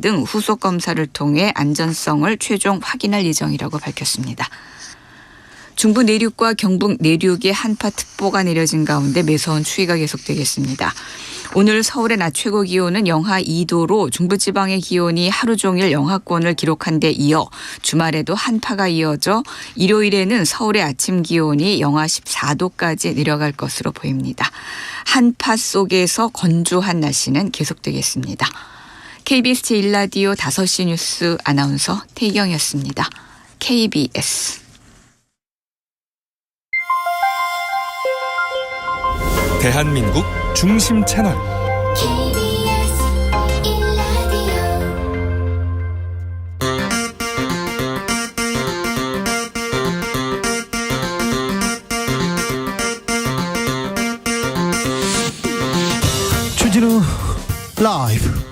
등 후속 검사를 통해 안전성을 최종 확인할 예정이라고 밝혔습니다. 중부 내륙과 경북 내륙에 한파특보가 내려진 가운데 매서운 추위가 계속되겠습니다. 오늘 서울의 낮 최고 기온은 영하 2도로 중부지방의 기온이 하루 종일 영하권을 기록한 데 이어 주말에도 한파가 이어져 일요일에는 서울의 아침 기온이 영하 14도까지 내려갈 것으로 보입니다. 한파 속에서 건조한 날씨는 계속되겠습니다. KBS 제1라디오 5시 뉴스 아나운서 태경이었습니다. KBS 대한민국 중심 채널 주진우 라이브.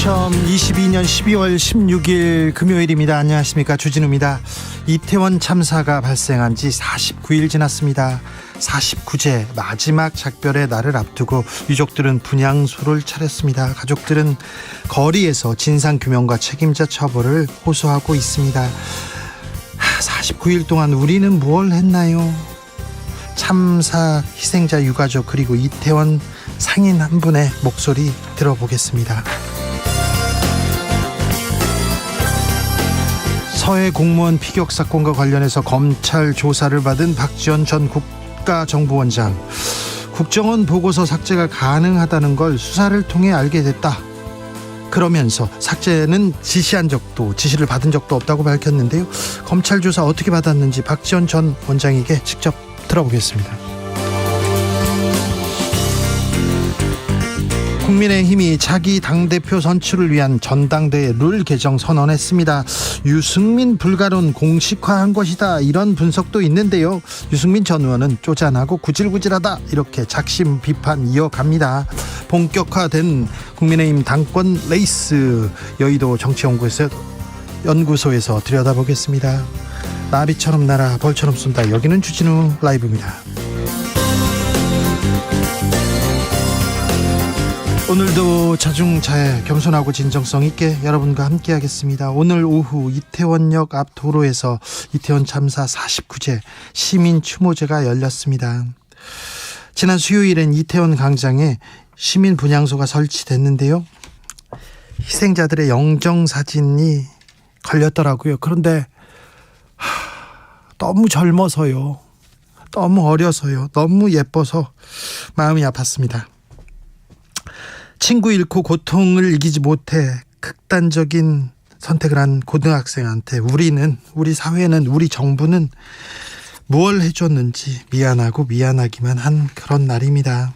처음 22년 12월 16일 금요일입니다. 안녕하십니까, 주진우입니다. 이태원 참사가 발생한 지 49일 지났습니다. 49제 마지막 작별의 날을 앞두고 유족들은 분향소를 차렸습니다. 가족들은 거리에서 진상규명과 책임자 처벌을 호소하고 있습니다. 49일 동안 우리는 뭘 했나요? 참사 희생자 유가족 그리고 이태원 상인 한 분의 목소리 들어보겠습니다. 서해 공무원 피격 사건과 관련해서 검찰 조사를 받은 박지원 전 국가정보원장. 국정원 보고서 삭제가 가능하다는 걸 수사를 통해 알게 됐다. 그러면서 삭제는 지시를 받은 적도 없다고 밝혔는데요. 검찰 조사 어떻게 받았는지 박지원 전 원장에게 직접 들어보겠습니다. 국민의힘이 자기 당대표 선출을 위한 전당대회 룰 개정 선언했습니다. 유승민 불가론 공식화한 것이다, 이런 분석도 있는데요. 유승민 전 의원은 쪼잔하고 구질구질하다, 이렇게 작심 비판 이어갑니다. 본격화된 국민의힘 당권 레이스, 여의도 정치연구소에서 들여다보겠습니다. 나비처럼 날아 벌처럼 쏜다. 여기는 주진우 라이브입니다. 오늘도 자중자애, 겸손하고 진정성 있게 여러분과 함께 하겠습니다. 오늘 오후 이태원역 앞 도로에서 이태원 참사 49제 시민 추모제가 열렸습니다. 지난 수요일엔 이태원 광장에 시민 분향소가 설치됐는데요. 희생자들의 영정사진이 걸렸더라고요. 그런데 너무 젊어서요, 너무 어려서요, 너무 예뻐서 마음이 아팠습니다. 친구 잃고 고통을 이기지 못해 극단적인 선택을 한 고등학생한테 우리 사회는, 우리 정부는 무엇을 해줬는지 미안하고 미안하기만 한 그런 날입니다.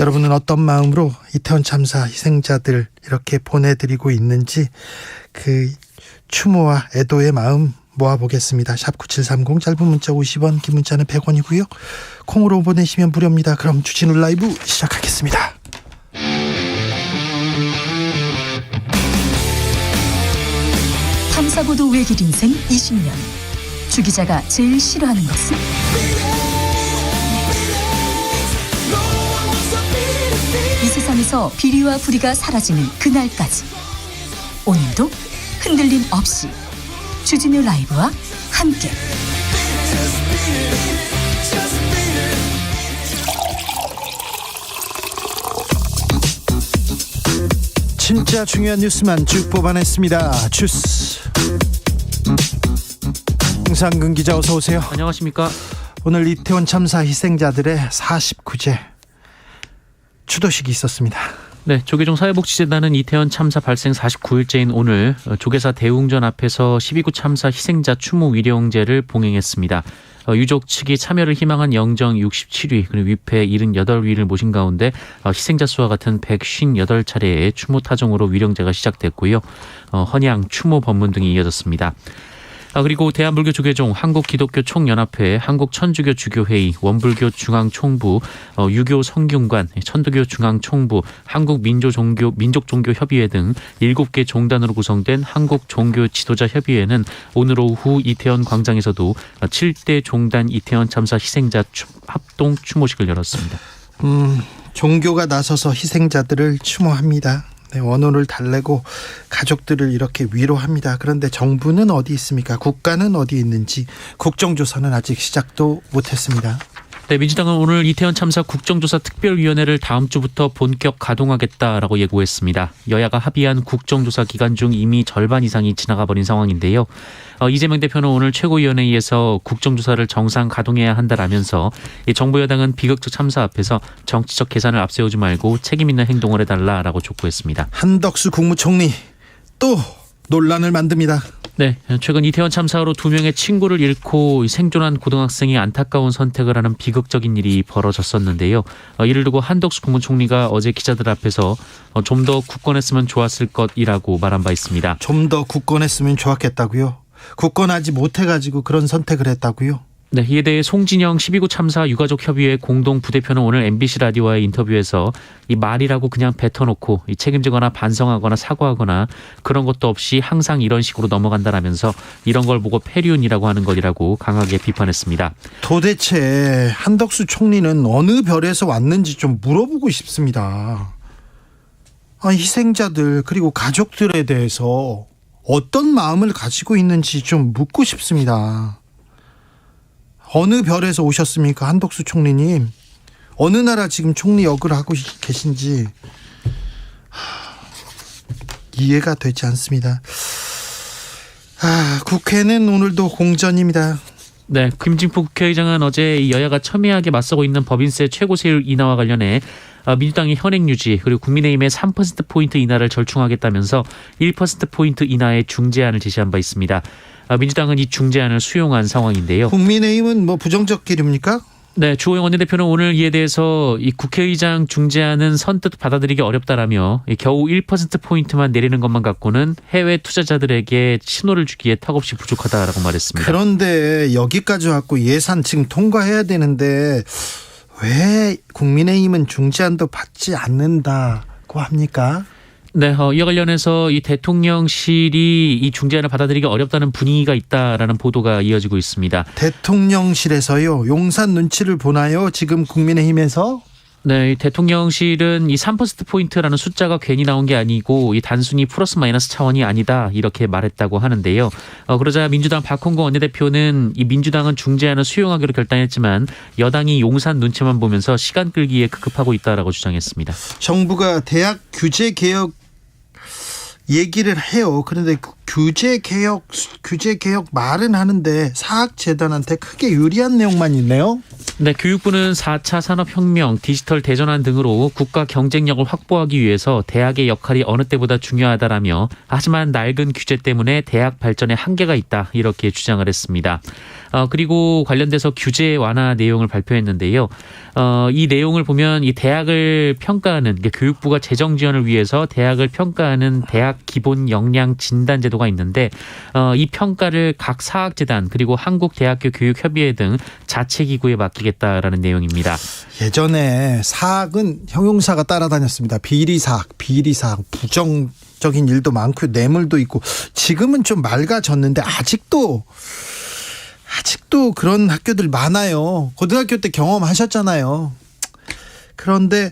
여러분은 어떤 마음으로 이태원 참사 희생자들 이렇게 보내드리고 있는지 그 추모와 애도의 마음 모아보겠습니다. 샵9730, 짧은 문자 50원, 긴 문자는 100원이고요. 콩으로 보내시면 무료입니다. 그럼 주진우 라이브 시작하겠습니다. 탐사보도 외길 인생 20년. 주 기자가 제일 싫어하는 것은? 이 세상에서 비리와 부리가 사라지는 그날까지. 오늘도 흔들림 없이 주진우 라이브와 함께 진짜 중요한 뉴스만 쭉 뽑아냈습니다. 주스 홍상근 기자, 어서 오세요. 안녕하십니까. 오늘 이태원 참사 희생자들의 49제 추도식이 있었습니다. 네, 조계종 사회복지재단은 이태원 참사 발생 49일째인 오늘 조계사 대웅전 앞에서 12구 참사 희생자 추모 위령제를 봉행했습니다. 유족 측이 참여를 희망한 영정 67위 그리고 위패 78위를 모신 가운데 희생자 수와 같은 158차례의 추모 타종으로 위령제가 시작됐고요. 헌양, 추모 법문 등이 이어졌습니다. 그리고 대한불교조계종, 한국기독교총연합회, 한국천주교주교회의, 원불교 중앙총부, 유교 성균관, 천도교 중앙총부, 한국민족종교협의회 등 7개 종단으로 구성된 한국종교지도자협의회는 오늘 오후 이태원 광장에서도 7대 종단 이태원 참사 희생자 합동 추모식을 열었습니다. 종교가 나서서 희생자들을 추모합니다. 네, 원호를 달래고 가족들을 이렇게 위로합니다. 그런데 정부는 어디 있습니까? 국가는 어디 있는지 국정조사는 아직 시작도 못했습니다. 네, 민주당은 오늘 이태원 참사 국정조사 특별위원회를 다음 주부터 본격 가동하겠다라고 예고했습니다. 여야가 합의한 국정조사 기간 중 이미 절반 이상이 지나가 버린 상황인데요. 이재명 대표는 오늘 최고위원회의에서 국정조사를 정상 가동해야 한다라면서 정부 여당은 비극적 참사 앞에서 정치적 계산을 앞세우지 말고 책임 있는 행동을 해달라라고 촉구했습니다. 한덕수 국무총리 또 논란을 만듭니다. 네, 최근 이태원 참사로 2명의 친구를 잃고 생존한 고등학생이 안타까운 선택을 하는 비극적인 일이 벌어졌었는데요. 이를 두고 한덕수 국무총리가 어제 기자들 앞에서 좀 더 굳건했으면 좋았을 것이라고 말한 바 있습니다. 좀 더 굳건했으면 좋았겠다고요? 굳건하지 못해가지고 그런 선택을 했다고요? 네, 이에 대해 송진영 12구 참사 유가족협의회 공동 부대표는 오늘 MBC 라디오와의 인터뷰에서 이 말이라고 그냥 뱉어놓고 책임지거나 반성하거나 사과하거나 그런 것도 없이 항상 이런 식으로 넘어간다라면서 이런 걸 보고 폐륜이라고 하는 것이라고 강하게 비판했습니다. 도대체 한덕수 총리는 어느 별에서 왔는지 좀 물어보고 싶습니다. 희생자들 그리고 가족들에 대해서 어떤 마음을 가지고 있는지 좀 묻고 싶습니다. 어느 별에서 오셨습니까? 한덕수 총리님. 어느 나라 지금 총리 역을 하고 계신지 이해가 되지 않습니다. 국회는 오늘도 공전입니다. 네, 김진표 국회의장은 어제 여야가 첨예하게 맞서고 있는 법인세 최고세율 인하와 관련해 민주당이 현행 유지 그리고 국민의힘의 3%포인트 인하를 절충하겠다면서 1%포인트 인하의 중재안을 제시한 바 있습니다. 민주당은 이 중재안을 수용한 상황인데요. 국민의힘은 부정적 기류입니까? 네, 주호영 원내대표는 오늘 이에 대해서 이 국회의장 중재안은 선뜻 받아들이기 어렵다라며 겨우 1%포인트만 내리는 것만 갖고는 해외 투자자들에게 신호를 주기에 턱없이 부족하다라고 말했습니다. 그런데 여기까지 왔고 예산 지금 통과해야 되는데 왜 국민의힘은 중재안도 받지 않는다고 합니까? 네, 이와 관련해서 이 대통령실이 이 중재안을 받아들이기 어렵다는 분위기가 있다라는 보도가 이어지고 있습니다. 대통령실에서요? 용산 눈치를 보나요? 지금 국민의힘에서? 네, 대통령실은 이 3%포인트라는 숫자가 괜히 나온 게 아니고 이 단순히 플러스 마이너스 차원이 아니다 이렇게 말했다고 하는데요. 그러자 민주당 박홍근 원내대표는 이 민주당은 중재안을 수용하기로 결단했지만 여당이 용산 눈치만 보면서 시간 끌기에 급급하고 있다라고 주장했습니다. 정부가 대학 규제 개혁 얘기를 해요. 그런데 규제 개혁 말은 하는데 사학재단한테 크게 유리한 내용만 있네요. 네, 교육부는 4차 산업혁명, 디지털 대전환 등으로 국가 경쟁력을 확보하기 위해서 대학의 역할이 어느 때보다 중요하다라며 하지만 낡은 규제 때문에 대학 발전에 한계가 있다 이렇게 주장을 했습니다. 그리고 관련돼서 규제 완화 내용을 발표했는데요. 이 내용을 보면 이 대학을 평가하는 교육부가 재정 지원을 위해서 대학을 평가하는 대학 기본 역량 진단 제도가 있는데 이 평가를 각 사학재단 그리고 한국대학교 교육협의회 등 자체기구에 맡기겠다라는 내용입니다. 예전에 사학은 형용사가 따라다녔습니다. 비리사학, 부정적인 일도 많고 뇌물도 있고 지금은 좀 맑아졌는데 아직도 그런 학교들 많아요. 고등학교 때 경험하셨잖아요. 그런데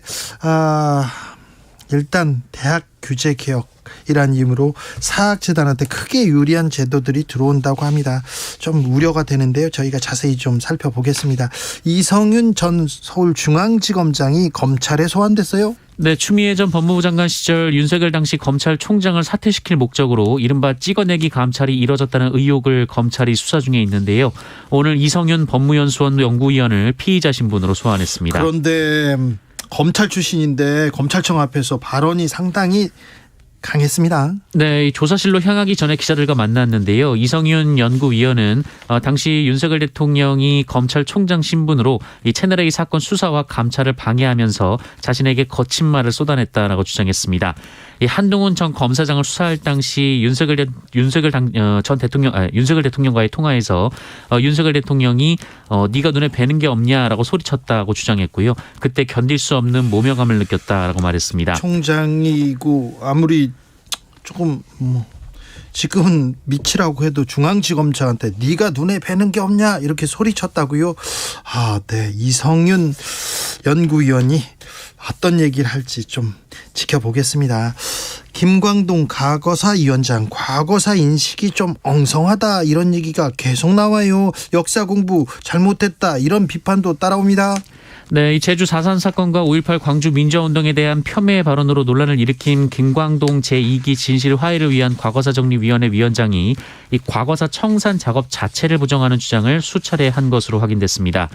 일단 대학 규제 개혁이라는 이유로 사학재단한테 크게 유리한 제도들이 들어온다고 합니다. 좀 우려가 되는데요. 저희가 자세히 좀 살펴보겠습니다. 이성윤 전 서울중앙지검장이 검찰에 소환됐어요. 네, 추미애 전 법무부 장관 시절 윤석열 당시 검찰총장을 사퇴시킬 목적으로 이른바 찍어내기 감찰이 이뤄졌다는 의혹을 검찰이 수사 중에 있는데요. 오늘 이성윤 법무연수원 연구위원을 피의자 신분으로 소환했습니다. 그런데 검찰 출신인데 검찰청 앞에서 발언이 상당히 강했습니다. 네, 이 조사실로 향하기 전에 기자들과 만났는데요. 이성윤 연구위원은 당시 윤석열 대통령이 검찰총장 신분으로 이 채널A 사건 수사와 감찰을 방해하면서 자신에게 거친 말을 쏟아냈다라고 주장했습니다. 이 한동훈 전 검사장을 수사할 당시 윤석열 대통령과의 통화에서 윤석열 대통령이 네가 눈에 뵈는 게 없냐라고 소리쳤다고 주장했고요. 그때 견딜 수 없는 모멸감을 느꼈다라고 말했습니다. 총장이고 아무리 조금 지금은 미치라고 해도 중앙지검장한테 네가 눈에 뵈는 게 없냐 이렇게 소리쳤다고요. 네. 이성윤 연구위원이 어떤 얘기를 할지 좀 지켜보겠습니다. 김광동 과거사위원장, 과거사 인식이 좀 엉성하다 이런 얘기가 계속 나와요. 역사 공부 잘못했다 이런 비판도 따라옵니다. 네, 이 제주 4.3 사건과 5.18 광주 민주화운동에 대한 폄훼 발언으로 논란을 일으킨 김광동 제2기 진실 화해를 위한 과거사정리위원회 위원장이 이 과거사 청산 작업 자체를 부정하는 주장을 수차례 한 것으로 확인됐습니다.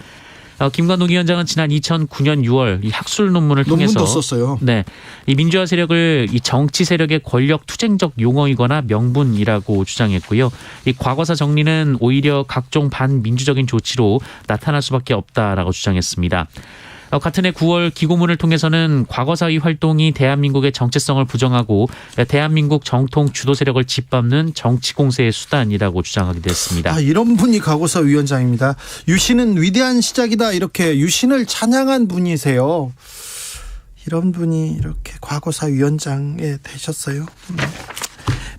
김광동 위원장은 지난 2009년 6월 이 학술 논문을 통해서 논문도 썼어요. 네, 이 민주화 세력을 이 정치 세력의 권력 투쟁적 용어이거나 명분이라고 주장했고요. 이 과거사 정리는 오히려 각종 반민주적인 조치로 나타날 수밖에 없다라고 주장했습니다. 같은 해 9월 기고문을 통해서는 과거사위 활동이 대한민국의 정체성을 부정하고 대한민국 정통 주도 세력을 짓밟는 정치 공세의 수단이라고 주장하게 됐습니다. 이런 분이 과거사 위원장입니다. 유신은 위대한 시작이다 이렇게 유신을 찬양한 분이세요. 이런 분이 이렇게 과거사 위원장에 되셨어요.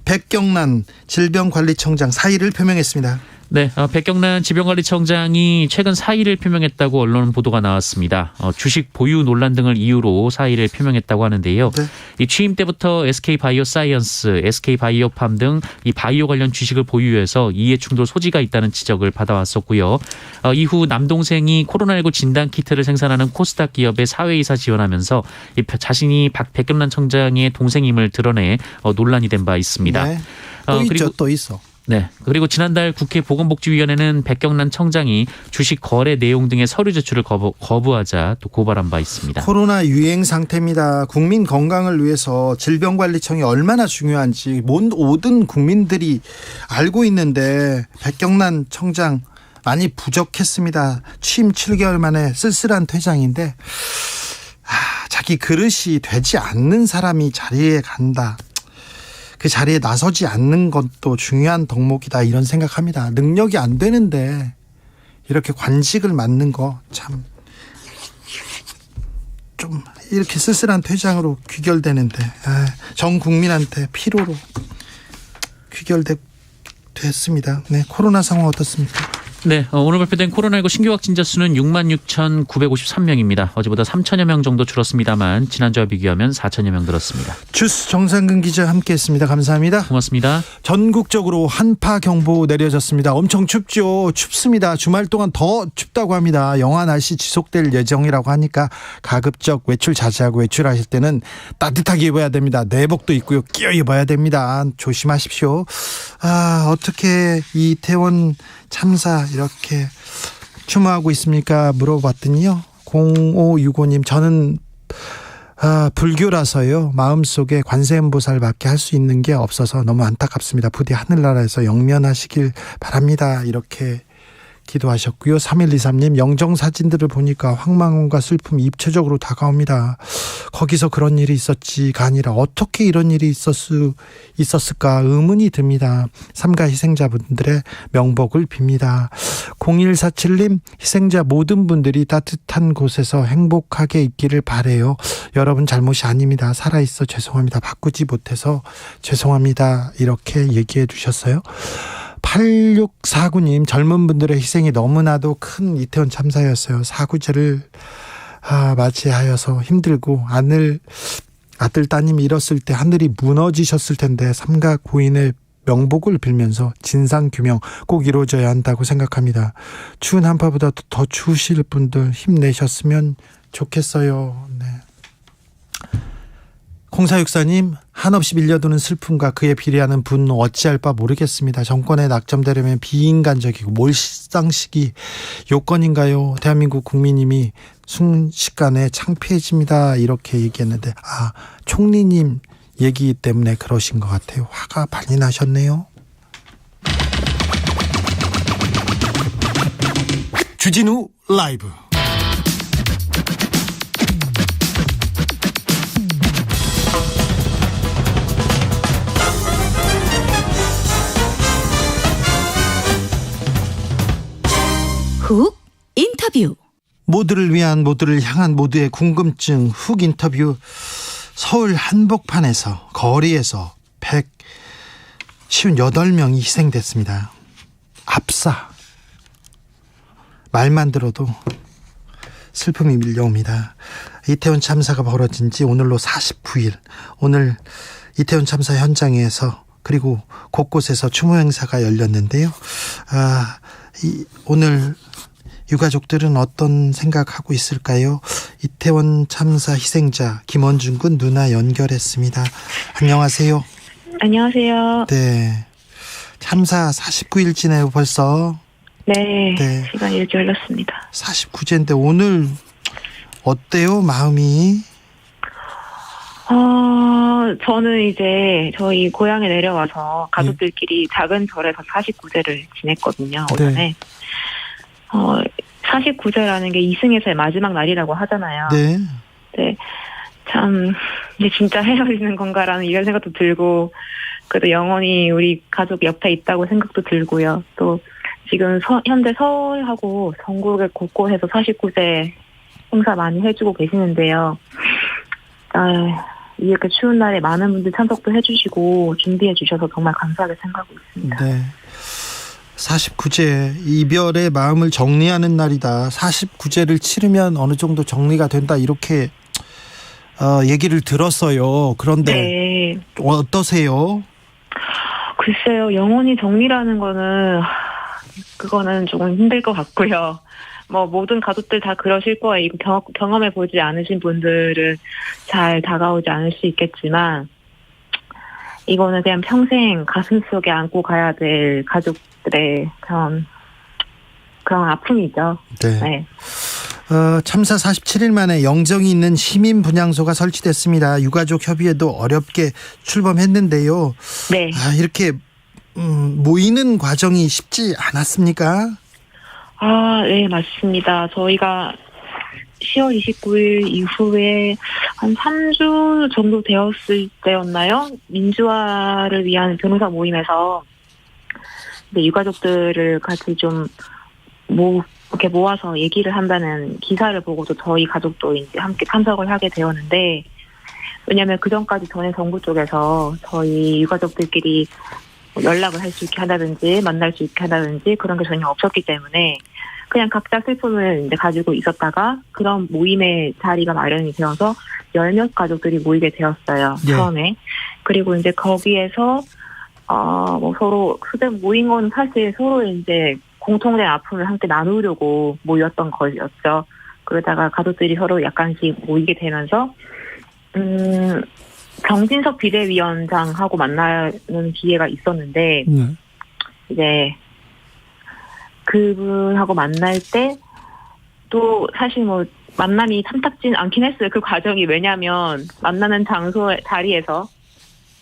백경란 질병관리청장 사의를 표명했습니다. 네, 백경란 질병관리청장이 최근 사의를 표명했다고 언론 보도가 나왔습니다. 주식 보유 논란 등을 이유로 사의를 표명했다고 하는데요. 네. 이 취임 때부터 SK바이오사이언스, SK바이오팜 등 이 바이오 관련 주식을 보유해서 이해충돌 소지가 있다는 지적을 받아왔었고요. 이후 남동생이 코로나19 진단 키트를 생산하는 코스닥 기업의 사회이사 지원하면서 자신이 백경란 청장의 동생임을 드러내 논란이 된 바 있습니다. 네. 또 있죠, 또 있어. 네. 그리고 지난달 국회 보건복지위원회는 백경란 청장이 주식 거래 내용 등의 서류 제출을 거부하자 또 고발한 바 있습니다. 코로나 유행 상태입니다. 국민 건강을 위해서 질병관리청이 얼마나 중요한지 모든 국민들이 알고 있는데 백경란 청장 많이 부족했습니다. 취임 7개월 만에 쓸쓸한 퇴장인데 자기 그릇이 되지 않는 사람이 자리에 간다. 그 자리에 나서지 않는 것도 중요한 덕목이다 이런 생각합니다. 능력이 안 되는데 이렇게 관직을 맡는 거 참 좀 이렇게 쓸쓸한 퇴장으로 귀결되는데 전 국민한테 피로로 귀결됐습니다. 네, 코로나 상황 어떻습니까? 네, 오늘 발표된 코로나19 신규 확진자 수는 66,953명입니다. 어제보다 3천여 명 정도 줄었습니다만 지난주와 비교하면 4천여 명 늘었습니다. 주스 정상근 기자 함께했습니다. 감사합니다. 고맙습니다. 전국적으로 한파 경보 내려졌습니다. 엄청 춥죠. 춥습니다. 주말 동안 더 춥다고 합니다. 영하 날씨 지속될 예정이라고 하니까 가급적 외출 자제하고 외출하실 때는 따뜻하게 입어야 됩니다. 내복도 있고요. 끼어 입어야 됩니다. 조심하십시오. 어떻게 이태원 참사 이렇게 추모하고 있습니까? 물어봤더니요. 0565님 저는 불교라서요. 마음속에 관세음보살밖에 할 수 있는 게 없어서 너무 안타깝습니다. 부디 하늘나라에서 영면하시길 바랍니다. 이렇게 기도하셨고요. 3123님 영정 사진들을 보니까 황망함과 슬픔이 입체적으로 다가옵니다. 거기서 그런 일이 있었지가 아니라 어떻게 이런 일이 있었을까 의문이 듭니다. 삼가 희생자분들의 명복을 빕니다. 0147님 희생자 모든 분들이 따뜻한 곳에서 행복하게 있기를 바래요. 여러분 잘못이 아닙니다. 살아있어 죄송합니다. 바꾸지 못해서 죄송합니다. 이렇게 얘기해 주셨어요. 8649님 젊은 분들의 희생이 너무나도 큰 이태원 참사였어요. 사구제를 맞이하여서 힘들고 아들 따님이 잃었을 때 하늘이 무너지셨을 텐데 삼가 고인의 명복을 빌면서 진상규명 꼭 이루어져야 한다고 생각합니다. 추운 한파보다 더 추우실 분들 힘내셨으면 좋겠어요. 네. 0464님 한없이 밀려드는 슬픔과 그에 비례하는 분노 어찌할 바 모르겠습니다. 정권에 낙점되려면 비인간적이고 몰상식이 요건인가요? 대한민국 국민님이 순식간에 창피해집니다. 이렇게 얘기했는데 총리님 얘기 때문에 그러신 것 같아요. 화가 많이 나셨네요. 주진우 라이브. 훅 인터뷰. 모두를 위한, 모두를 향한 모두의 궁금증 훅 인터뷰. 서울 한복판에서, 거리에서 158명이 희생됐습니다. 압사. 말만 들어도 슬픔이 밀려옵니다. 이태원 참사가 벌어진 지 오늘로 49일. 오늘 이태원 참사 현장에서 그리고 곳곳에서 추모 행사가 열렸는데요. 오늘 유가족들은 어떤 생각하고 있을까요? 이태원 참사 희생자 김원준 군 누나 연결했습니다. 안녕하세요. 안녕하세요. 네. 참사 49일째네요, 벌써. 네, 네. 시간이 이렇게 흘렀습니다. 49제인데 오늘 어때요, 마음이? 저는 이제 저희 고향에 내려와서 가족들끼리 작은 절에서 49제를 지냈거든요, 오전에. 49제라는 게 이승에서의 마지막 날이라고 하잖아요. 네. 네. 참, 이제 진짜 헤어지는 건가라는 이런 생각도 들고, 그래도 영원히 우리 가족 옆에 있다고 생각도 들고요. 또, 지금 현재 서울하고 전국의 곳곳에서 49제 행사 많이 해주고 계시는데요. 이렇게 추운 날에 많은 분들 참석도 해주시고 준비해 주셔서 정말 감사하게 생각하고 있습니다. 네. 49제 이별의 마음을 정리하는 날이다. 49제를 치르면 어느 정도 정리가 된다. 이렇게 얘기를 들었어요. 그런데 네. 어떠세요? 글쎄요. 영원히 정리라는 거는 그거는 조금 힘들 것 같고요. 뭐 모든 가족들 다 그러실 거예요. 이거 경험해 보지 않으신 분들은 잘 다가오지 않을 수 있겠지만 이거는 그냥 평생 가슴속에 안고 가야 될 가족들의 그런 아픔이죠. 네. 네. 참사 47일 만에 영정이 있는 시민 분향소가 설치됐습니다. 유가족 협의회도 어렵게 출범했는데요. 네. 이렇게 모이는 과정이 쉽지 않았습니까? 네, 맞습니다. 저희가 10월 29일 이후에 한 3주 정도 되었을 때였나요? 민주화를 위한 변호사 모임에서 유가족들을 같이 좀 이렇게 모아서 얘기를 한다는 기사를 보고도 저희 가족도 이제 함께 참석을 하게 되었는데, 왜냐하면 그 전까지 전에 정부 쪽에서 저희 유가족들끼리 연락을 할 수 있게 한다든지 만날 수 있게 한다든지 그런 게 전혀 없었기 때문에 그냥 각자 슬픔을 이제 가지고 있었다가 그런 모임의 자리가 마련이 되어서 10몇 가족들이 모이게 되었어요. 네. 처음에. 그리고 이제 거기에서 서로 모인 건 사실 서로 이제 공통된 아픔을 함께 나누려고 모였던 거였죠. 그러다가 가족들이 서로 약간씩 모이게 되면서 정진석 비대위원장하고 만나는 기회가 있었는데 이제 그분하고 만날 때 또 사실 만남이 탐탁진 않긴 했어요. 그 과정이. 왜냐하면 만나는 자리에서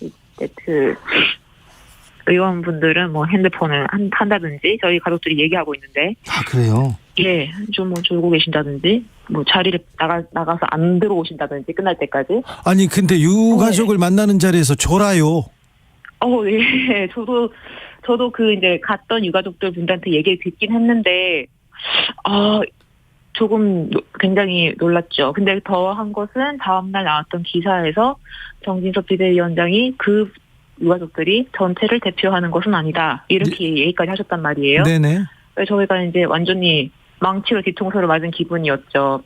이제 그 의원분들은 핸드폰을 한다든지 저희 가족들이 얘기하고 있는데. 그래요? 예, 좀 졸고 계신다든지 자리를 나가서 안 들어오신다든지 끝날 때까지. 아니 근데 유가족을 만나는 자리에서 졸아요. 예. 저도 그 이제 갔던 유가족들 분들한테 얘기를 듣긴 했는데 조금 굉장히 놀랐죠. 근데 더한 것은 다음날 나왔던 기사에서 정진석 비대위원장이 그 유가족들이 전체를 대표하는 것은 아니다. 이렇게 얘기까지 하셨단 말이에요. 네네. 저희가 이제 완전히 망치로 뒤통수를 맞은 기분이었죠.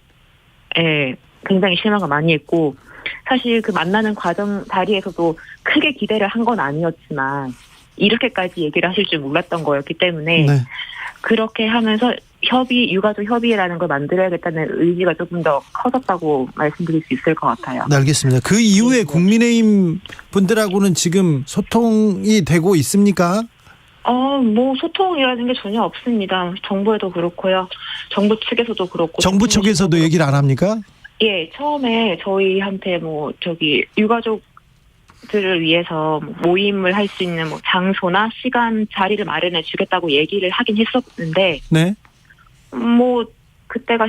예, 굉장히 실망을 많이 했고, 사실 그 만나는 과정 자리에서도 크게 기대를 한 건 아니었지만 이렇게까지 얘기를 하실 줄 몰랐던 거였기 때문에 네. 그렇게 하면서 유가족 협의회라는 걸 만들어야겠다는 의지가 조금 더 커졌다고 말씀드릴 수 있을 것 같아요. 네, 알겠습니다. 그 이후에 국민의힘 분들하고는 지금 소통이 되고 있습니까? 소통이라는 게 전혀 없습니다. 정부에도 그렇고요. 정부 측에서도 그렇고. 정부 측에서도 얘기를 안 합니까? 예, 처음에 저희한테 유가족 유족들을 위해서 모임을 할 수 있는 뭐 장소나 시간, 자리를 마련해 주겠다고 얘기를 하긴 했었는데, 네. 뭐 그때가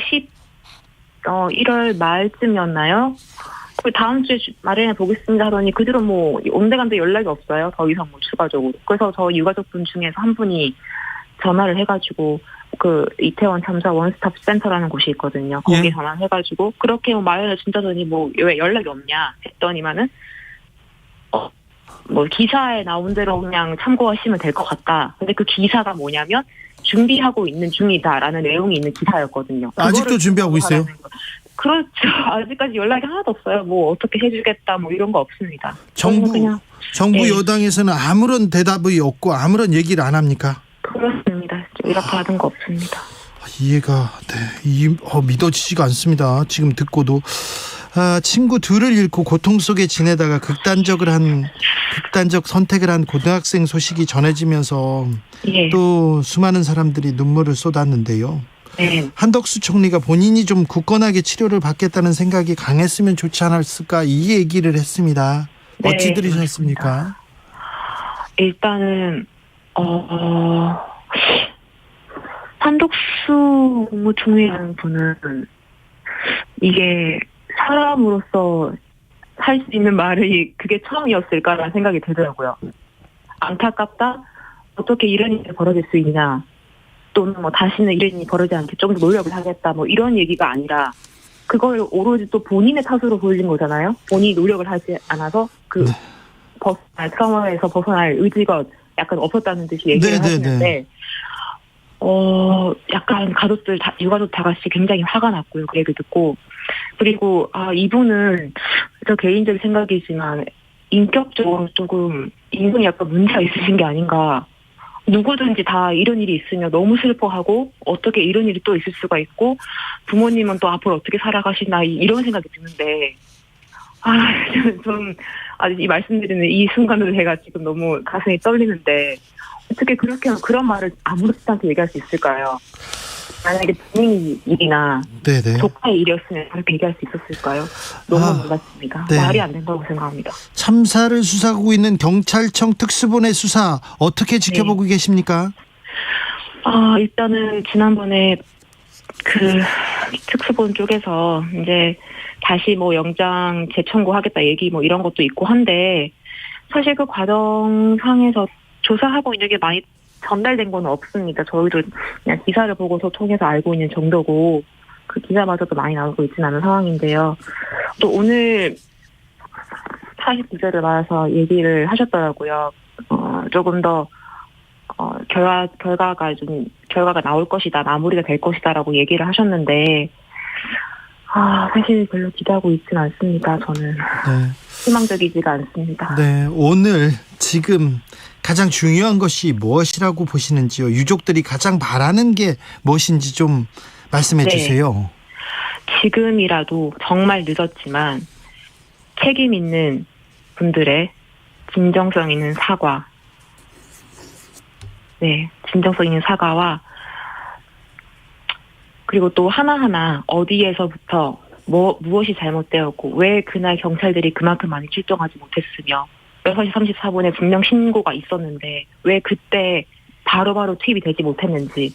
1월 말쯤이었나요? 그 다음 주에 마련해 보겠습니다 하더니 그 뒤로 뭐 온데간데 연락이 없어요. 더 이상 뭐 추가적으로. 그래서 저 유가족분 중에서 한 분이 전화를 해가지고 그 이태원 참사 원스톱 센터라는 곳이 있거든요. 거기 예. 전화해가지고 그렇게 뭐 마련해 준다더니 뭐 왜 연락이 없냐 했더니만은 뭐 기사에 나온 대로 그냥 참고하시면 될 것 같다. 근데 그 기사가 뭐냐면 준비하고 있는 중이다라는 내용이 있는 기사였거든요. 아직도 준비하고 있어요? 그렇죠. 아직까지 연락이 하나도 없어요. 뭐 어떻게 해주겠다 뭐 이런 거 없습니다. 정부 네. 여당에서는 아무런 대답이 없고 아무런 얘기를 안 합니까? 그렇습니다. 연락 받은 거 없습니다. 이해가 믿어지지가 않습니다. 지금 듣고도. 친구 둘을 잃고 고통 속에 지내다가 극단적 선택을 한 고등학생 소식이 전해지면서 예. 또 수많은 사람들이 눈물을 쏟았는데요. 네. 한덕수 총리가 본인이 좀 굳건하게 치료를 받겠다는 생각이 강했으면 좋지 않았을까 이 얘기를 했습니다. 네, 어찌 들으셨습니까? 그렇습니다. 일단은 한덕수 국무총리라는 분은 이게 사람으로서 할 수 있는 말이 그게 처음이었을까라는 생각이 들더라고요. 안타깝다. 어떻게 이런 일이 벌어질 수 있냐. 또는 뭐 다시는 이런 일이 벌어지지 않게 좀 더 노력을 하겠다. 뭐 이런 얘기가 아니라 그걸 오로지 또 본인의 탓으로 보여진 거잖아요. 본인이 노력을 하지 않아서 그 트라우마에서 벗어날 의지가 약간 없었다는 듯이 얘기를 하시는데 약간 유가족 다 같이 굉장히 화가 났고요. 그 얘기 듣고. 그리고 이분은 저 개인적인 생각이지만 인격적으로 조금 인성이 약간 문제가 있으신 게 아닌가. 누구든지 다 이런 일이 있으면 너무 슬퍼하고 어떻게 이런 일이 또 있을 수가 있고 부모님은 또 앞으로 어떻게 살아가시나 이런 생각이 드는데 좀 아직 이 말씀드리는 이 순간으로 제가 지금 너무 가슴이 떨리는데 어떻게 그렇게 그런 말을 아무렇지도 않게 얘기할 수 있을까요? 만약에 본인 일이나 조카의 일이었으면 그렇게 얘기할 수 있었을까요? 너무 놀랐습니다. 네. 말이 안 된다고 생각합니다. 참사를 수사하고 있는 경찰청 특수본의 수사 어떻게 지켜보고 계십니까? 일단은 지난번에 그 특수본 쪽에서 이제 다시 뭐 영장 재청구하겠다 얘기 뭐 이런 것도 있고 한데 사실 그 과정상에서 조사하고 있는 게 많이 전달된 건 없습니다. 저희도 그냥 기사를 보고서 통해서 알고 있는 정도고 그 기사마저도 많이 나오고 있지는 않은 상황인데요. 또 오늘 49절을 맞아서 얘기를 하셨더라고요. 조금 더 결과가 나올 것이다, 마무리가 될 것이다라고 얘기를 하셨는데 사실 별로 기대하고 있지는 않습니다. 저는 희망적이지가 않습니다. 네, 오늘 지금 가장 중요한 것이 무엇이라고 보시는지요? 유족들이 가장 바라는 게 무엇인지 좀 말씀해 주세요. 지금이라도 정말 늦었지만 책임 있는 분들의 진정성 있는 사과, 진정성 있는 사과와 그리고 또 하나하나 어디에서부터 무엇이 잘못되었고 왜 그날 경찰들이 그만큼 많이 출동하지 못했으며 6시 34분에 분명 신고가 있었는데 왜 그때 바로바로 투입이 되지 못했는지,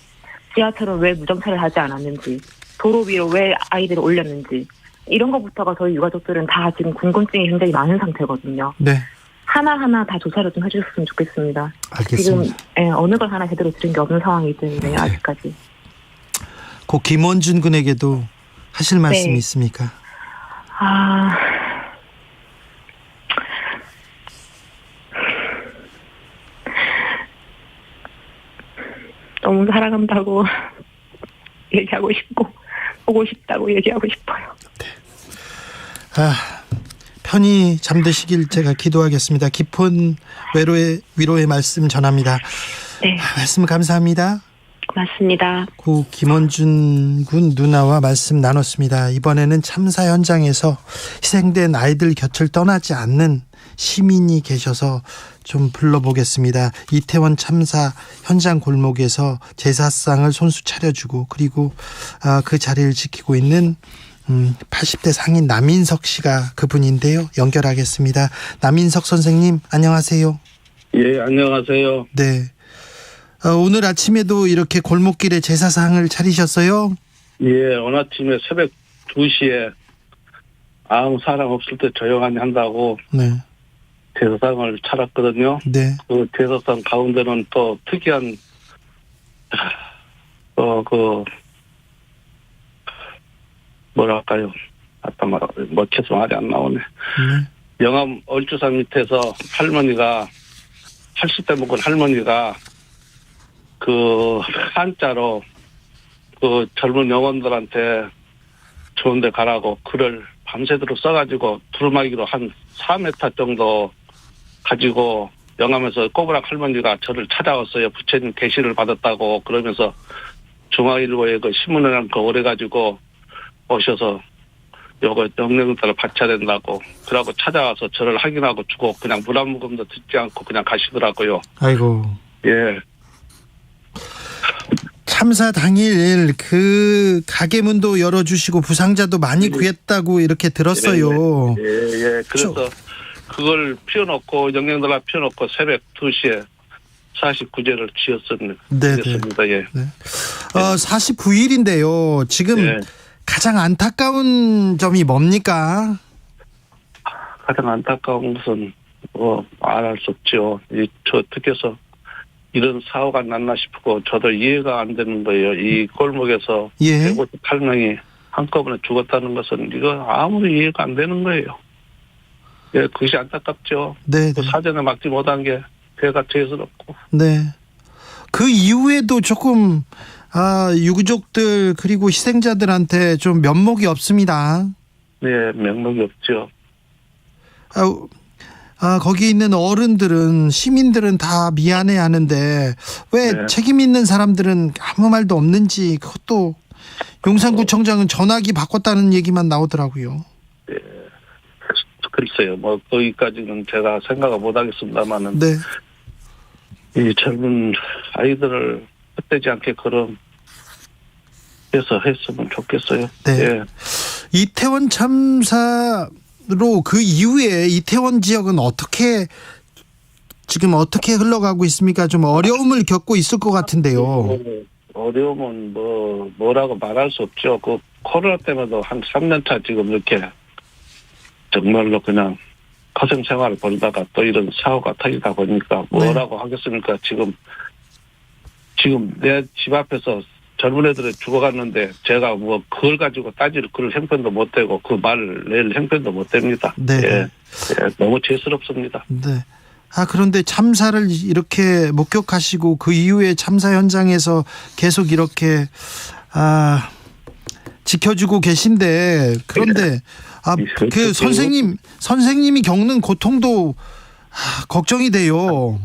지하철은 왜 무정차를 하지 않았는지, 도로 위로 왜 아이들을 올렸는지 이런 것부터가 저희 유가족들은 다 지금 궁금증이 굉장히 많은 상태거든요. 네. 하나하나 다 조사를 좀 해주셨으면 좋겠습니다. 알겠습니다. 지금 어느 걸 하나 제대로 들은 게 없는 상황이기 때문에 아직까지. 고 김원준 군에게도 하실 말씀이 있습니까? 너무 사랑한다고 얘기하고 싶고 보고 싶다고 얘기하고 싶어요. 편히 잠드시길 제가 기도하겠습니다. 깊은 위로의 말씀 전합니다. 네. 말씀 감사합니다. 고맙습니다. 고 김원준 군 누나와 말씀 나눴습니다. 이번에는 참사 현장에서 희생된 아이들 곁을 떠나지 않는 시민이 계셔서 좀 불러보겠습니다. 이태원 참사 현장 골목에서 제사상을 손수 차려주고 그리고 그 자리를 지키고 있는 80대 상인 남인석 씨가 그분인데요. 연결하겠습니다. 남인석 선생님, 안녕하세요. 예, 안녕하세요. 네. 오늘 아침에도 이렇게 골목길에 제사상을 차리셨어요? 예, 오늘 아침에 새벽 2시에 아무 사람 없을 때 조용하니 한다고 네. 제사상을 차렸거든요. 네. 그 제사상 가운데는 또 특이한, 뭐랄까요. 먹혀서 말이 안 나오네. 네. 영암 얼주산 밑에서 할머니가, 80대 먹은 할머니가 그 한자로 그 젊은 영혼들한테 좋은데 가라고 글을 밤새도록 써가지고 두루마기로 한 4m 정도 가지고 영암에서 꼬부랑 할머니가 저를 찾아왔어요. 부처님 계시를 받았다고. 그러면서 중앙일보에 그 신문이랑 그 오래가지고 오셔서 요거 명령을 따라 바쳐야 된다고. 그러고 찾아와서 저를 확인하고 주고 그냥 물 한 모금도 듣지 않고 그냥 가시더라고요. 아이고. 예. 참사 당일 그 가게 문도 열어주시고 부상자도 많이 구했다고 이렇게 들었어요. 예. 그래서 그걸 피워놓고 영양들라 피워놓고 새벽 2시에 49제를 지었습니다. 네네. 예. 네. 49일인데요. 지금 예. 가장 안타까운 점이 뭡니까? 가장 안타까운 것은 말할 수 없죠. 저 어떻게서 이런 사고가 났나 싶고 저도 이해가 안 되는 거예요. 이 골목에서 예. 158명이 한꺼번에 죽었다는 것은 이거 아무도 이해가 안 되는 거예요. 예, 그것이 안타깝죠. 네. 그 사전에 막지 못한 게 배가 죄스럽고. 네. 그 이후에도 조금 유족들 그리고 희생자들한테 좀 면목이 없습니다. 네, 면목이 없죠. 거기 있는 어른들은 시민들은 다 미안해하는데 왜 네. 책임 있는 사람들은 아무 말도 없는지 그것도 용산구청장은 전화기 바꿨다는 얘기만 나오더라고요. 네. 글쎄요, 거기까지는 제가 생각을 못 하겠습니다만은. 네. 이 젊은 아이들을 헛되지 않게 그런 해서 했으면 좋겠어요. 네. 예. 이태원 참사로 그 이후에 이태원 지역은 지금 어떻게 흘러가고 있습니까? 좀 어려움을 겪고 있을 것 같은데요. 어려움은 뭐라고 말할 수 없죠. 그 코로나 때문에도 한 3년차 지금 이렇게 정말로 그냥 고생 생활을 벌다가 또 이런 사고가 터지다 보니까 뭐라고 하겠습니까? 지금 내 집 앞에서 젊은 애들이 죽어갔는데 제가 그걸 가지고 따질 그럴 형편도 못 되고 그 말을 낼 형편도 못 됩니다. 네. 예, 너무 죄스럽습니다. 네. 그런데 참사를 이렇게 목격하시고 그 이후에 참사 현장에서 계속 이렇게 지켜주고 계신데 그런데 그 선생님이 겪는 고통도 걱정이 돼요.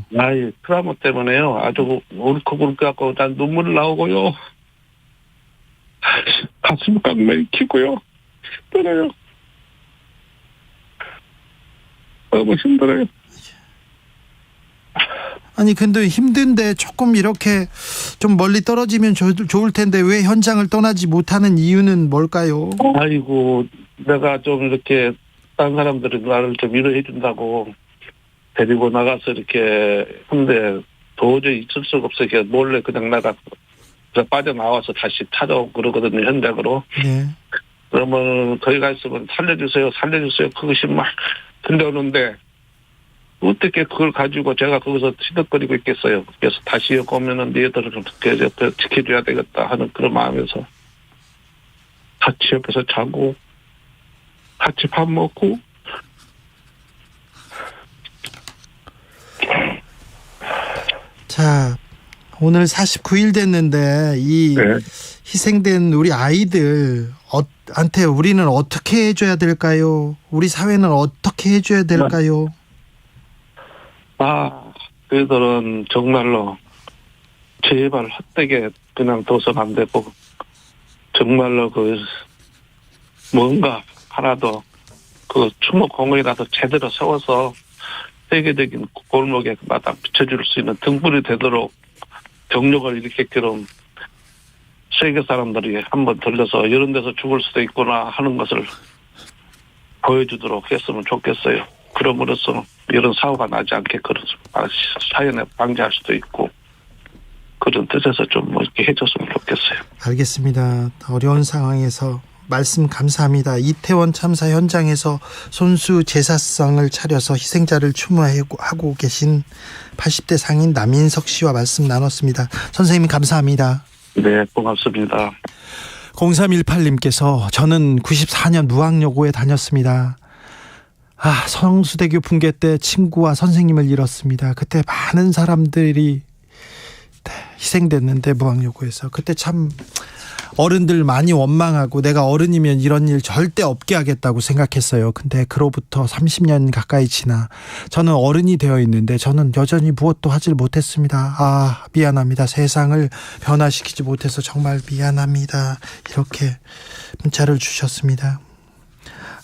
트라우마 때문에요. 아주 울컥울컥 갖고 난 눈물 나오고요. 가슴 꽉 막히고요. 힘들어요. 너무 힘들어요. 아니 근데 힘든데 조금 이렇게 좀 멀리 떨어지면 좋을 텐데 왜 현장을 떠나지 못하는 이유는 뭘까요? 아이고 내가 좀 이렇게 딴 사람들이 나를 좀 위로해 준다고 데리고 나가서 이렇게 근데 도저히 있을 수가 없어요. 몰래 그냥 빠져나와서 다시 찾아오고 그러거든요. 현장으로. 네. 그러면 거기 가 있으면 살려주세요. 그것이 막 들려오는데 어떻게 그걸 가지고 제가 거기서 시덕거리고 있겠어요. 그래서 다시 여기 오면은 너희들을 지켜줘야 되겠다 하는 그런 마음에서 같이 옆에서 자고 같이 밥 먹고 자, 오늘 49일 됐는데 이 희생된 우리 아이들한테 우리는 어떻게 해줘야 될까요? 우리 사회는 어떻게 해줘야 될까요? 그들은 정말로 제발 헛되게 그냥 둬서는 안 되고 정말로 뭔가 하나도 추모공원이라도 제대로 세워서 세계적인 골목에 마다 비춰줄 수 있는 등불이 되도록 경력을 일으키도록 세계 사람들이 한번 들려서 이런 데서 죽을 수도 있구나 하는 것을 보여주도록 했으면 좋겠어요. 그럼으로써 이런 사고가 나지 않게 그런 사연에 방지할 수도 있고 그런 뜻에서 좀 이렇게 해줬으면 좋겠어요. 알겠습니다. 어려운 상황에서 말씀 감사합니다. 이태원 참사 현장에서 손수 제사상을 차려서 희생자를 추모하고 계신 80대 상인 남인석 씨와 말씀 나눴습니다. 선생님 감사합니다. 네, 고맙습니다. 0318님께서 저는 94년 무학여고에 다녔습니다. 성수대교 붕괴 때 친구와 선생님을 잃었습니다. 그때 많은 사람들이 희생됐는데 무학여고에서 그때 참 어른들 많이 원망하고 내가 어른이면 이런 일 절대 없게 하겠다고 생각했어요. 근데 그로부터 30년 가까이 지나 저는 어른이 되어 있는데 저는 여전히 무엇도 하질 못했습니다. 미안합니다. 세상을 변화시키지 못해서 정말 미안합니다. 이렇게 문자를 주셨습니다.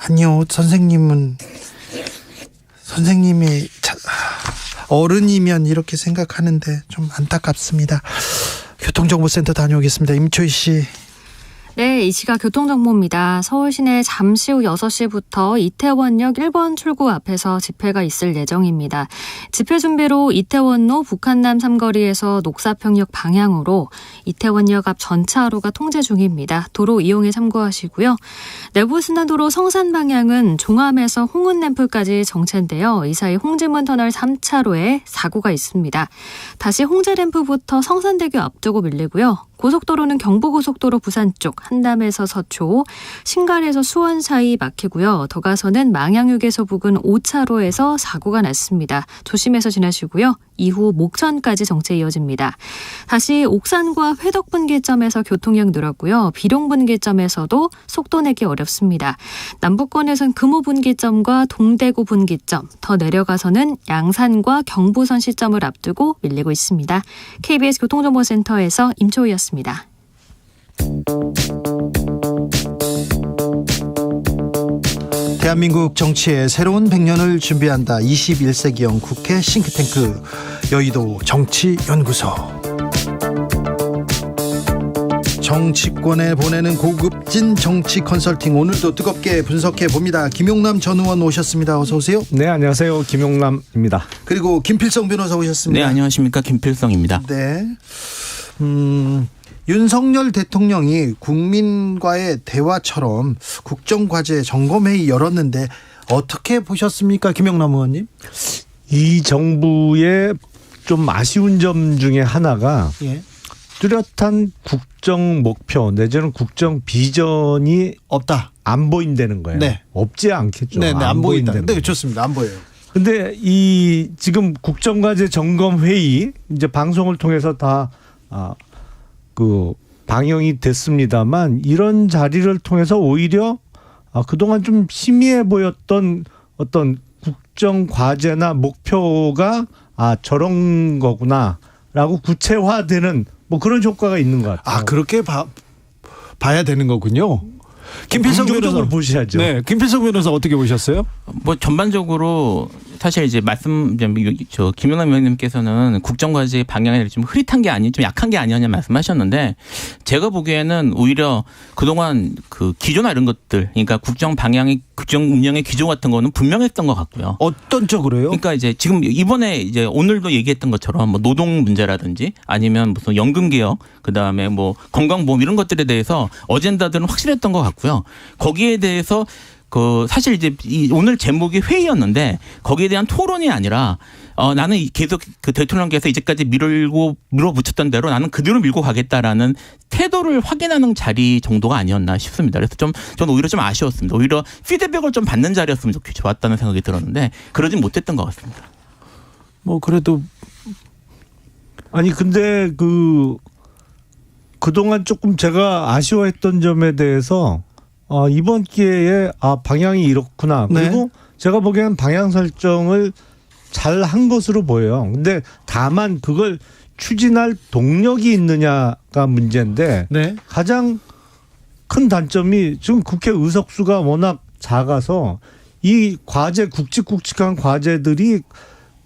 아니요, 선생님이 어른이면 이렇게 생각하는데 좀 안타깝습니다. 교통정보센터 다녀오겠습니다. 임초희 씨. 네, 이 시각 교통정보입니다. 서울 시내 잠시 후 6시부터 이태원역 1번 출구 앞에서 집회가 있을 예정입니다. 집회 준비로 이태원로 북한남 삼거리에서 녹사평역 방향으로 이태원역 앞 전차로가 통제 중입니다. 도로 이용에 참고하시고요. 내부순환도로 성산 방향은 종암에서 홍은램프까지 정체인데요. 이 사이 홍지문 터널 3차로에 사고가 있습니다. 다시 홍제램프부터 성산대교 앞쪽으로 밀리고요. 고속도로는 경부고속도로 부산 쪽 한담에서 서초, 신갈에서 수원 사이 막히고요. 더 가서는 망향휴게소 부근 5차로에서 사고가 났습니다. 조심해서 지나시고요. 이후 목천까지 정체 이어집니다. 다시 옥산과 회덕 분기점에서 교통량 늘었고요. 비룡 분기점에서도 속도 내기 어렵습니다. 남부권에선 금호 분기점과 동대구 분기점, 더 내려가서는 양산과 경부선 시점을 앞두고 밀리고 있습니다. KBS 교통정보센터에서 임초희였습니다. 대한민국 정치의 새로운 100년을 준비한다. 21세기형 국회 싱크탱크 여의도 정치연구소. 정치권에 보내는 고급진 정치 컨설팅, 오늘도 뜨겁게 분석해 봅니다. 김용남 전 의원 오셨습니다. 어서 오세요. 네, 안녕하세요. 김용남입니다. 그리고 김필성 변호사 오셨습니다. 네, 안녕하십니까. 김필성입니다. 네. 윤석열 대통령이 국민과의 대화처럼 국정과제 점검회의 열었는데 어떻게 보셨습니까, 김영남 의원님? 이 정부의 좀 아쉬운 점 중에 하나가 뚜렷한 국정 목표 내지는 국정 비전이 없다. 안 보인다는 거예요. 네. 없지 않겠죠. 네, 안 보인다. 보인다는 네, 좋습니다. 안 보여요. 근데 이 지금 국정과제 점검 회의 이제 방송을 통해서 다 방영이 됐습니다만 이런 자리를 통해서 오히려 그동안 좀 희미해 보였던 어떤 국정 과제나 목표가 저런 거구나라고 구체화되는 뭐 그런 효과가 있는 것 같아요. 그렇게 봐야 되는 거군요. 김필성 변호사 보셔야죠. 네, 김필성 변호사 어떻게 보셨어요? 뭐 전반적으로 사실 이제 김용남 의원님께서는 국정과제 방향이 좀 흐릿한 게 아니, 좀 약한 게 아니었냐 말씀하셨는데 제가 보기에는 오히려 그동안 그 기조나 이런 것들, 그러니까 국정 방향이 국정 운영의 기조 같은 거는 분명했던 것 같고요. 어떤 쪽으로요? 그러니까 이제 지금 이번에 이제 오늘도 얘기했던 것처럼 뭐 노동 문제라든지 아니면 무슨 연금 개혁, 그 다음에 뭐 건강보험 이런 것들에 대해서 어젠다들은 확실했던 것 같고요. 거기에 대해서 사실 이제 오늘 제목이 회의였는데 거기에 대한 토론이 아니라 나는 계속 그 대통령께서 이제까지 밀어붙였던 대로 나는 그대로 밀고 가겠다라는 태도를 확인하는 자리 정도가 아니었나 싶습니다. 그래서 저는 오히려 좀 아쉬웠습니다. 오히려 피드백을 좀 받는 자리였으면 좋았다는 생각이 들었는데 그러진 못했던 것 같습니다. 뭐 그래도 근데 그동안 조금 제가 아쉬워했던 점에 대해서 이번 기회에 방향이 이렇구나. 그리고 제가 보기에는 방향 설정을 잘 한 것으로 보여요. 근데 다만 그걸 추진할 동력이 있느냐가 문제인데 가장 큰 단점이 지금 국회 의석수가 워낙 작아서 이 과제 굵직굵직한 과제들이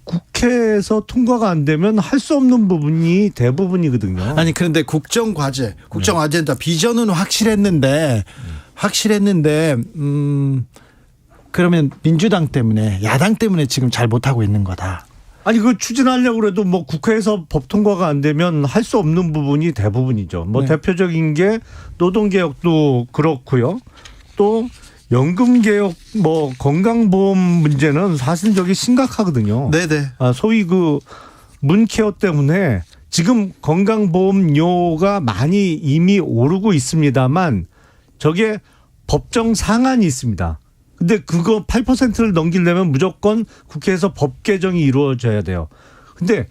국회에서 통과가 안 되면 할 수 없는 부분이 대부분이거든요. 아니 그런데 국정 과제, 국정 아젠다 비전은 확실했는데 그러면 민주당 때문에 야당 때문에 지금 잘 못하고 있는 거다. 아니 그 추진하려고 해도 뭐 국회에서 법 통과가 안 되면 할 수 없는 부분이 대부분이죠. 뭐 네. 대표적인 게 노동개혁도 그렇고요. 또 연금개혁, 뭐 건강보험 문제는 사실 저기 심각하거든요. 네네. 소위 그 문케어 때문에 지금 건강보험료가 많이 이미 오르고 있습니다만 저게 법정 상한이 있습니다. 근데 그거 8%를 넘기려면 무조건 국회에서 법 개정이 이루어져야 돼요. 근데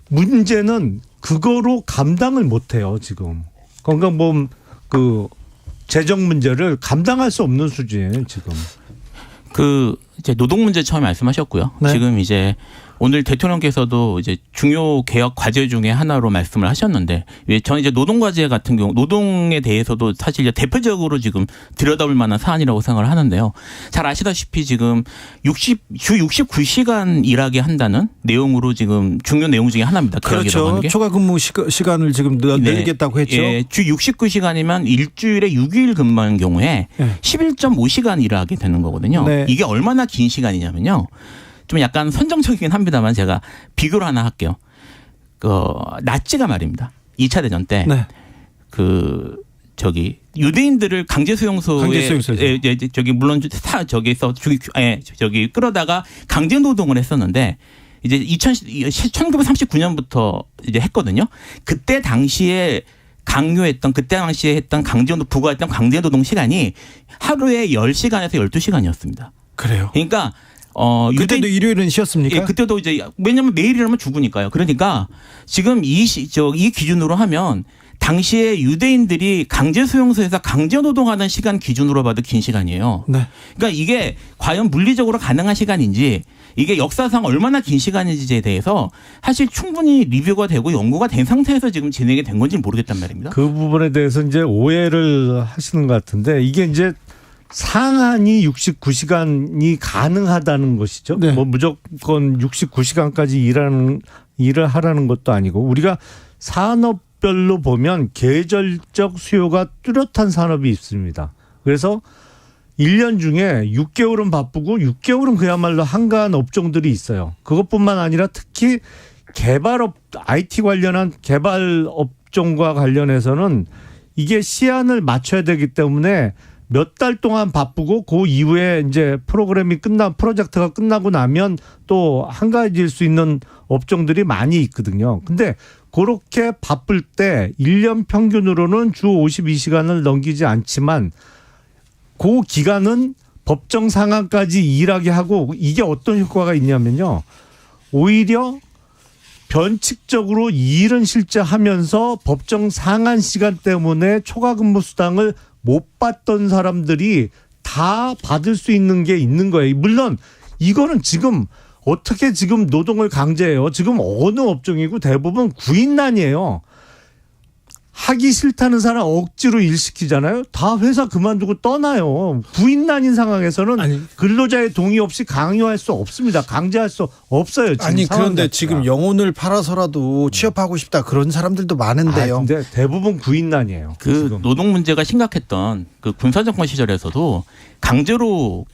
문제는 그거로 감당을 못 해요, 지금. 건강보험 그 재정 문제를 감당할 수 없는 수준이에요, 지금. 이제 노동 문제 처음에 말씀하셨고요. 네. 지금 이제 오늘 대통령께서도 이제 중요 개혁 과제 중에 하나로 말씀을 하셨는데, 저는 이제 노동 과제 같은 경우, 노동에 대해서도 사실 이제 대표적으로 지금 들여다볼 만한 사안이라고 생각을 하는데요. 잘 아시다시피 지금 주 69시간 일하게 한다는 내용으로 지금 중요 내용 중에 하나입니다. 그렇죠. 초과 근무 시간을 지금 늘리겠다고 했죠. 예, 주 69시간이면 일주일에 6일 근무하는 경우에 11.5시간 일하게 되는 거거든요. 네. 이게 얼마나 긴 시간이냐면요. 좀 약간 선정적이긴 합니다만 제가 비교를 하나 할게요. 나치가 말입니다. 2차 대전 때 유대인들을 강제 수용소에 저기 물론 저기서 저기 끌어다가 강제 노동을 했었는데 이제 1939년부터 이제 했거든요. 그때 당시에 했던 부과했던 강제 노동 시간이 하루에 10시간에서 12시간이었습니다. 그래요. 그러니까 그때도 일요일은 쉬었습니까? 예, 그때도 이제 왜냐하면 매일 일하면 죽으니까요. 그러니까 지금 이 기준으로 하면 당시에 유대인들이 강제 수용소에서 강제 노동하는 시간 기준으로 봐도 긴 시간이에요. 네. 그러니까 이게 과연 물리적으로 가능한 시간인지 이게 역사상 얼마나 긴 시간인지에 대해서 사실 충분히 리뷰가 되고 연구가 된 상태에서 지금 진행이 된 건지 모르겠단 말입니다. 그 부분에 대해서 이제 오해를 하시는 것 같은데 이게 이제 상한이 69시간이 가능하다는 것이죠. 네. 뭐 무조건 69시간까지 일을 하라는 것도 아니고 우리가 산업별로 보면 계절적 수요가 뚜렷한 산업이 있습니다. 그래서 1년 중에 6개월은 바쁘고 6개월은 그야말로 한가한 업종들이 있어요. 그것뿐만 아니라 특히 IT 관련한 개발 업종과 관련해서는 이게 시한을 맞춰야 되기 때문에 몇 달 동안 바쁘고 그 이후에 이제 프로젝트가 끝나고 나면 또 한가해질 수 있는 업종들이 많이 있거든요. 근데 그렇게 바쁠 때 1년 평균으로는 주 52시간을 넘기지 않지만 그 기간은 법정 상한까지 일하게 하고 이게 어떤 효과가 있냐면요. 오히려 변칙적으로 일은 실제 하면서 법정 상한 시간 때문에 초과 근무 수당을 못 받던 사람들이 다 받을 수 있는 게 있는 거예요. 물론 이거는 지금 어떻게 지금 노동을 강제해요. 지금 어느 업종이고 대부분 구인난이에요. 하기 싫다는 사람 억지로 일시키잖아요. 다 회사 그만두고 떠나요. 구인난인 상황에서는 근로자의 동의 없이 강요할 수 없습니다. 강제할 수 없어요. 지금 아니 그런데 지금 영혼을 팔아서라도 취업하고 싶다 그런 사람들도 많은데요. 근데 대부분 구인난이에요. 지금. 노동 문제가 심각했던 그 군사정권 시절에서도 강제로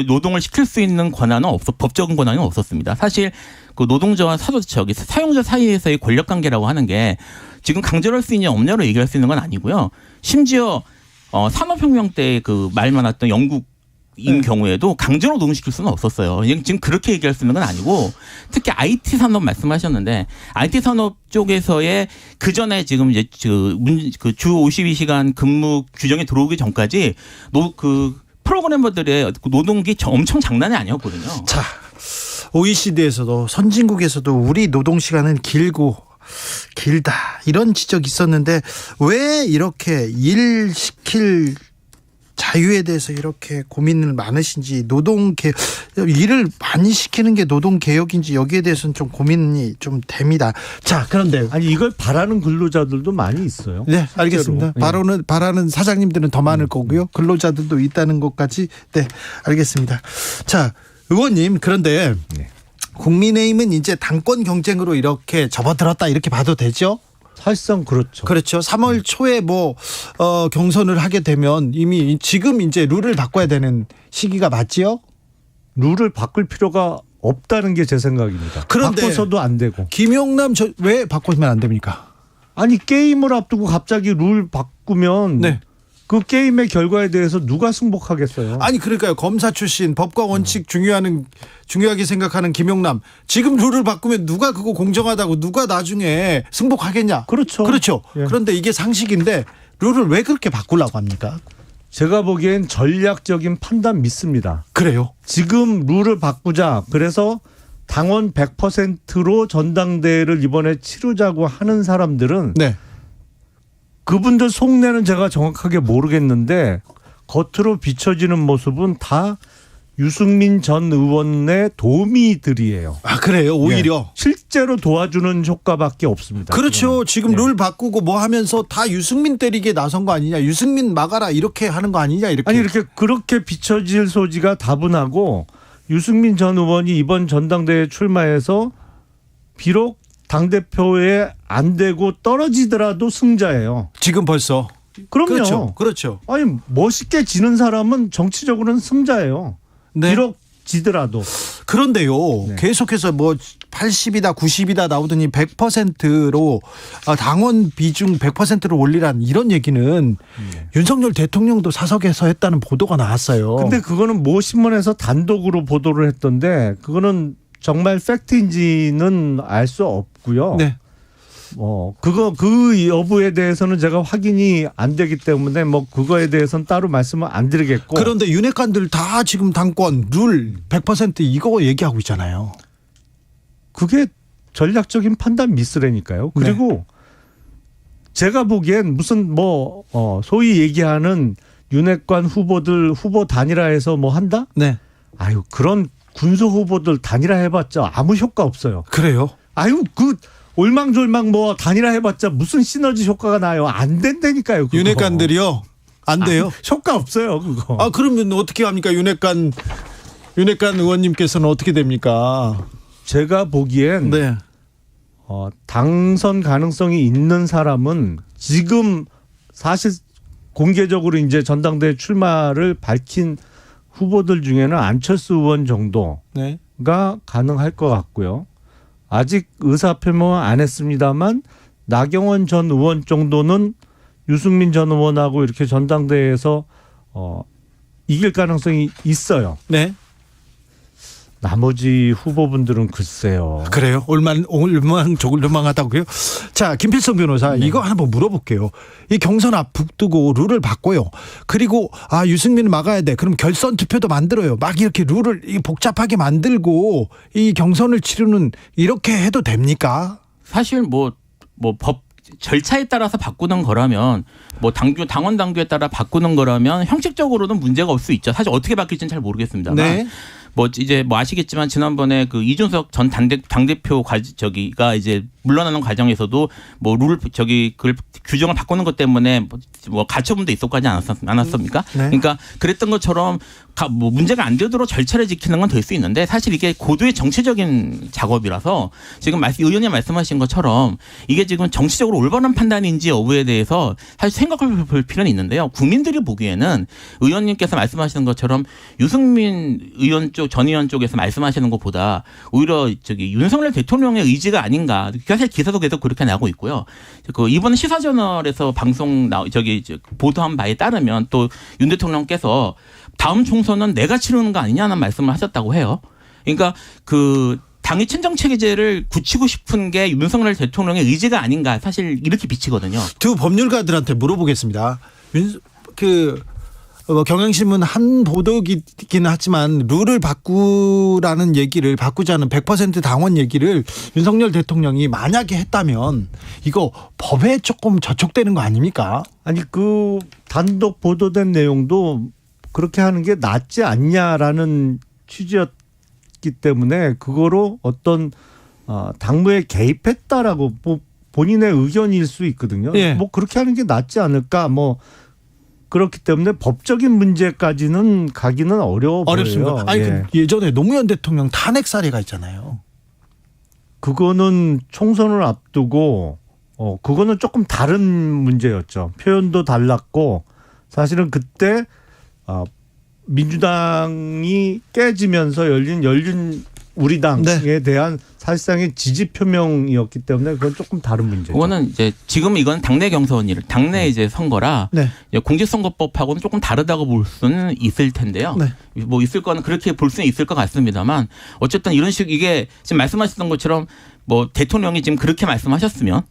노동을 시킬 수 있는 권한은 법적인 권한은 없었습니다. 사실 그 노동자와 사용자 사이에서의 권력 관계라고 하는 게 지금 강제로 할 수 있냐 없냐로 얘기할 수 있는 건 아니고요. 심지어 산업혁명 때 그 말 많았던 영국인 경우에도 강제로 노동시킬 수는 없었어요. 지금 그렇게 얘기할 수 있는 건 아니고 특히 IT 산업 말씀하셨는데 IT 산업 쪽에서의 그 전에 지금 이제 주 52시간 근무 규정이 들어오기 전까지 프로그래머들의 노동기 엄청 장난이 아니었거든요. 자, OECD에서도 선진국에서도 우리 노동 시간은 길다 이런 지적이 있었는데 왜 이렇게 일 시킬 자유에 대해서 이렇게 고민을 많으신지 일을 많이 시키는 게 노동 개혁인지 여기에 대해서는 좀 고민이 좀 됩니다. 자, 그런데 이걸 바라는 근로자들도 많이 있어요. 네, 알겠습니다. 바라는 사장님들은 더 많을 거고요. 근로자들도 있다는 것까지 네, 알겠습니다. 자, 의원님 그런데 국민의힘은 이제 당권 경쟁으로 이렇게 접어들었다 이렇게 봐도 되죠? 사실상 그렇죠. 그렇죠. 3월 초에 경선을 하게 되면 이미 지금 이제 룰을 바꿔야 되는 시기가 맞지요? 룰을 바꿀 필요가 없다는 게 제 생각입니다. 그런데 바꿔서도 안 되고. 김용남 왜 바꾸면 안 됩니까? 아니 게임을 앞두고 갑자기 룰 바꾸면 네. 그 게임의 결과에 대해서 누가 승복하겠어요? 아니 그러니까요. 검사 출신 법과 원칙 중요하게 생각하는 김용남 지금 룰을 바꾸면 누가 그거 공정하다고 누가 나중에 승복하겠냐? 그렇죠. 예. 그런데 이게 상식인데 룰을 왜 그렇게 바꾸려고 합니까? 제가 보기엔 전략적인 판단 믿습니다. 그래요? 지금 룰을 바꾸자. 그래서 당원 100%로 전당대회를 이번에 치르자고 하는 사람들은 네. 그분들 속내는 제가 정확하게 모르겠는데 겉으로 비춰지는 모습은 다 유승민 전 의원의 도우미들이에요. 아 그래요? 오히려 예. 실제로 도와주는 효과밖에 없습니다. 그렇죠. 지금 예. 룰 바꾸고 뭐 하면서 다 유승민 때리게 나선 거 아니냐? 유승민 막아라 이렇게 하는 거 아니냐? 이렇게. 아니 그렇게 비춰질 소지가 다분하고 유승민 전 의원이 이번 전당대회 출마해서 비록 당대표에 안 되고 떨어지더라도 승자예요. 지금 벌써. 그럼요. 그렇죠. 아니 멋있게 지는 사람은 정치적으로는 승자예요. 네. 비록 지더라도. 그런데요. 네. 계속해서 80이다 90이다 나오더니 100%로 당원 비중 100%로 올리란 이런 얘기는 윤석열 대통령도 사석에서 했다는 보도가 나왔어요. 근데 그거는 모 신문에서 단독으로 보도를 했던데 그거는 정말 팩트인지는 알 수 없고요. 네. 그 여부에 대해서는 제가 확인이 안 되기 때문에 그거에 대해서는 따로 말씀을 안 드리겠고. 그런데 윤핵관들 다 지금 당권 룰 100% 이거 얘기하고 있잖아요. 그게 전략적인 판단 미스라니까요. 그리고 네. 제가 보기엔 무슨 소위 얘기하는 윤핵관 후보들 후보 단일화해서 한다? 네. 아유 그런 군소 후보들 단일화 해봤자 아무 효과 없어요. 그래요? 아유 올망졸망 단일화 해봤자 무슨 시너지 효과가 나요? 안 된다니까요. 그거. 윤핵관들이요? 안 돼요? 효과 없어요 그거. 그러면 어떻게 합니까? 윤핵관 의원님께서는 어떻게 됩니까? 제가 보기엔 네. 당선 가능성이 있는 사람은 지금 사실 공개적으로 이제 전당대회 출마를 밝힌 후보들 중에는 안철수 의원 정도가 네. 가능할 것 같고요. 아직 의사표명은 안 했습니다만 나경원 전 의원 정도는 유승민 전 의원하고 이렇게 전당대회에서 이길 가능성이 있어요. 네. 나머지 후보분들은 글쎄요. 그래요? 올망하다고요? 자, 김필성 변호사 이거 한번 물어볼게요. 이 경선 앞두고 룰을 바꿔요. 그리고 유승민을 막아야 돼. 그럼 결선 투표도 만들어요. 막 이렇게 룰을 복잡하게 만들고 이 경선을 치르는 이렇게 해도 됩니까? 사실 법 절차에 따라서 바꾸는 거라면 당원 당규에 따라 바꾸는 거라면 형식적으로는 문제가 없을 수 있죠. 사실 어떻게 바뀔지는 잘 모르겠습니다만. 네. 아시겠지만 지난번에 그 이준석 전 당대표가 이제 물러나는 과정에서도 그걸 규정을 바꾸는 것 때문에 가처분도 있었고 하지 않았습니까? 네. 그러니까 그랬던 것처럼 문제가 안 되도록 절차를 지키는 건 될 수 있는데 사실 이게 고도의 정치적인 작업이라서 지금 의원님 말씀하신 것처럼 이게 지금 정치적으로 올바른 판단인지 여부에 대해서 사실 생각해 볼 필요는 있는데요. 국민들이 보기에는 의원님께서 말씀하시는 것처럼 유승민 의원 전 의원 쪽에서 말씀하시는 것보다 오히려 윤석열 대통령의 의지가 아닌가. 사실 기사도 계속 그렇게 나오고 있고요. 이번 시사저널에서 보도한 바에 따르면 또 윤 대통령께서 다음 총선은 내가 치르는 거 아니냐는 말씀을 하셨다고 해요. 그러니까 당의 친정체계제를 굳히고 싶은 게 윤석열 대통령의 의지가 아닌가 사실 이렇게 비치거든요. 두 법률가들한테 물어보겠습니다. 경향신문 한 보도기는 하지만 룰을 바꾸자는 100% 당원 얘기를 윤석열 대통령이 만약에 했다면 이거 법에 조금 저촉되는 거 아닙니까? 아니 단독 보도된 내용도 그렇게 하는 게 낫지 않냐라는 취지였기 때문에 그거로 어떤 당무에 개입했다라고 본인의 의견일 수 있거든요. 예. 그렇게 하는 게 낫지 않을까 그렇기 때문에 법적인 문제까지는 가기는 어려워 어렵습니다. 보여요. 아니 예. 예전에 노무현 대통령 탄핵 사례가 있잖아요. 그거는 총선을 앞두고 그거는 조금 다른 문제였죠. 표현도 달랐고 사실은 그때 민주당이 깨지면서 열린 우리 당에 대한 사실상의 지지 표명이었기 때문에 그건 조금 다른 문제죠. 그거는 이제 지금 이건 당내 경선일, 당내 이제 선거라 네. 공직선거법하고는 조금 다르다고 볼 수는 있을 텐데요. 네. 뭐 있을 거는 그렇게 볼 수는 있을 것 같습니다만 어쨌든 이런 식 이게 지금 말씀하셨던 것처럼 뭐 대통령이 지금 그렇게 말씀하셨으면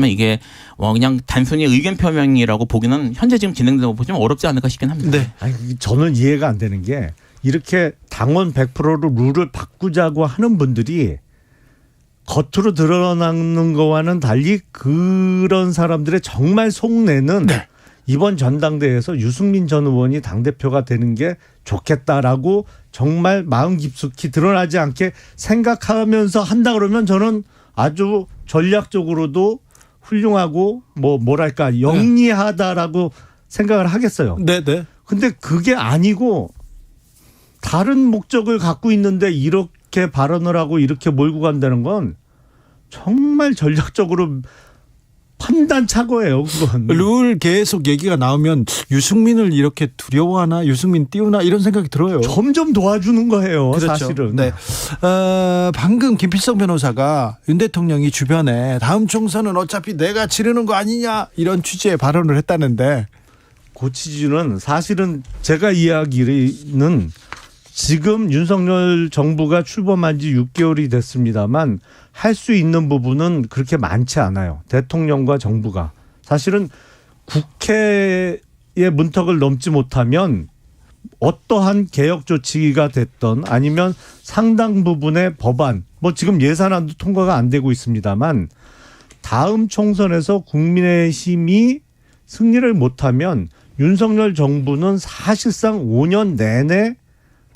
이게 그냥 단순히 의견 표명이라고 보기는 현재 지금 진행되는 거 좀 어렵지 않을까 싶긴 합니다. 네. 아니, 저는 이해가 안 되는 게 이렇게 당원 100%로 룰을 바꾸자고 하는 분들이 겉으로 드러나는 거와는 달리 그런 사람들의 정말 속내는 네. 이번 전당대회에서 유승민 전 의원이 당대표가 되는 게 좋겠다라고 정말 마음 깊숙이 드러나지 않게 생각하면서 한다 그러면 저는 아주 전략적으로도 훌륭하고 뭐랄까 영리하다라고 생각을 하겠어요. 네네. 근데 그게 아니고 다른 목적을 갖고 있는데 이렇게 발언을 하고 이렇게 몰고 간다는 건 정말 전략적으로 판단착오예요. 그건. 룰 계속 얘기가 나오면 유승민을 이렇게 두려워하나 유승민 띄우나 이런 생각이 들어요. 점점 도와주는 거예요. 그렇죠. 사실은. 네. 방금 김필성 변호사가 윤 대통령이 주변에 다음 총선은 어차피 내가 치르는 거 아니냐 이런 취지의 발언을 했다는데 그 취지는 사실은 제가 이야기는 지금 윤석열 정부가 출범한 지 6개월이 됐습니다만 할 수 있는 부분은 그렇게 많지 않아요. 대통령과 정부가. 사실은 국회의 문턱을 넘지 못하면 어떠한 개혁 조치가 됐던 아니면 상당 부분의 법안, 지금 예산안도 통과가 안 되고 있습니다만 다음 총선에서 국민의힘이 승리를 못하면 윤석열 정부는 사실상 5년 내내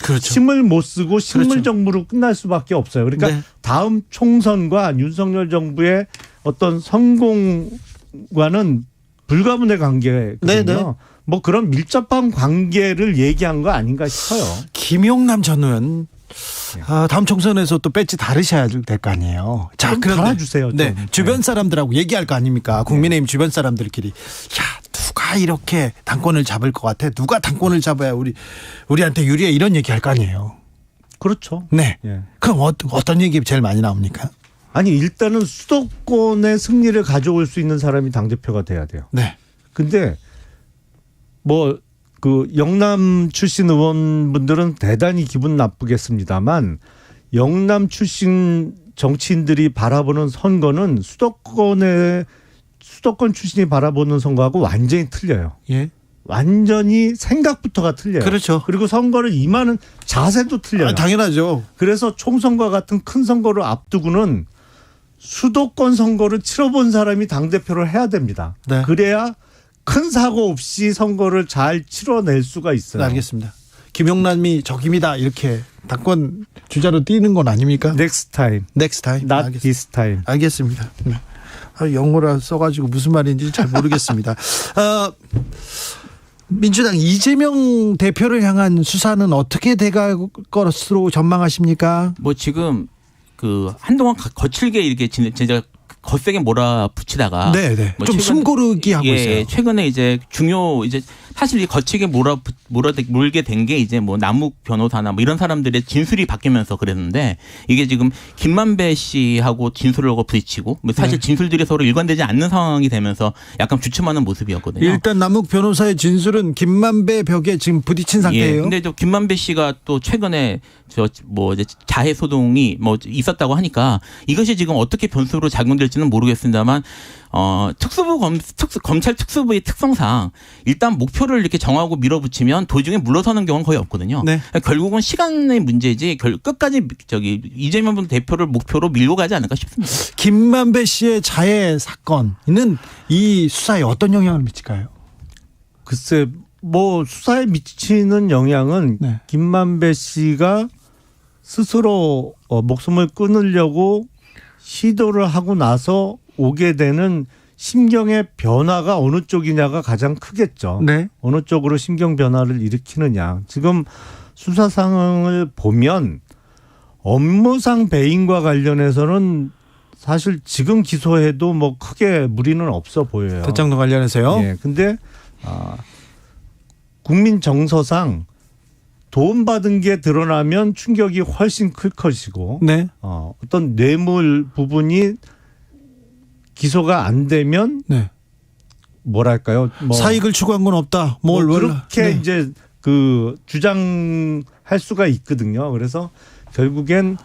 그렇죠. 힘을 못 쓰고 식물 그렇죠. 정부로 끝날 수밖에 없어요. 그러니까 네. 다음 총선과 윤석열 정부의 어떤 성공과는 불가분의 관계거든요. 네네. 그런 밀접한 관계를 얘기한 거 아닌가 싶어요. 김용남 전 의원 다음 총선에서 또 배지 다르셔야 될 거 아니에요. 자, 좀 그런데 달아주세요. 좀. 네, 주변 사람들하고 얘기할 거 아닙니까? 국민의힘 주변 사람들끼리 누가 이렇게 당권을 잡을 것 같아? 누가 당권을 잡아야 우리한테 유리해? 이런 얘기할 거 아니에요. 그렇죠. 네. 예. 그럼 어떤 얘기 제일 많이 나옵니까? 아니 일단은 수도권의 승리를 가져올 수 있는 사람이 당대표가 돼야 돼요. 네. 근데 영남 출신 의원분들은 대단히 기분 나쁘겠습니다만 영남 출신 정치인들이 바라보는 선거는 수도권 출신이 바라보는 선거하고 완전히 틀려요. 예. 완전히 생각부터가 틀려요. 그렇죠. 그리고 선거를 임하는 자세도 틀려요. 당연하죠. 그래서 총선과 같은 큰 선거를 앞두고는 수도권 선거를 치러본 사람이 당대표를 해야 됩니다. 네. 그래야 큰 사고 없이 선거를 잘 치러낼 수가 있어요. 알겠습니다. 김용남이 적임이다 이렇게 당권 주자로 뛰는 건 아닙니까? Next time. Next time. Not 알겠습니다. this time. 알겠습니다. 네. 영어라 써가지고 무슨 말인지 잘 모르겠습니다. 민주당 이재명 대표를 향한 수사는 어떻게 돼갈 것으로 전망하십니까? 지금 한동안 거칠게 이렇게 진짜 거세게 몰아붙이다가 네네. 좀 숨고르기 하고 있어요. 최근에 이제 사실 이 거칠게 몰게 된 게 이제 남욱 변호사나 이런 사람들의 진술이 바뀌면서 그랬는데 이게 지금 김만배 씨하고 진술을 하고 부딪히고 사실 진술들이 서로 일관되지 않는 상황이 되면서 약간 주춤하는 모습이었거든요. 일단 남욱 변호사의 진술은 김만배 벽에 지금 부딪힌 상태예요. 근데 김만배 씨가 또 최근에 자해 소동이 있었다고 하니까 이것이 지금 어떻게 변수로 작용될지는 모르겠습니다만 검찰 특수부의 특성상 일단 목표를 이렇게 정하고 밀어붙이면 도중에 물러서는 경우는 거의 없거든요. 네. 결국은 시간의 문제지 끝까지 이재명 대표를 목표로 밀고 가지 않을까 싶습니다. 김만배 씨의 자해 사건은 이 수사에 어떤 영향을 미칠까요? 글쎄 수사에 미치는 영향은 네. 김만배 씨가 스스로 목숨을 끊으려고 시도를 하고 나서 오게 되는 심경의 변화가 어느 쪽이냐가 가장 크겠죠. 네. 어느 쪽으로 심경 변화를 일으키느냐. 지금 수사 상황을 보면 업무상 배임과 관련해서는 사실 지금 기소해도 뭐 크게 무리는 없어 보여요. 대장동 관련해서요. 예. 근데 국민 정서상 돈 받은 게 드러나면 충격이 훨씬 클 것이고, 네. 어떤 뇌물 부분이 기소가 안 되면 네. 뭐랄까요? 뭐 사익을 추구한 건 없다. 뭘 그렇게 네. 이제 그 주장할 수가 있거든요. 그래서 결국엔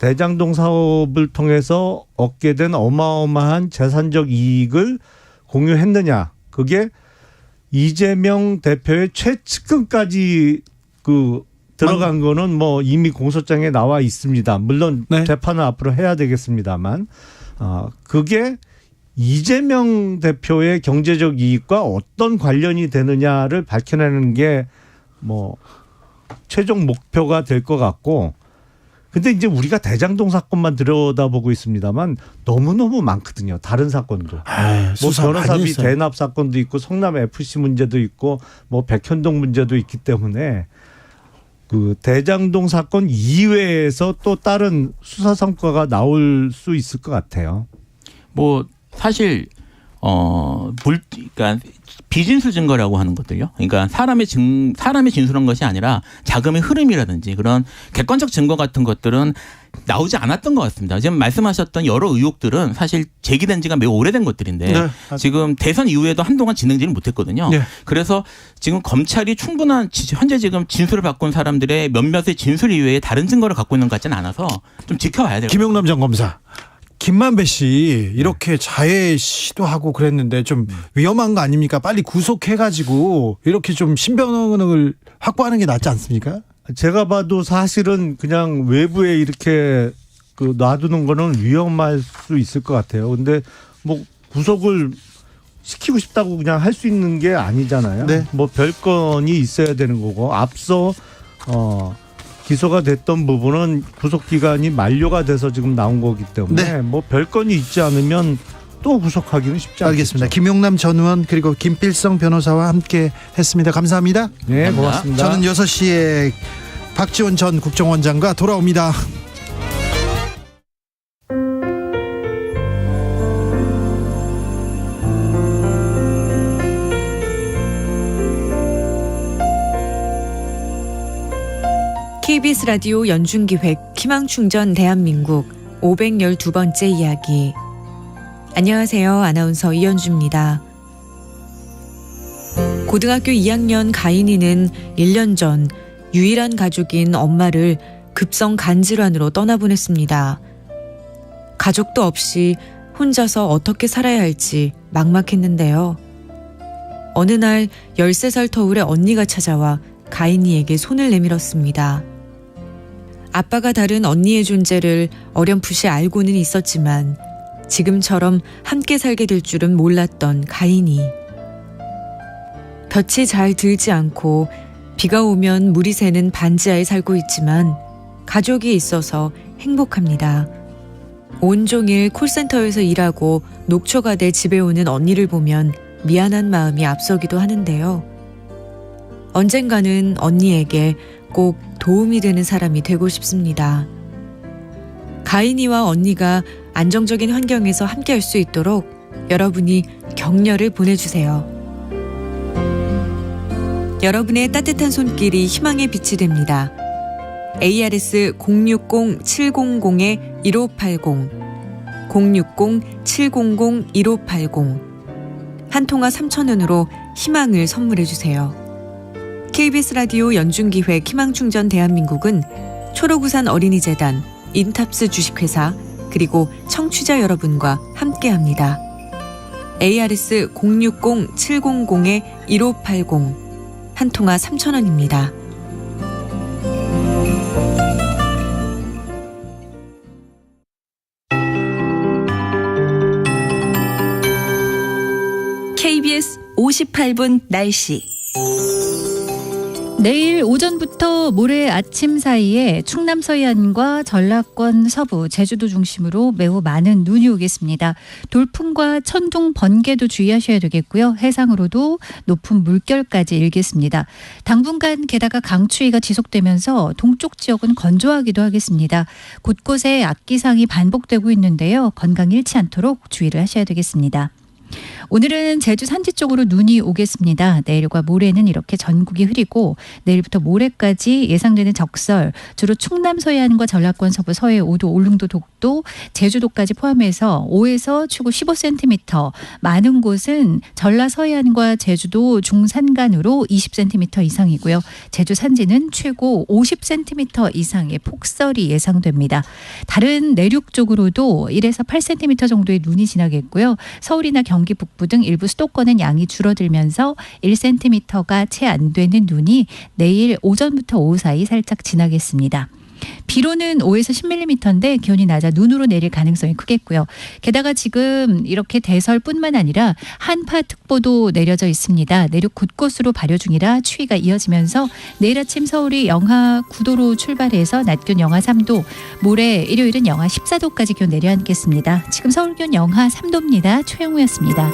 대장동 사업을 통해서 얻게 된 어마어마한 재산적 이익을 공유했느냐. 그게 이재명 대표의 최측근까지 들어간 거는 뭐 이미 공소장에 나와 있습니다. 물론 네. 재판은 앞으로 해야 되겠습니다만, 그게 이재명 대표의 경제적 이익과 어떤 관련이 되느냐를 밝혀내는 게 뭐 최종 목표가 될 것 같고, 근데 이제 우리가 대장동 사건만 들여다보고 있습니다만 너무너무 많거든요. 다른 사건도. 뭐 변호사비 대납 사건도 있고 성남 FC 문제도 있고 뭐 백현동 문제도 있기 때문에 그 대장동 사건 이외에서 또 다른 수사 성과가 나올 수 있을 것 같아요. 뭐 사실 그러니까 비진술 증거라고 하는 것들요. 그러니까 사람이 진술한 것이 아니라 자금의 흐름이라든지 그런 객관적 증거 같은 것들은 나오지 않았던 것 같습니다. 지금 말씀하셨던 여러 의혹들은 사실 제기된 지가 매우 오래된 것들인데 네. 지금 대선 이후에도 한동안 진행지를 못했거든요. 네. 그래서 지금 검찰이 충분한 현재 지금 진술을 바꾼 사람들의 몇몇의 진술 이외에 다른 증거를 갖고 있는 것 같지는 않아서 좀 지켜봐야 돼요. 김용남 전 검사. 김만배 씨 이렇게 자해 시도하고 그랬는데 좀 위험한 거 아닙니까? 빨리 구속해가지고 이렇게 좀 신변을 확보하는 게 낫지 않습니까? 제가 봐도 사실은 그냥 외부에 이렇게 놔두는 거는 위험할 수 있을 것 같아요. 근데 뭐 구속을 시키고 싶다고 그냥 할 수 있는 게 아니잖아요. 네. 뭐 별건이 있어야 되는 거고 앞서 기소가 됐던 부분은 구속 기간이 만료가 돼서 지금 나온 거기 때문에 네. 뭐 별건이 있지 않으면 또 구속하기는 쉽지 않겠죠. 알겠습니다. 김용남 전 의원 그리고 김필성 변호사와 함께 했습니다. 감사합니다. 네, 고맙습니다. 저는 6시에 박지원 전 국정원장과 돌아옵니다. KBS 라디오 연중기획 희망충전 대한민국 512번째 이야기. 안녕하세요. 아나운서 이현주입니다. 고등학교 2학년 가인이는 1년 전 유일한 가족인 엄마를 급성 간질환으로 떠나보냈습니다. 가족도 없이 혼자서 어떻게 살아야 할지 막막했는데요. 어느 날 13살 터울의 언니가 찾아와 가인이에게 손을 내밀었습니다. 아빠가 다른 언니의 존재를 어렴풋이 알고는 있었지만 지금처럼 함께 살게 될 줄은 몰랐던 가인이. 볕이 잘 들지 않고 비가 오면 물이 새는 반지하에 살고 있지만 가족이 있어서 행복합니다. 온종일 콜센터에서 일하고 녹초가 돼 집에 오는 언니를 보면 미안한 마음이 앞서기도 하는데요. 언젠가는 언니에게 꼭 도움이 되는 사람이 되고 싶습니다. 가인이와 언니가 안정적인 환경에서 함께할 수 있도록 여러분이 격려를 보내주세요. 여러분의 따뜻한 손길이 희망의 빛이 됩니다. ARS 060-700-1580 060-700-1580 한 통화 3,000원으로 희망을 선물해주세요. KBS 라디오 연중기획 희망충전 대한민국은 초록우산 어린이재단, 인탑스 주식회사, 그리고 청취자 여러분과 함께합니다. ARS 060-700-1580 한 통화 3,000원입니다. KBS 58분 날씨. 내일 오전부터 모레 아침 사이에 충남 서해안과 전라권 서부, 제주도 중심으로 매우 많은 눈이 오겠습니다. 돌풍과 천둥, 번개도 주의하셔야 되겠고요. 해상으로도 높은 물결까지 일겠습니다. 당분간 게다가 강추위가 지속되면서 동쪽 지역은 건조하기도 하겠습니다. 곳곳에 악기상이 반복되고 있는데요. 건강 잃지 않도록 주의를 하셔야 되겠습니다. 오늘은 제주 산지 쪽으로 눈이 오겠습니다. 내일과 모레는 이렇게 전국이 흐리고 내일부터 모레까지 예상되는 적설, 주로 충남 서해안과 전라권 서부 서해 5도, 울릉도, 독도, 제주도까지 포함해서 5에서 최고 15cm, 많은 곳은 전라 서해안과 제주도 중산간으로 20cm 이상이고요. 제주 산지는 최고 50cm 이상의 폭설이 예상됩니다. 다른 내륙 쪽으로도 1에서 8cm 정도의 눈이 지나겠고요. 서울이나 경기 북부 등 일부 수도권은 양이 줄어들면서 1cm가 채 안 되는 눈이 내일 오전부터 오후 사이 살짝 지나겠습니다. 비로는 5에서 10mm인데 기온이 낮아 눈으로 내릴 가능성이 크겠고요. 게다가 지금 이렇게 대설뿐만 아니라 한파특보도 내려져 있습니다. 내륙 곳곳으로 발효 중이라 추위가 이어지면서 내일 아침 서울이 영하 9도로 출발해서 낮 기온 영하 3도, 모레 일요일은 영하 14도까지 기온 내려앉겠습니다. 지금 서울 기온 영하 3도입니다. 최영우였습니다.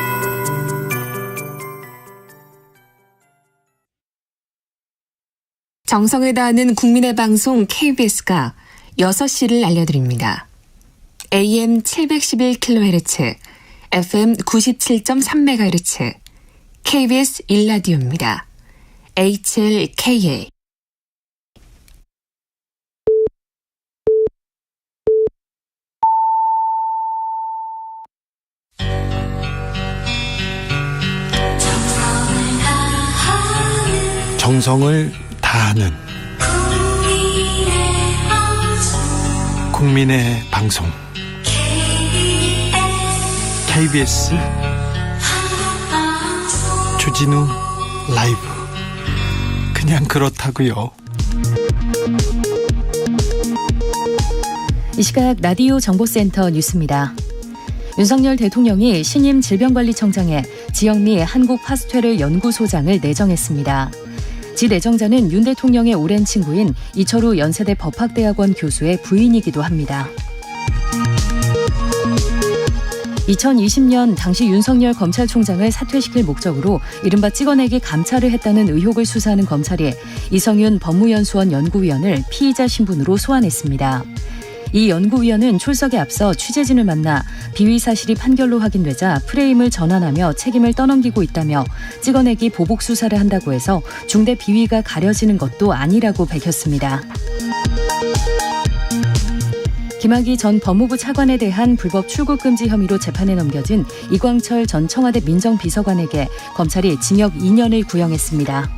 정성을 다하는 국민의 방송 KBS가 6시를 알려드립니다. AM 711kHz, FM 97.3MHz, KBS 1라디오입니다. HLKA. 정성을 다하는 국민의 방송 KBS 주진우 라이브. 그냥 그렇다고요. 이 시각 라디오 정보센터 뉴스입니다. 윤석열 대통령이 신임 질병관리청장에 지영미 한국파스테르 연구소장을 내정했습니다. 지 내정자는 윤 대통령의 오랜 친구인 이철우 연세대 법학대학원 교수의 부인이기도 합니다. 2020년 당시 윤석열 검찰총장을 사퇴시킬 목적으로 이른바 찍어내기 감찰을 했다는 의혹을 수사하는 검찰이 이성윤 법무연수원 연구위원을 피의자 신분으로 소환했습니다. 이 연구위원은 출석에 앞서 취재진을 만나 비위 사실이 판결로 확인되자 프레임을 전환하며 책임을 떠넘기고 있다며 찍어내기 보복 수사를 한다고 해서 중대 비위가 가려지는 것도 아니라고 밝혔습니다. 김학의 전 법무부 차관에 대한 불법 출국 금지 혐의로 재판에 넘겨진 이광철 전 청와대 민정비서관에게 검찰이 징역 2년을 구형했습니다.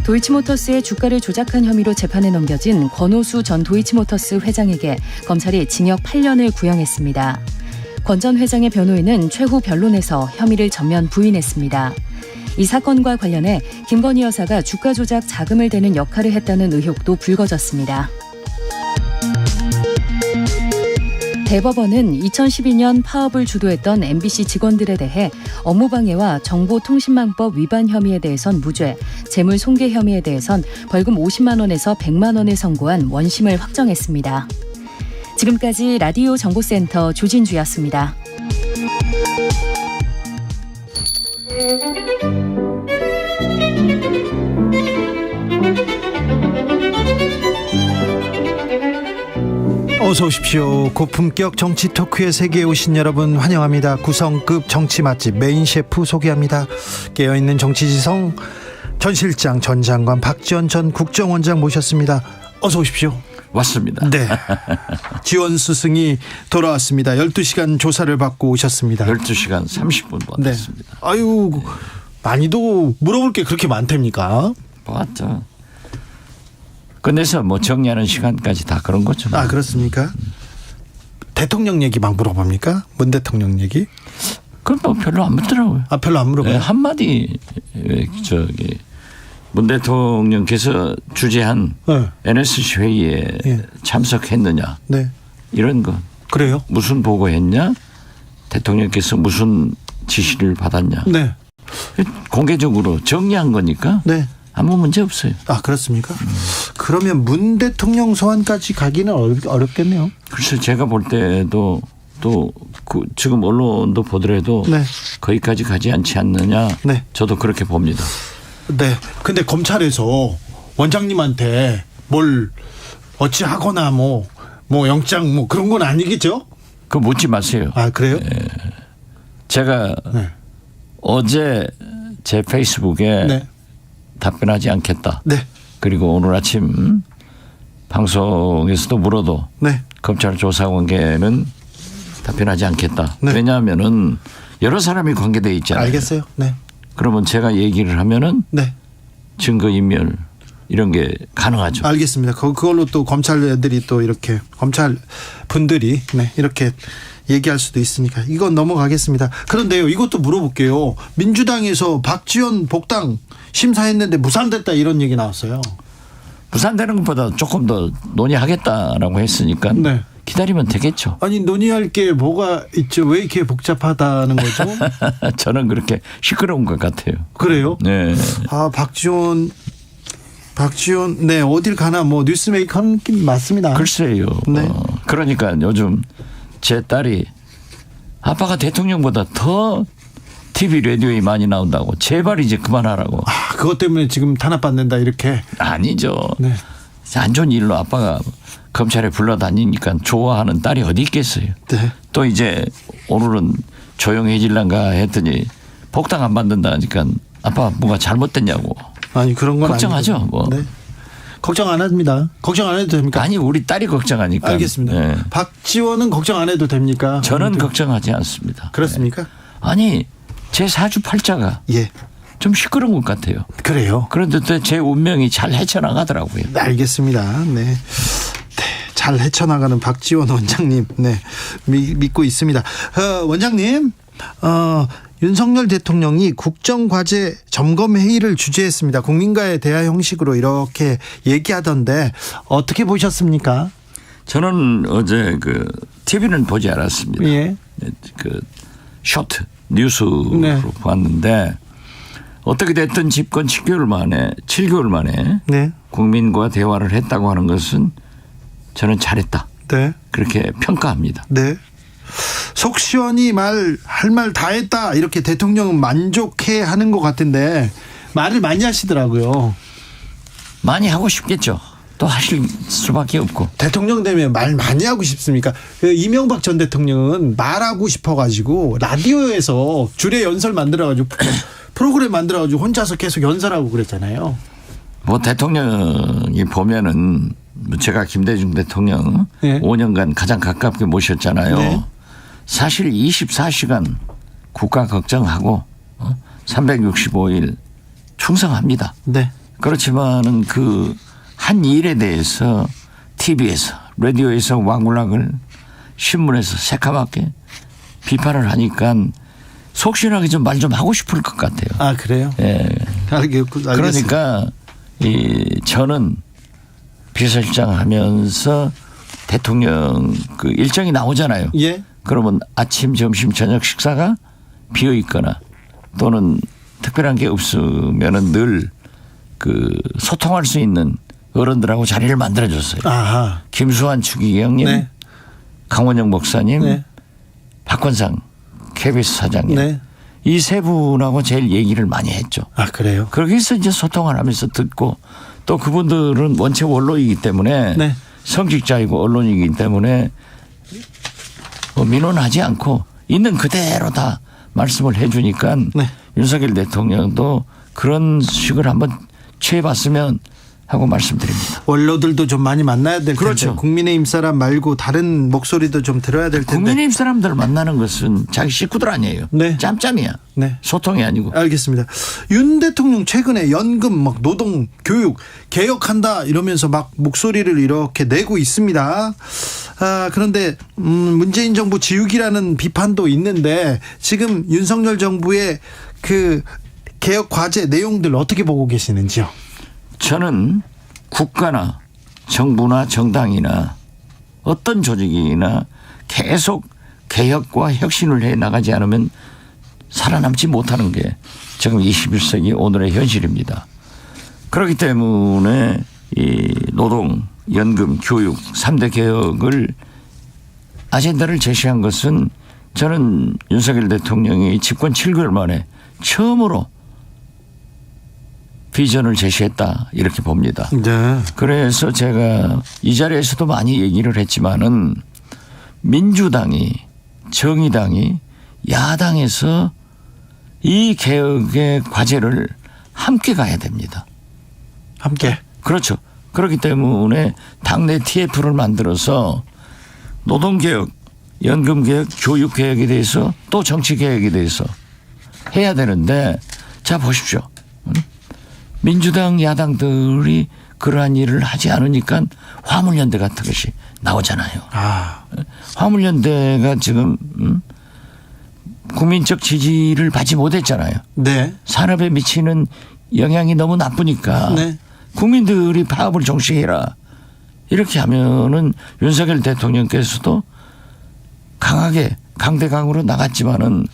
도이치모터스의 주가를 조작한 혐의로 재판에 넘겨진 권오수 전 도이치모터스 회장에게 검찰이 징역 8년을 구형했습니다. 권 전 회장의 변호인은 최후 변론에서 혐의를 전면 부인했습니다. 이 사건과 관련해 김건희 여사가 주가 조작 자금을 대는 역할을 했다는 의혹도 불거졌습니다. 대법원은 2012년 파업을 주도했던 MBC 직원들에 대해 업무방해와 정보통신망법 위반 혐의에 대해선 무죄, 재물손괴 혐의에 대해선 벌금 50만 원에서 100만 원을 선고한 원심을 확정했습니다. 지금까지 라디오 정보센터 조진주였습니다. 어서 오십시오. 고품격 정치 토크의 세계에 오신 여러분 환영합니다. 구성급 정치 맛집 메인 셰프 소개합니다. 깨어있는 정치지성 전 실장, 전 장관, 박지원 전 국정원장 모셨습니다. 어서 오십시오. 왔습니다. 네. 지원 스승이 돌아왔습니다. 12시간 조사를 받고 오셨습니다. 12시간 30분 받았습니다. 네. 아유, 많이도 물어볼 게 그렇게 많답니까? 맞죠. 끝내서 뭐 정리하는 시간까지 다 그런 거죠. 아, 그렇습니까? 대통령 얘기 막 물어봅니까? 문 대통령 얘기? 그건 뭐 별로 안 묻더라고요. 아, 별로 안 물어봐요? 네, 한마디 문 대통령께서 주재한 네. NSC 회의에 네. 참석했느냐. 네. 이런 거. 그래요? 무슨 보고했냐? 대통령께서 무슨 지시를 받았냐. 네. 공개적으로 정리한 거니까 네. 아무 문제 없어요. 아, 그렇습니까? 그러면 문 대통령 소환까지 가기는 어렵겠네요. 글쎄 제가 볼 때도 또 지금 언론도 보더라도 네. 거기까지 가지 않지 않느냐. 네. 저도 그렇게 봅니다. 네. 근데 검찰에서 원장님한테 뭘 어찌하거나 뭐 영장 뭐 그런 건 아니겠죠? 그거 묻지 마세요. 아, 그래요? 네. 제가 네. 어제 제 페이스북에 네. 답변하지 않겠다. 네. 그리고 오늘 아침 방송에서도 물어도 네. 검찰 조사 관계는 답변하지 않겠다. 네. 왜냐하면은 여러 사람이 관계되어 있잖아요. 알겠어요. 네. 그러면 제가 얘기를 하면은 네. 증거 인멸 이런 게 가능하죠. 알겠습니다. 그걸로 또 검찰 애들이 또 이렇게 검찰 분들이 네, 이렇게 얘기할 수도 있으니까 이건 넘어가겠습니다. 그런데요, 이것도 물어볼게요. 민주당에서 박지원 복당 심사했는데 무산됐다 이런 얘기 나왔어요. 무산되는 것보다 조금 더 논의하겠다라고 했으니까 네. 기다리면 되겠죠. 아니 논의할 게 뭐가 있죠? 왜 이렇게 복잡하다는 거죠? 저는 그렇게 시끄러운 것 같아요. 그래요? 네. 아, 박지원 네, 어딜 가나 뭐 뉴스메이커는 맞습니다. 글쎄요. 네. 그러니까 요즘 제 딸이 아빠가 대통령보다 더 TV 라디오에 많이 나온다고 제발 이제 그만하라고. 아, 그것 때문에 지금 탄압받는다 이렇게. 아니죠. 네. 안 좋은 일로 아빠가 검찰에 불러다니니까 좋아하는 딸이 어디 있겠어요. 네. 또 이제 오늘은 조용해질란가 했더니 복당 안 받는다 하니까 아빠 뭐가 잘못됐냐고. 아니 그런 건 걱정하죠. 아니거든요. 뭐. 네. 걱정 안 합니다. 걱정 안 해도 됩니까? 아니 우리 딸이 걱정하니까. 알겠습니다. 네. 박지원은 걱정 안 해도 됩니까? 저는 걱정하지 않습니다. 그렇습니까? 네. 아니 제 사주팔자가 예. 좀 시끄러운 것 같아요. 그래요. 그런데 또 제 운명이 잘 헤쳐나가더라고요. 네, 알겠습니다. 네. 네, 잘 헤쳐나가는 박지원 원장님, 네, 믿고 있습니다. 원장님, 윤석열 대통령이 국정과제 점검회의를 주재했습니다. 국민과의 대화 형식으로 이렇게 얘기하던데 어떻게 보셨습니까? 저는 어제 TV는 보지 않았습니다. 예. 쇼트 뉴스로 네. 봤는데 어떻게 됐든 집권 7개월 만에 네. 국민과 대화를 했다고 하는 것은 저는 잘했다. 네. 그렇게 평가합니다. 네. 속 시원히 할 말 다 했다. 이렇게 대통령은 만족해 하는 것 같은데 말을 많이 하시더라고요. 많이 하고 싶겠죠. 또 하실 수밖에 없고. 대통령 되면 말 많이 하고 싶습니까? 이명박 전 대통령은 말하고 싶어가지고 라디오에서 주례 연설 만들어가지고 프로그램 만들어가지고 혼자서 계속 연설하고 그랬잖아요. 뭐 대통령이 보면은 제가 김대중 대통령 네. 5년간 가장 가깝게 모셨잖아요. 네. 사실 24시간 국가 걱정하고 365일 충성합니다. 네. 그렇지만은 그 한 일에 대해서 TV에서 라디오에서 왕울락을 신문에서 새카맣게 비판을 하니까 속시원하게 좀 말 좀 하고 싶을 것 같아요. 아, 그래요? 예. 알겠습니다. 그러니까 저는 비서실장 하면서 대통령 그 일정이 나오잖아요. 예. 그러면 아침, 점심, 저녁 식사가 비어 있거나 또는 특별한 게 없으면은 늘 소통할 수 있는 어른들하고 자리를 만들어줬어요. 아하. 김수환 추기경님, 네. 강원영 목사님, 네. 박건상 KBS 사장님. 네. 이 세 분하고 제일 얘기를 많이 했죠. 아, 그래요? 그렇게 해서 이제 소통을 하면서 듣고 또 그분들은 원체 원로이기 때문에 네. 성직자이고 언론이기 때문에 민원하지 않고 있는 그대로 다 말씀을 해 주니까 네. 윤석열 대통령도 그런 식을 한번 취해봤으면 하고 말씀드립니다. 원로들도 좀 많이 만나야 될 텐데. 그렇죠. 국민의힘 사람 말고 다른 목소리도 좀 들어야 될 텐데. 국민의힘 사람들 만나는 것은 자기 식구들 아니에요. 네. 짬짬이야. 네. 소통이 아니고. 알겠습니다. 윤 대통령 최근에 연금, 노동, 교육 개혁한다 이러면서 막 목소리를 이렇게 내고 있습니다. 그런데 문재인 정부 지우기라는 비판도 있는데 지금 윤석열 정부의 그 개혁 과제 내용들 어떻게 보고 계시는지요? 저는 국가나 정부나 정당이나 어떤 조직이나 계속 개혁과 혁신을 해 나가지 않으면 살아남지 못하는 게 지금 21세기 오늘의 현실입니다. 그렇기 때문에 이 노동, 연금, 교육 3대 개혁을 아젠다를 제시한 것은 저는 윤석열 대통령이 집권 7개월 만에 처음으로 비전을 제시했다 이렇게 봅니다. 네. 그래서 제가 이 자리에서도 많이 얘기를 했지만은 민주당이 정의당이 야당에서 이 개혁의 과제를 함께 가야 됩니다. 함께. 그렇죠. 그렇기 때문에 당내 TF를 만들어서 노동개혁, 연금개혁, 교육개혁에 대해서 또 정치개혁에 대해서 해야 되는데 자 보십시오. 민주당 야당들이 그러한 일을 하지 않으니까 화물연대 같은 것이 나오잖아요. 화물연대가 지금 국민적 지지를 받지 못했잖아요. 네. 산업에 미치는 영향이 너무 나쁘니까 네. 국민들이 파업을 종식해라. 이렇게 하면은 윤석열 대통령께서도 강하게 강대강으로 나갔지만은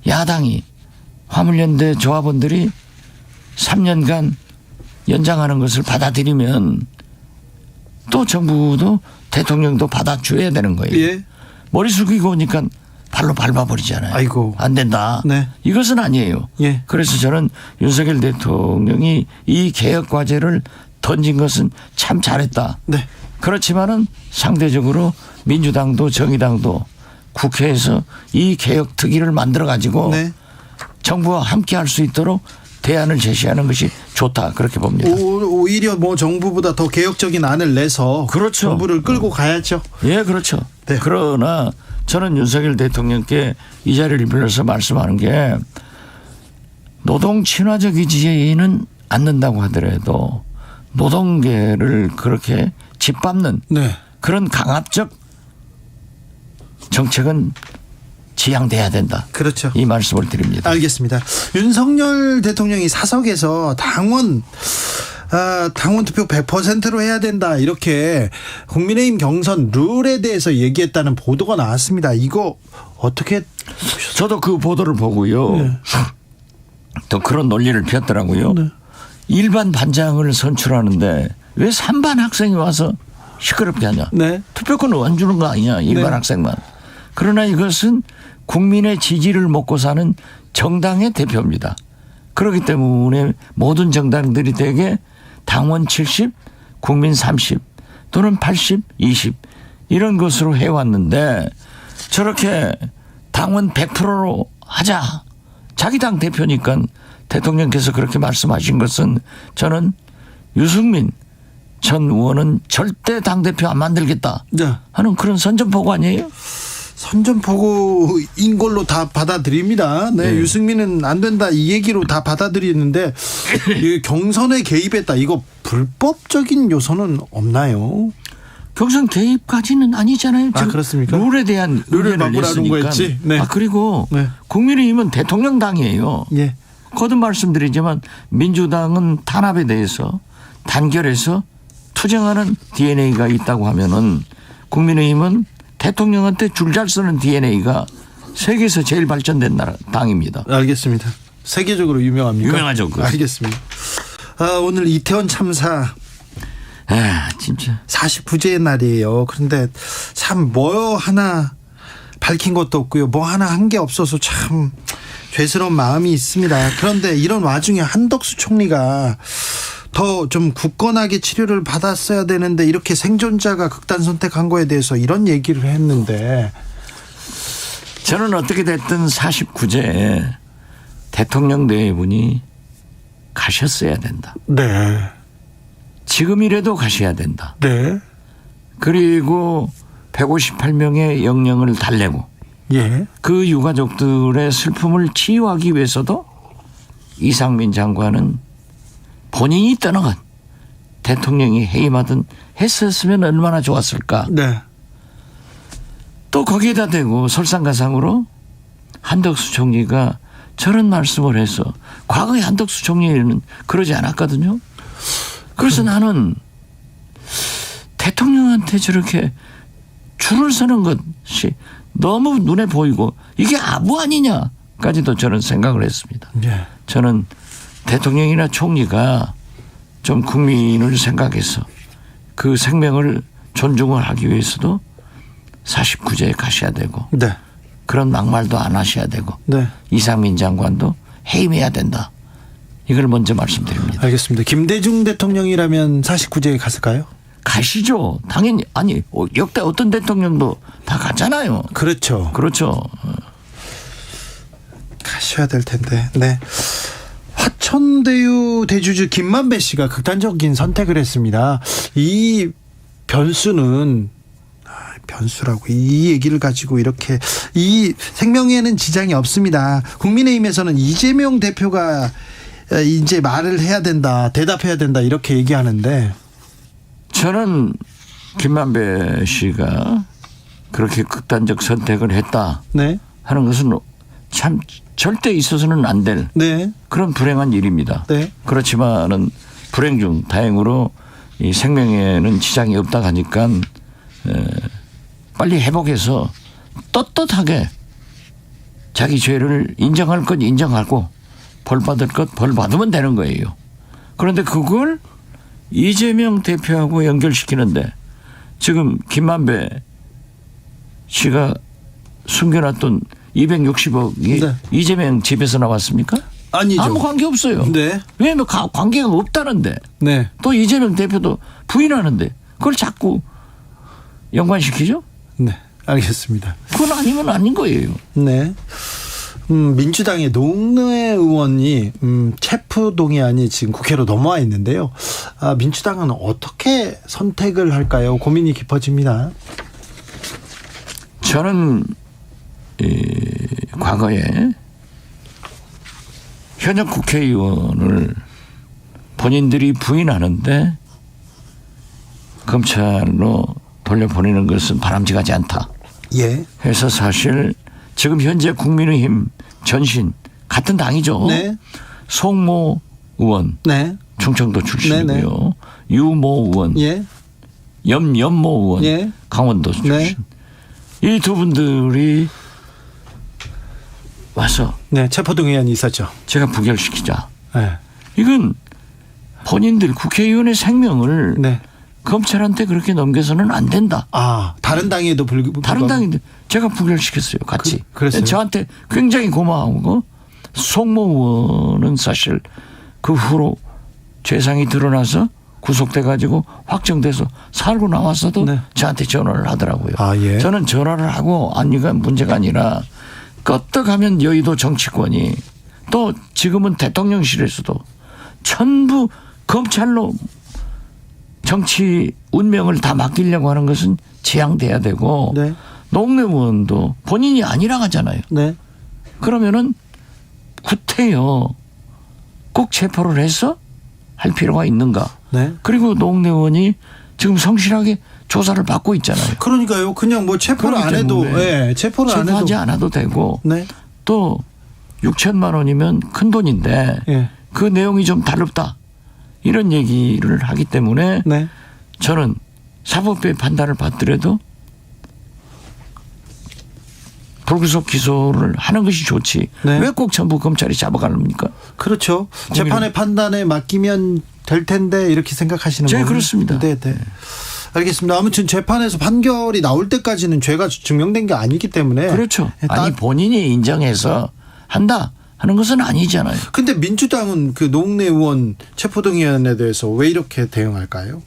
야당이 화물연대 조합원들이 3년간 연장하는 것을 받아들이면 또 정부도 대통령도 받아줘야 되는 거예요. 예. 머리 숙이고 오니까 발로 밟아버리잖아요. 아이고. 안 된다. 네. 이것은 아니에요. 예. 그래서 저는 윤석열 대통령이 이 개혁 과제를 던진 것은 참 잘했다. 네. 그렇지만은 상대적으로 민주당도 정의당도 국회에서 이 개혁 특위를 만들어 가지고 네. 정부와 함께 할 수 있도록 대안을 제시하는 것이 좋다 그렇게 봅니다. 오히려 뭐 정부보다 더 개혁적인 안을 내서 그렇죠. 정부를 끌고 가야죠. 예, 그렇죠. 네. 그러나 저는 윤석열 대통령께 이 자리를 빌려서 말씀하는 게 노동 친화적이지는 않는다고 하더라도 노동계를 그렇게 짓밟는 네. 그런 강압적 정책은 지양돼야 된다. 그렇죠. 이 말씀을 드립니다. 알겠습니다. 윤석열 대통령이 사석에서 당원 투표 100%로 해야 된다 이렇게 국민의힘 경선 룰에 대해서 얘기했다는 보도가 나왔습니다. 이거 어떻게? 저도 그 보도를 보고요. 네. 또 그런 논리를 폈더라고요. 네. 일반 반장을 선출하는데 왜 3반 학생이 와서 시끄럽게 하냐. 네. 투표권을 안 주는 거 아니냐. 일반 네. 학생만. 그러나 이것은 국민의 지지를 먹고 사는 정당의 대표입니다. 그렇기 때문에 모든 정당들이 대개 당원 70, 국민 30 또는 80, 20 이런 것으로 해왔는데 저렇게 당원 100%로 하자. 자기 당 대표니까 대통령께서 그렇게 말씀하신 것은 저는 유승민 전 의원은 절대 당대표 안 만들겠다 네. 하는 그런 선전포고 아니에요? 선전포고인 걸로 다 받아들입니다. 네, 유승민은 안 된다 이 얘기로 다 받아들이는데 경선에 개입했다 이거 불법적인 요소는 없나요? 경선 개입까지는 아니잖아요. 그렇습니까? 룰에 대한 룰을 의견을 바꾸라는 냈으니까. 거였지. 네. 그리고 네. 국민의힘은 대통령당이에요. 예. 거듭 말씀드리지만 민주당은 탄압에 대해서 단결해서 투쟁하는 DNA가 있다고 하면은 국민의힘은 대통령한테 줄 잘 쓰는 DNA가 세계에서 제일 발전된 당입니다. 알겠습니다. 세계적으로 유명합니까? 유명하죠. 알겠습니다. 오늘 이태원 참사 진짜 49제의 날이에요. 그런데 참 뭐 하나 밝힌 것도 없고요. 뭐 하나 한 게 없어서 참 죄스러운 마음이 있습니다. 그런데 이런 와중에 한덕수 총리가 더 좀 굳건하게 치료를 받았어야 되는데 이렇게 생존자가 극단 선택한 거에 대해서 이런 얘기를 했는데 저는 어떻게 됐든 49제에 대통령 네 분이 가셨어야 된다. 네. 지금이라도 가셔야 된다. 네. 그리고 158명의 영령을 달래고 예. 그 유가족들의 슬픔을 치유하기 위해서도 이상민 장관은 본인이 떠나간 대통령이 해임하든 했었으면 얼마나 좋았을까. 네. 또 거기에다 대고 설상가상으로 한덕수 총리가 저런 말씀을 해서 과거에 한덕수 총리는 그러지 않았거든요. 그래서 나는 대통령한테 저렇게 줄을 서는 것이 너무 눈에 보이고 이게 아부 아니냐까지도 저는 생각을 했습니다. 예. 저는 대통령이나 총리가 좀 국민을 생각해서 그 생명을 존중을 하기 위해서도 49제에 가셔야 되고 네. 그런 막말도 안 하셔야 되고 네. 이상민 장관도 해임해야 된다. 이걸 먼저 말씀드립니다. 알겠습니다. 김대중 대통령이라면 49제에 갔을까요? 가시죠. 당연히. 아니 역대 어떤 대통령도 다 갔잖아요. 그렇죠. 그렇죠. 가셔야 될 텐데. 네. 화천대유 대주주 김만배 씨가 극단적인 선택을 했습니다. 이 변수는 변수라고 이 얘기를 가지고 이렇게 이 생명에는 지장이 없습니다. 국민의힘에서는 이재명 대표가 이제 말을 해야 된다, 대답해야 된다 이렇게 얘기하는데 저는 김만배 씨가 그렇게 극단적 선택을 했다 네. 하는 것은 참 절대 있어서는 안 될 네. 그런 불행한 일입니다. 네. 그렇지만은 불행 중 다행으로 이 생명에는 지장이 없다 하니까 빨리 회복해서 떳떳하게 자기 죄를 인정할 것 인정하고 벌 받을 것 벌 받으면 되는 거예요. 그런데 그걸 이재명 대표하고 연결시키는데 지금 김만배 씨가 숨겨놨던 260억이 네. 이재명 집에서 나왔습니까? 아니죠. 아무 관계 없어요. 네. 왜냐하면 관계가 없다는데 네. 또 이재명 대표도 부인하는데 그걸 자꾸 연관시키죠? 네. 알겠습니다. 그건 아니면 아닌 거예요. 네. 민주당의 노웅래 의원이 체포 동의안이 지금 국회로 넘어와 있는데요. 민주당은 어떻게 선택을 할까요? 고민이 깊어집니다. 저는 과거에 현역 국회의원을 본인들이 부인하는데 검찰로 돌려보내는 것은 바람직하지 않다. 예. 그래서 사실 지금 현재 국민의힘 전신 같은 당이죠. 네. 송모 의원, 네. 충청도 출신이고요. 네, 네. 유모 의원, 예. 염모 의원, 예. 강원도 출신. 네. 이 두 분들이 와서 네, 체포동의안이 있었죠. 제가 부결시키자. 네. 이건 본인들 국회의원의 생명을 네. 검찰한테 그렇게 넘겨서는 안 된다. 다른 당에도 다른 당인데 제가 부결시켰어요. 같이. 그랬어요? 저한테 굉장히 고마워하고 송모 의원은 사실 그 후로 죄상이 드러나서 구속돼 가지고 확정돼서 살고 나왔어도 네. 저한테 전화를 하더라고요. 예. 저는 전화를 하고 아니가 문제가 아니라 껐떡하면 여의도 정치권이 또 지금은 대통령실에서도 전부 검찰로 정치 운명을 다 맡기려고 하는 것은 지양돼야 되고 네. 노웅래 의원도 본인이 아니라 하잖아요. 네. 그러면은 구태여 꼭 체포를 해서 할 필요가 있는가. 네. 그리고 노웅래 의원이 지금 성실하게 조사를 받고 있잖아요. 그러니까요. 그냥 뭐 체포를 안 해도, 예, 체포를 안 해도 체포하지 않아도 되고 네. 또 6천만 원이면 큰 돈인데 예. 그 내용이 좀 다릅다. 이런 얘기를 하기 때문에 네. 저는 사법부의 판단을 받더라도 불구속 기소를 하는 것이 좋지. 네. 왜 꼭 전부 검찰이 잡아가렵니까? 그렇죠. 재판의 판단에 맡기면 될 텐데 이렇게 생각하시는 거예요? 네, 그렇습니다. 네, 네. 알겠습니다. 아무튼 재판에서 판결이 나올 때까지는 죄가 증명된 게 아니기 때문에 그렇죠. 아니 본인이 인정해서 한다 하는 것은 아니잖아요. 근데 민주당은 그 노웅래 의원 체포동의안에 대해서 왜 이렇게 대응할까요?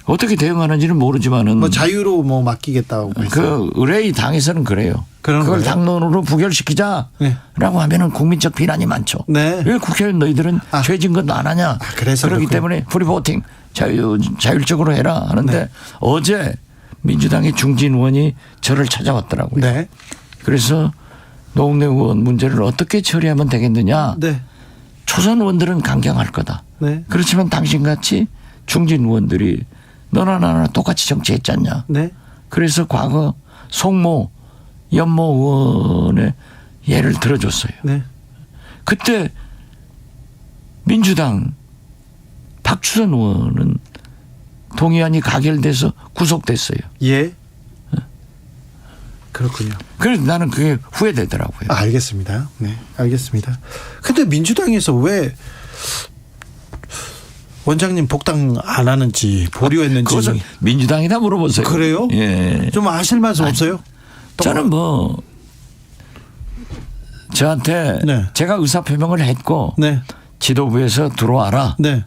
어떻게 대응하는지는 모르지만은 뭐 자유로 뭐 맡기겠다고 그 의뢰의 당에서는 그래요. 그걸 거예요? 당론으로 부결시키자라고 네. 하면은 국민적 비난이 많죠. 네. 왜 국회의원 너희들은 죄진 것도 안 하냐? 그래서 그렇기 그렇군요. 때문에 프리보팅 자율적으로 해라 하는데 네. 어제 민주당의 중진 의원이 저를 찾아왔더라고요. 네. 그래서 노웅래 의원 문제를 어떻게 처리하면 되겠느냐? 네. 초선 의원들은 강경할 거다. 네. 그렇지만 당신같이 중진 의원들이 너나 나나 똑같이 정치했지 않냐. 네. 그래서 과거 송모, 염모 의원의 예를 들어줬어요. 네. 그때 민주당 박주선 의원은 동의안이 가결돼서 구속됐어요. 예. 그렇군요. 그래서 나는 그게 후회되더라고요. 알겠습니다. 네, 알겠습니다. 근데 민주당에서 왜 원장님 복당 안 하는지 보류했는지 그것은 민주당이다 물어보세요. 그래요? 예. 좀 아실 말씀 없어요? 저는 뭐 저한테 네. 제가 의사표명을 했고 네. 지도부에서 들어와라. 네.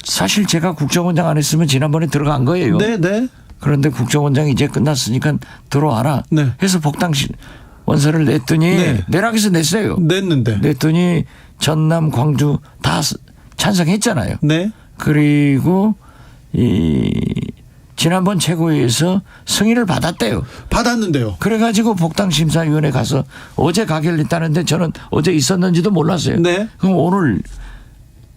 사실 제가 국정원장 안 했으면 지난번에 들어간 거예요. 네, 네. 그런데 국정원장이 이제 끝났으니까 들어와라. 네. 해서 복당 원서를 냈더니 네. 내락에서 냈어요. 냈더니 전남, 광주 다 찬성했잖아요. 네. 그리고 지난번 최고위에서 승인을 받았대요. 받았는데요. 그래가지고 복당심사위원회 가서 어제 가결했다는데 저는 어제 있었는지도 몰랐어요. 네. 그럼 오늘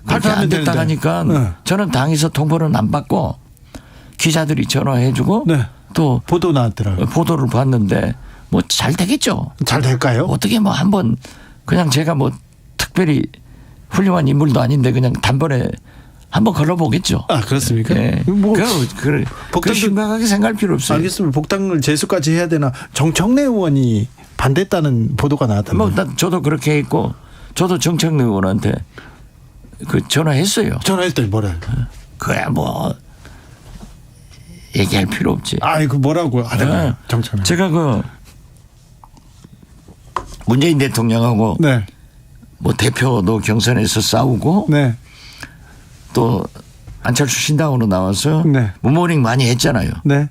그렇게 안 발표하면 됐다 되는데. 하니까 네. 저는 당에서 통보는 안 받고 기자들이 전화해주고 네. 또 보도 나왔더라고요. 보도를 봤는데 뭐 잘 되겠죠. 잘 될까요? 어떻게 뭐 한번 그냥 제가 뭐 특별히 훌륭한 인물도 아닌데 그냥 단번에 한번 걸러보겠죠. 아, 그렇습니까? 네. 뭐 복당 심각하게 생각할 필요 없어요. 알겠습니다. 복당을 재수까지 해야 되나? 정청래 의원이 반대했다는 보도가 나왔던데. 뭐 저도 그렇게 했고 저도 정청래 의원한테 전화했어요. 전화했더니 뭐래요? 그야 뭐 얘기할 필요 없지. 그 뭐라고 하더라고요. 정청래. 제가 문재인 대통령하고 네. 뭐 대표도 경선에서 싸우고 네. 또 안철수 신당으로 나와서 네. 문모닝 많이 했잖아요. 네.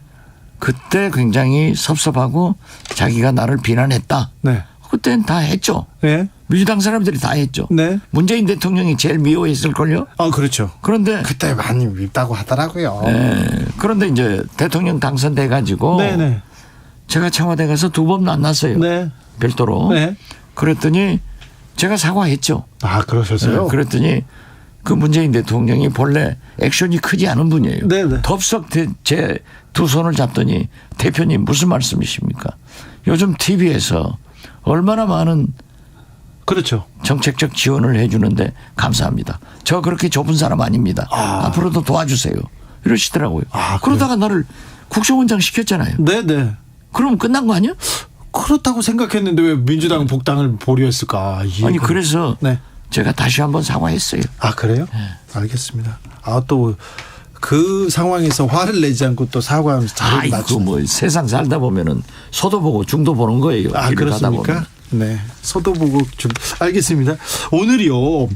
그때 굉장히 섭섭하고 자기가 나를 비난했다. 네. 그때는 다 했죠. 네. 민주당 사람들이 다 했죠. 네. 문재인 대통령이 제일 미워했을걸요. 그렇죠. 그런데 그때 많이 밉다고 하더라고요. 네. 그런데 이제 대통령 당선돼 가지고 네네. 제가 청와대 가서 2번 만났어요. 네. 별도로. 네. 그랬더니 제가 사과했죠. 그러셨어요? 네. 그랬더니 그 문재인 대통령이 본래 액션이 크지 않은 분이에요. 네네. 덥석 제 두 손을 잡더니 대표님 무슨 말씀이십니까? 요즘 TV에서 얼마나 많은 그렇죠. 정책적 지원을 해주는데 감사합니다. 저 그렇게 좁은 사람 아닙니다. 앞으로도 도와주세요. 이러시더라고요. 그러다가 나를 국정원장 시켰잖아요. 네네. 그럼 끝난 거 아니야? 그렇다고 생각했는데 왜 민주당 복당을 보류했을까? 아니 그래서 네. 제가 다시 한번 사과했어요. 그래요? 네. 알겠습니다. 또 그 상황에서 화를 내지 않고 또 사과하면서 자리를 맞추는. 뭐 세상 살다 보면은 소도 보고 중도 보는 거예요. 그렇습니까? 네. 소도 보고 알겠습니다. 오늘이요.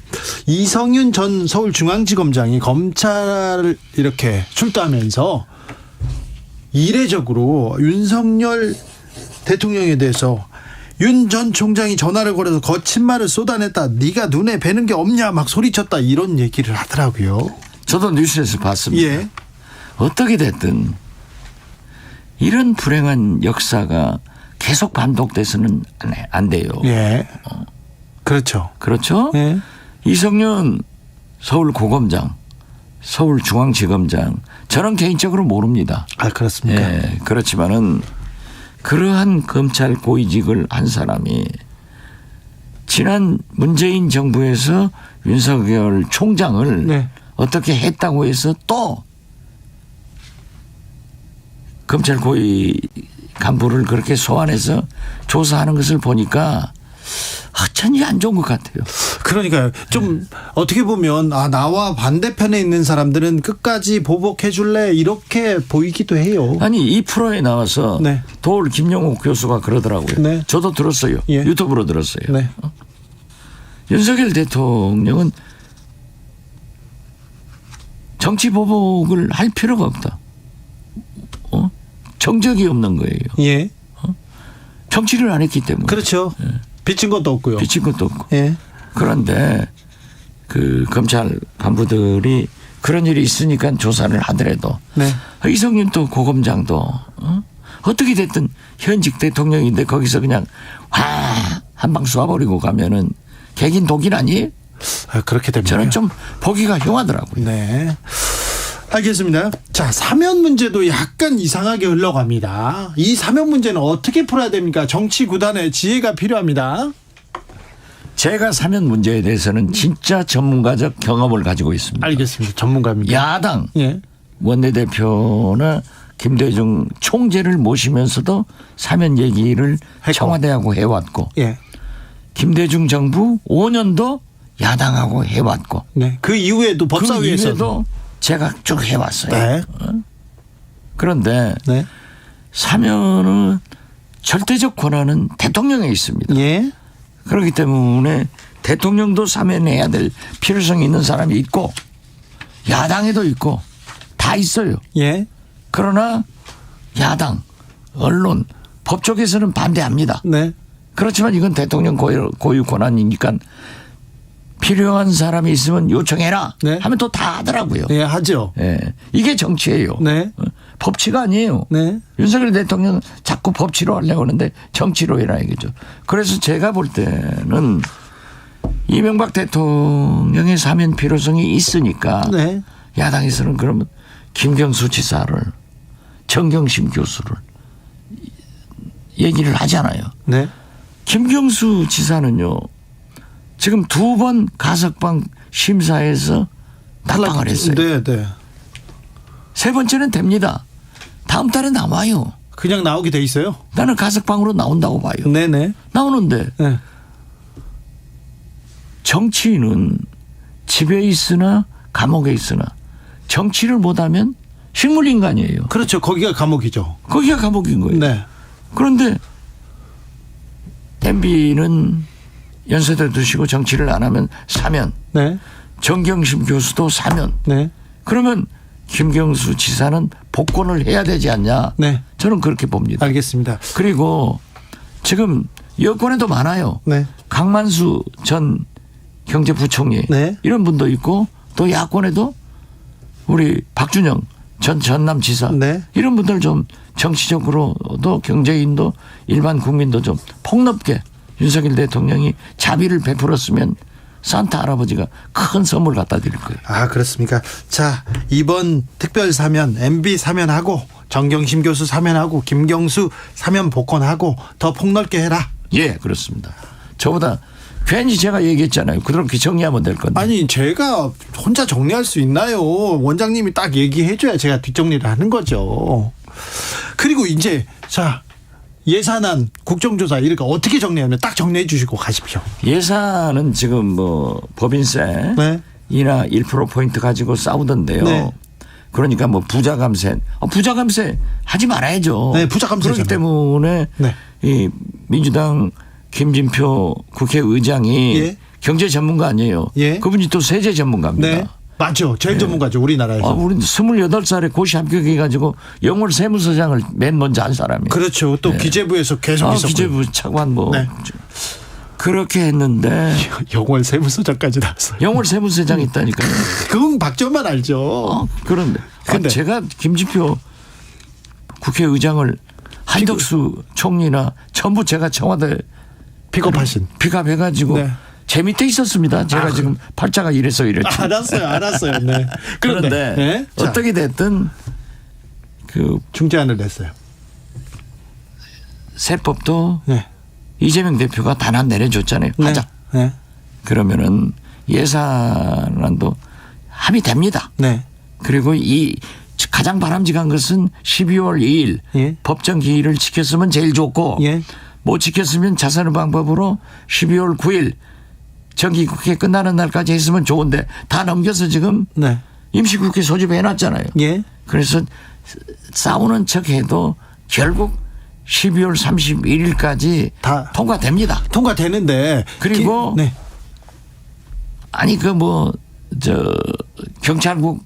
이성윤 전 서울중앙지검장이 검찰을 이렇게 출두하면서 이례적으로 윤석열 대통령에 대해서 윤 전 총장이 전화를 걸어서 거친 말을 쏟아냈다. 네가 눈에 뵈는 게 없냐 막 소리쳤다. 이런 얘기를 하더라고요. 저도 뉴스에서 봤습니다. 예. 어떻게 됐든 이런 불행한 역사가 계속 반복돼서는 안 돼요. 예. 그렇죠. 그렇죠? 예. 이성윤 서울고검장, 서울중앙지검장 저는 개인적으로 모릅니다. 그렇습니까? 예. 그렇지만은 그러한 검찰 고위직을 한 사람이 지난 문재인 정부에서 윤석열 총장을 네. 어떻게 했다고 해서 또 검찰 고위 간부를 그렇게 소환해서 조사하는 것을 보니까 어쩐지 안 좋은 것 같아요. 그러니까요. 좀 어떻게 보면 나와 반대편에 있는 사람들은 끝까지 보복해 줄래 이렇게 보이기도 해요. 아니 이 프로에 나와서 네. 도올 김용욱 교수가 그러더라고요. 네. 저도 들었어요. 예. 유튜브로 들었어요. 네. 윤석열 대통령은 정치 보복을 할 필요가 없다. 정적이 없는 거예요. 예. 정치를 안 했기 때문에. 그렇죠. 예. 빚진 것도 없고요. 빚진 것도 없고. 예. 그런데 그 검찰 간부들이 그런 일이 있으니까 조사를 하더라도 네. 이성윤 또 고검장도 어떻게 됐든 현직 대통령인데 거기서 그냥 한 방 쏴버리고 가면은 개긴 독일 아니에요? 그렇게 됩니다. 저는 좀 보기가 흉하더라고요. 네. 알겠습니다. 자, 사면 문제도 약간 이상하게 흘러갑니다. 이 사면 문제는 어떻게 풀어야 됩니까? 정치 구단의 지혜가 필요합니다. 제가 사면 문제에 대해서는 진짜 전문가적 경험을 가지고 있습니다. 알겠습니다. 전문가입니다. 야당 예. 원내대표나 김대중 총재를 모시면서도 사면 얘기를 청와대하고 해왔고 예. 김대중 정부 5년도 야당하고 해왔고 네. 그 이후에도 법사위에서도 그 이후에도 제가 쭉 해왔어요. 네. 그런데 네. 사면은 절대적 권한은 대통령에 있습니다. 예. 그렇기 때문에 대통령도 사면해야 될 필요성이 있는 사람이 있고 야당에도 있고 다 있어요. 예. 그러나 야당, 언론, 법 쪽에서는 반대합니다. 네. 그렇지만 이건 대통령 고유 권한이니까 필요한 사람이 있으면 요청해라 네. 하면 또 다 하더라고요. 예, 하죠. 예. 이게 정치예요. 네. 법치가 아니에요. 네. 윤석열 대통령은 자꾸 법치로 하려고 하는데 정치로 해라 이거죠. 그래서 제가 볼 때는 이명박 대통령의 사면 필요성이 있으니까 네. 야당에서는 그러면 김경수 지사를 정경심 교수를 얘기를 하잖아요. 네. 김경수 지사는요. 지금 2번 가석방 심사에서 낙방을 했어요. 네, 네. 3번째는 됩니다. 다음 달에 나와요. 그냥 나오게 돼 있어요? 나는 가석방으로 나온다고 봐요. 네네. 나오는데 네. 정치인은 집에 있으나 감옥에 있으나 정치를 못하면 식물인간이에요. 그렇죠. 거기가 감옥이죠. 거기가 감옥인 거예요. 네. 그런데 MB는 연세대 두시고 정치를 안 하면 사면. 네. 정경심 교수도 사면. 네. 그러면 김경수 지사는 복권을 해야 되지 않냐. 네. 저는 그렇게 봅니다. 알겠습니다. 그리고 지금 여권에도 많아요. 네. 강만수 전 경제부총리 네. 이런 분도 있고 또 야권에도 우리 박준영 전 전남지사 네. 이런 분들 좀 정치적으로도 경제인도 일반 국민도 좀 폭넓게 윤석열 대통령이 자비를 베풀었으면 산타 할아버지가 큰 선물 갖다 드릴 거예요. 아, 그렇습니까? 자, 이번 특별 사면 MB 사면하고 정경심 교수 사면하고 김경수 사면 복권하고 더 폭넓게 해라. 예, 그렇습니다. 저보다 괜히 제가 얘기했잖아요. 그렇게 정리하면 될 건데. 아니, 제가 혼자 정리할 수 있나요? 원장님이 딱 얘기해 줘야 제가 뒷정리를 하는 거죠. 그리고 이제 자, 예산안, 국정조사 이렇게 어떻게 정리하면 딱 정리해 주시고 가십시오. 예산은 지금 뭐 법인세 네. 이나 1%포인트 가지고 싸우던데요. 네. 그러니까 뭐 부자 감세. 부자 감세 하지 말아야죠. 네, 부자 감세잖아요. 그렇기 때문에 네. 이 민주당 김진표 국회의장이 예. 경제 전문가 아니에요. 예. 그분이 또 세제 전문가입니다. 네. 맞죠. 제일 전문가죠. 우리나라에서. 우리 28살에 고시 합격해가지고 영월 세무서장을 맨 먼저 한 사람이에요. 그렇죠. 또 네. 기재부에서 계속 있었고요. 기재부 차관 뭐. 네. 그렇게 했는데 영월 세무서장까지 나왔어요. 영월 세무서장이 있다니까요. 그건 박전만 알죠. 그런데 근데. 제가 김진표 국회의장을 한덕수 총리나 전부 제가 청와대 픽업하신. 픽업해가지고 네. 제 밑에 있었습니다. 제가 지금 팔자가 이래서 이랬죠. 알았어요. 네. 그런데 네. 자, 어떻게 됐든 그 중재안을 냈어요. 세법도 네. 이재명 대표가 단안 내려줬잖아요. 하자. 네. 그러면은 예산안도 합의됩니다. 네. 그리고 이 가장 바람직한 것은 12월 2일 예. 법정 기일을 지켰으면 제일 좋고 예. 못 지켰으면 자선의 방법으로 12월 9일 정기국회 끝나는 날까지 했으면 좋은데 다 넘겨서 지금 네. 임시국회 소집해놨잖아요. 예. 그래서 싸우는 척해도 결국 12월 31일까지 다 통과됩니다. 통과되는데 그리고 네. 아니 그 뭐 저 경찰국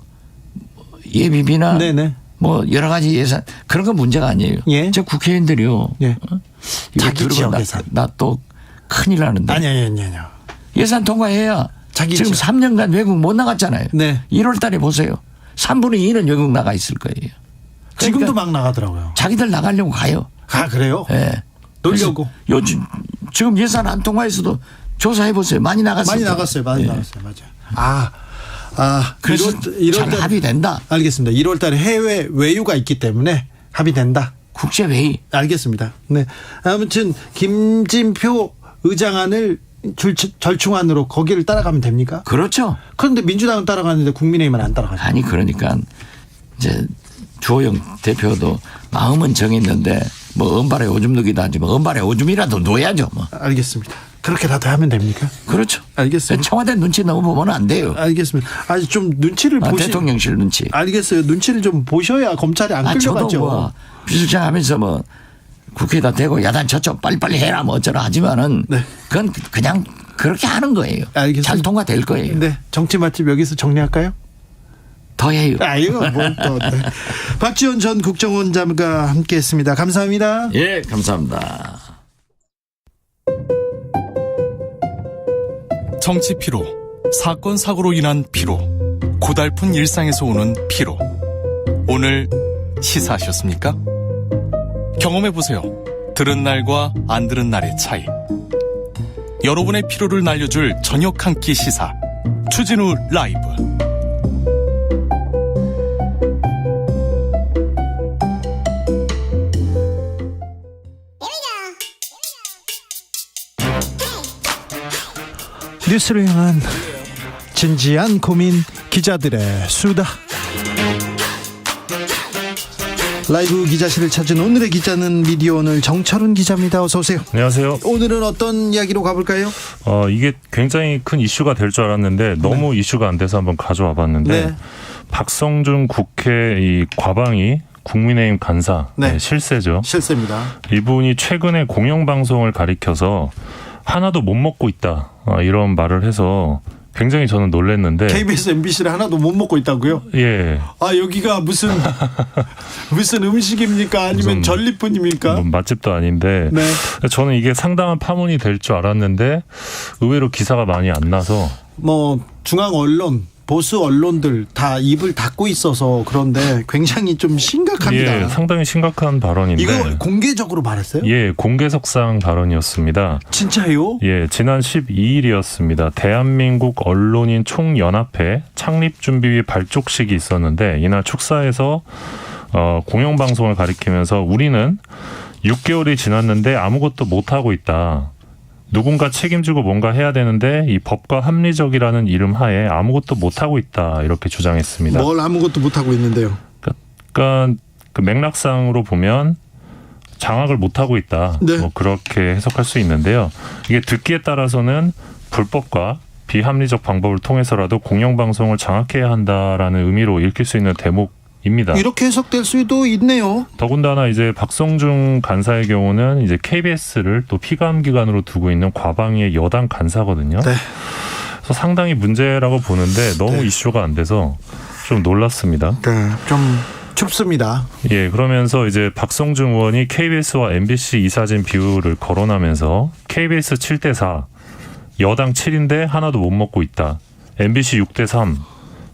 예비비나 네네. 뭐 여러 가지 예산 그런 건 문제가 아니에요. 예. 저 국회의원들이요. 예. 이거 자기 들고 지역 예산. 나 또 큰일 나는데. 아니요. 예산 통과해야 자기 지금 지역. 3년간 외국 못 나갔잖아요. 네. 1월 달에 보세요. 3분의 2는 외국 나가 있을 거예요. 그러니까 지금도 막 나가더라고요. 자기들 나가려고 가요. 아, 그래요? 예. 놀려고. 요즘 지금 예산 안 통과해서도 조사해 보세요. 많이 나갔어요. 많이 나갔어요. 맞아요. 그래서 1월 잘 달에 합의된다. 알겠습니다. 1월 달에 해외 외유가 있기 때문에 합의된다. 국제회의. 알겠습니다. 네. 아무튼 김진표 의장안을 절충안으로 거기를 따라가면 됩니까? 그렇죠. 그런데 민주당은 따라가는데 국민의힘은 안 따라가죠. 아니 그러니까 이제 주호영 대표도 마음은 정했는데 뭐 은발에 오줌 누기도 하지 뭐 은발에 오줌이라도 놓아야죠 뭐. 알겠습니다. 그렇게라도 하면 됩니까? 그렇죠. 알겠습니다. 청와대 눈치 너무 보면 안 돼요. 알겠습니다. 아니 좀 눈치를 대통령실 눈치. 알겠어요. 눈치를 좀 보셔야 검찰이 안 끌려가죠. 저도 뭐 비서장 하면서 뭐 국회에다 대고 야단 저쪽 빨리빨리 해라 뭐 어쩌라 하지만은 그건 그냥 그렇게 하는 거예요. 알겠습니다. 잘 통과될 거예요. 네. 정치 맛집 여기서 정리할까요? 더 해요. 아이고 뭘 또. 네. 박지원 전 국정원장과 함께했습니다. 감사합니다. 예, 감사합니다. 정치 피로, 사건 사고로 인한 피로, 고달픈 일상에서 오는 피로. 오늘 시사하셨습니까? 경험해보세요. 들은 날과 안 들은 날의 차이. 여러분의 피로를 날려줄 저녁 한 끼 시사. 추진우 라이브. 뉴스를 향한 진지한 고민, 기자들의 수다. 라이브 기자실을 찾은 오늘의 기자는 미디어오늘 정철훈 기자입니다. 어서 오세요. 안녕하세요. 오늘은 어떤 이야기로 가볼까요? 이게 굉장히 큰 이슈가 될 줄 알았는데 너무 이슈가 안 돼서 한번 가져와 봤는데 박성준 국회 이 과방위 국민의힘 간사 실세죠. 실세입니다. 이분이 최근에 공영방송을 가리켜서 하나도 못 먹고 있다 이런 말을 해서 굉장히 저는 놀랐는데 KBS, MBC를 하나도 못 먹고 있다고요? 예. 아 여기가 무슨 음식입니까? 아니면 전리품입니까? 뭐 맛집도 아닌데 저는 이게 상당한 파문이 될 줄 알았는데 의외로 기사가 많이 안 나서 뭐 중앙 언론 보수 언론들 다 입을 닫고 있어서 그런데 굉장히 좀 심각합니다. 예, 상당히 심각한 발언인데. 이거 공개적으로 말했어요? 예, 공개석상 발언이었습니다. 진짜요? 예, 지난 12일이었습니다. 대한민국 언론인 총연합회 창립준비위 발족식이 있었는데 이날 축사에서 공영방송을 가리키면서 우리는 6개월이 지났는데 아무것도 못하고 있다. 누군가 책임지고 뭔가 해야 되는데 이 법과 합리적이라는 이름 하에 아무것도 못하고 있다 이렇게 주장했습니다. 뭘 아무것도 못하고 있는데요? 그러니까 그 맥락상으로 보면 장악을 못하고 있다. 뭐 그렇게 해석할 수 있는데요. 이게 듣기에 따라서는 불법과 비합리적 방법을 통해서라도 공영방송을 장악해야 한다라는 의미로 읽힐 수 있는 대목입니다. 이렇게 해석될 수도 있네요. 더군다나 이제 박성준 간사의 경우는 이제 KBS를 또 피감기관으로 두고 있는 과방위의 여당 간사거든요. 그래서 상당히 문제라고 보는데 너무 이슈가 안 돼서 좀 놀랐습니다. 네, 좀 춥습니다. 예, 그러면서 이제 박성준 의원이 KBS와 MBC 이사진 비율을 거론하면서 KBS 7대4, 여당 7인데 하나도 못 먹고 있다. MBC 6대3.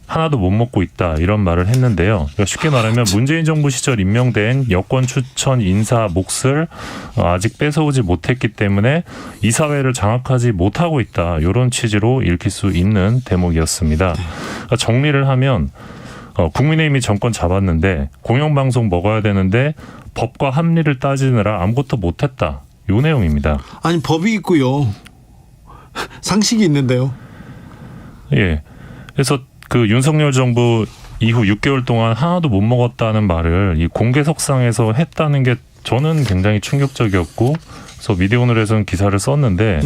하나도 못 먹고 있다 이런 말을 했는데요. 그러니까 쉽게 말하면 문재인 정부 시절 임명된 여권 추천 인사 몫을 아직 뺏어오지 못했기 때문에 이사회를 장악하지 못하고 있다. 이런 취지로 읽힐 수 있는 대목이었습니다. 그러니까 정리를 하면 국민의힘이 정권 잡았는데 공영방송 먹어야 되는데 법과 합리를 따지느라 아무것도 못했다. 이 내용입니다. 아니 법이 있고요. 상식이 있는데요. 예. 그래서 그 윤석열 정부 이후 6개월 동안 하나도 못 먹었다는 말을 이 공개석상에서 했다는 게 저는 굉장히 충격적이었고 그래서 미디어오늘에서는 기사를 썼는데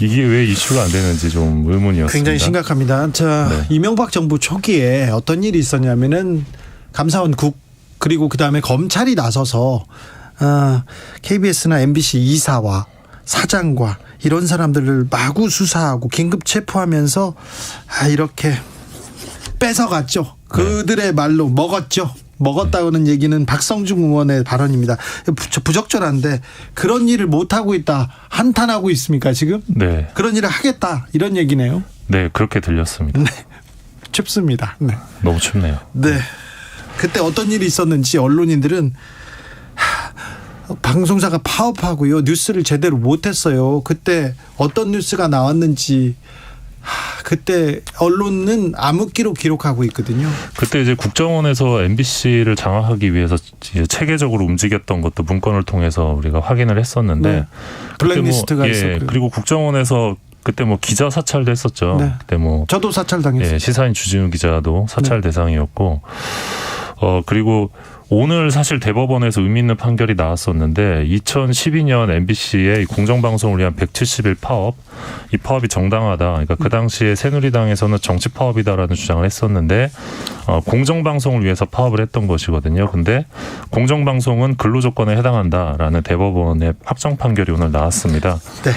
이게 왜 이슈가 안 되는지 좀 의문이었습니다. 굉장히 심각합니다. 자, 이명박 정부 초기에 어떤 일이 있었냐면은 감사원 국 그리고 그다음에 검찰이 나서서 KBS나 MBC 이사와 사장과 이런 사람들을 마구 수사하고 긴급 체포하면서 이렇게 뺏어갔죠. 그들의 말로 먹었다는 얘기는 박성준 의원의 발언입니다. 부적절한데 그런 일을 못하고 있다. 한탄하고 있습니까 지금? 네. 그런 일을 하겠다 이런 얘기네요. 네, 그렇게 들렸습니다. 네, 춥습니다. 네. 너무 춥네요. 네. 그때 어떤 일이 있었는지 언론인들은 방송사가 파업하고요. 뉴스를 제대로 못했어요. 그때 어떤 뉴스가 나왔는지 그때 언론은 암흑기로 기록하고 있거든요. 그때 이제 국정원에서 MBC를 장악하기 위해서 체계적으로 움직였던 것도 문건을 통해서 우리가 확인을 했었는데 블랙리스트가 있었고요. 그리고 국정원에서 그때 뭐 기자 사찰도 했었죠. 그때 뭐 저도 사찰당했어요. 시사인 주진우 기자도 사찰 대상이었고 그리고 오늘 사실 대법원에서 의미 있는 판결이 나왔었는데 2012년 MBC의 공정방송을 위한 170일 파업, 이 파업이 정당하다. 그러니까 그 당시에 새누리당에서는 정치 파업이다라는 주장을 했었는데 공정방송을 위해서 파업을 했던 것이거든요. 근데 공정방송은 근로조건에 해당한다라는 대법원의 확정 판결이 오늘 나왔습니다. 네.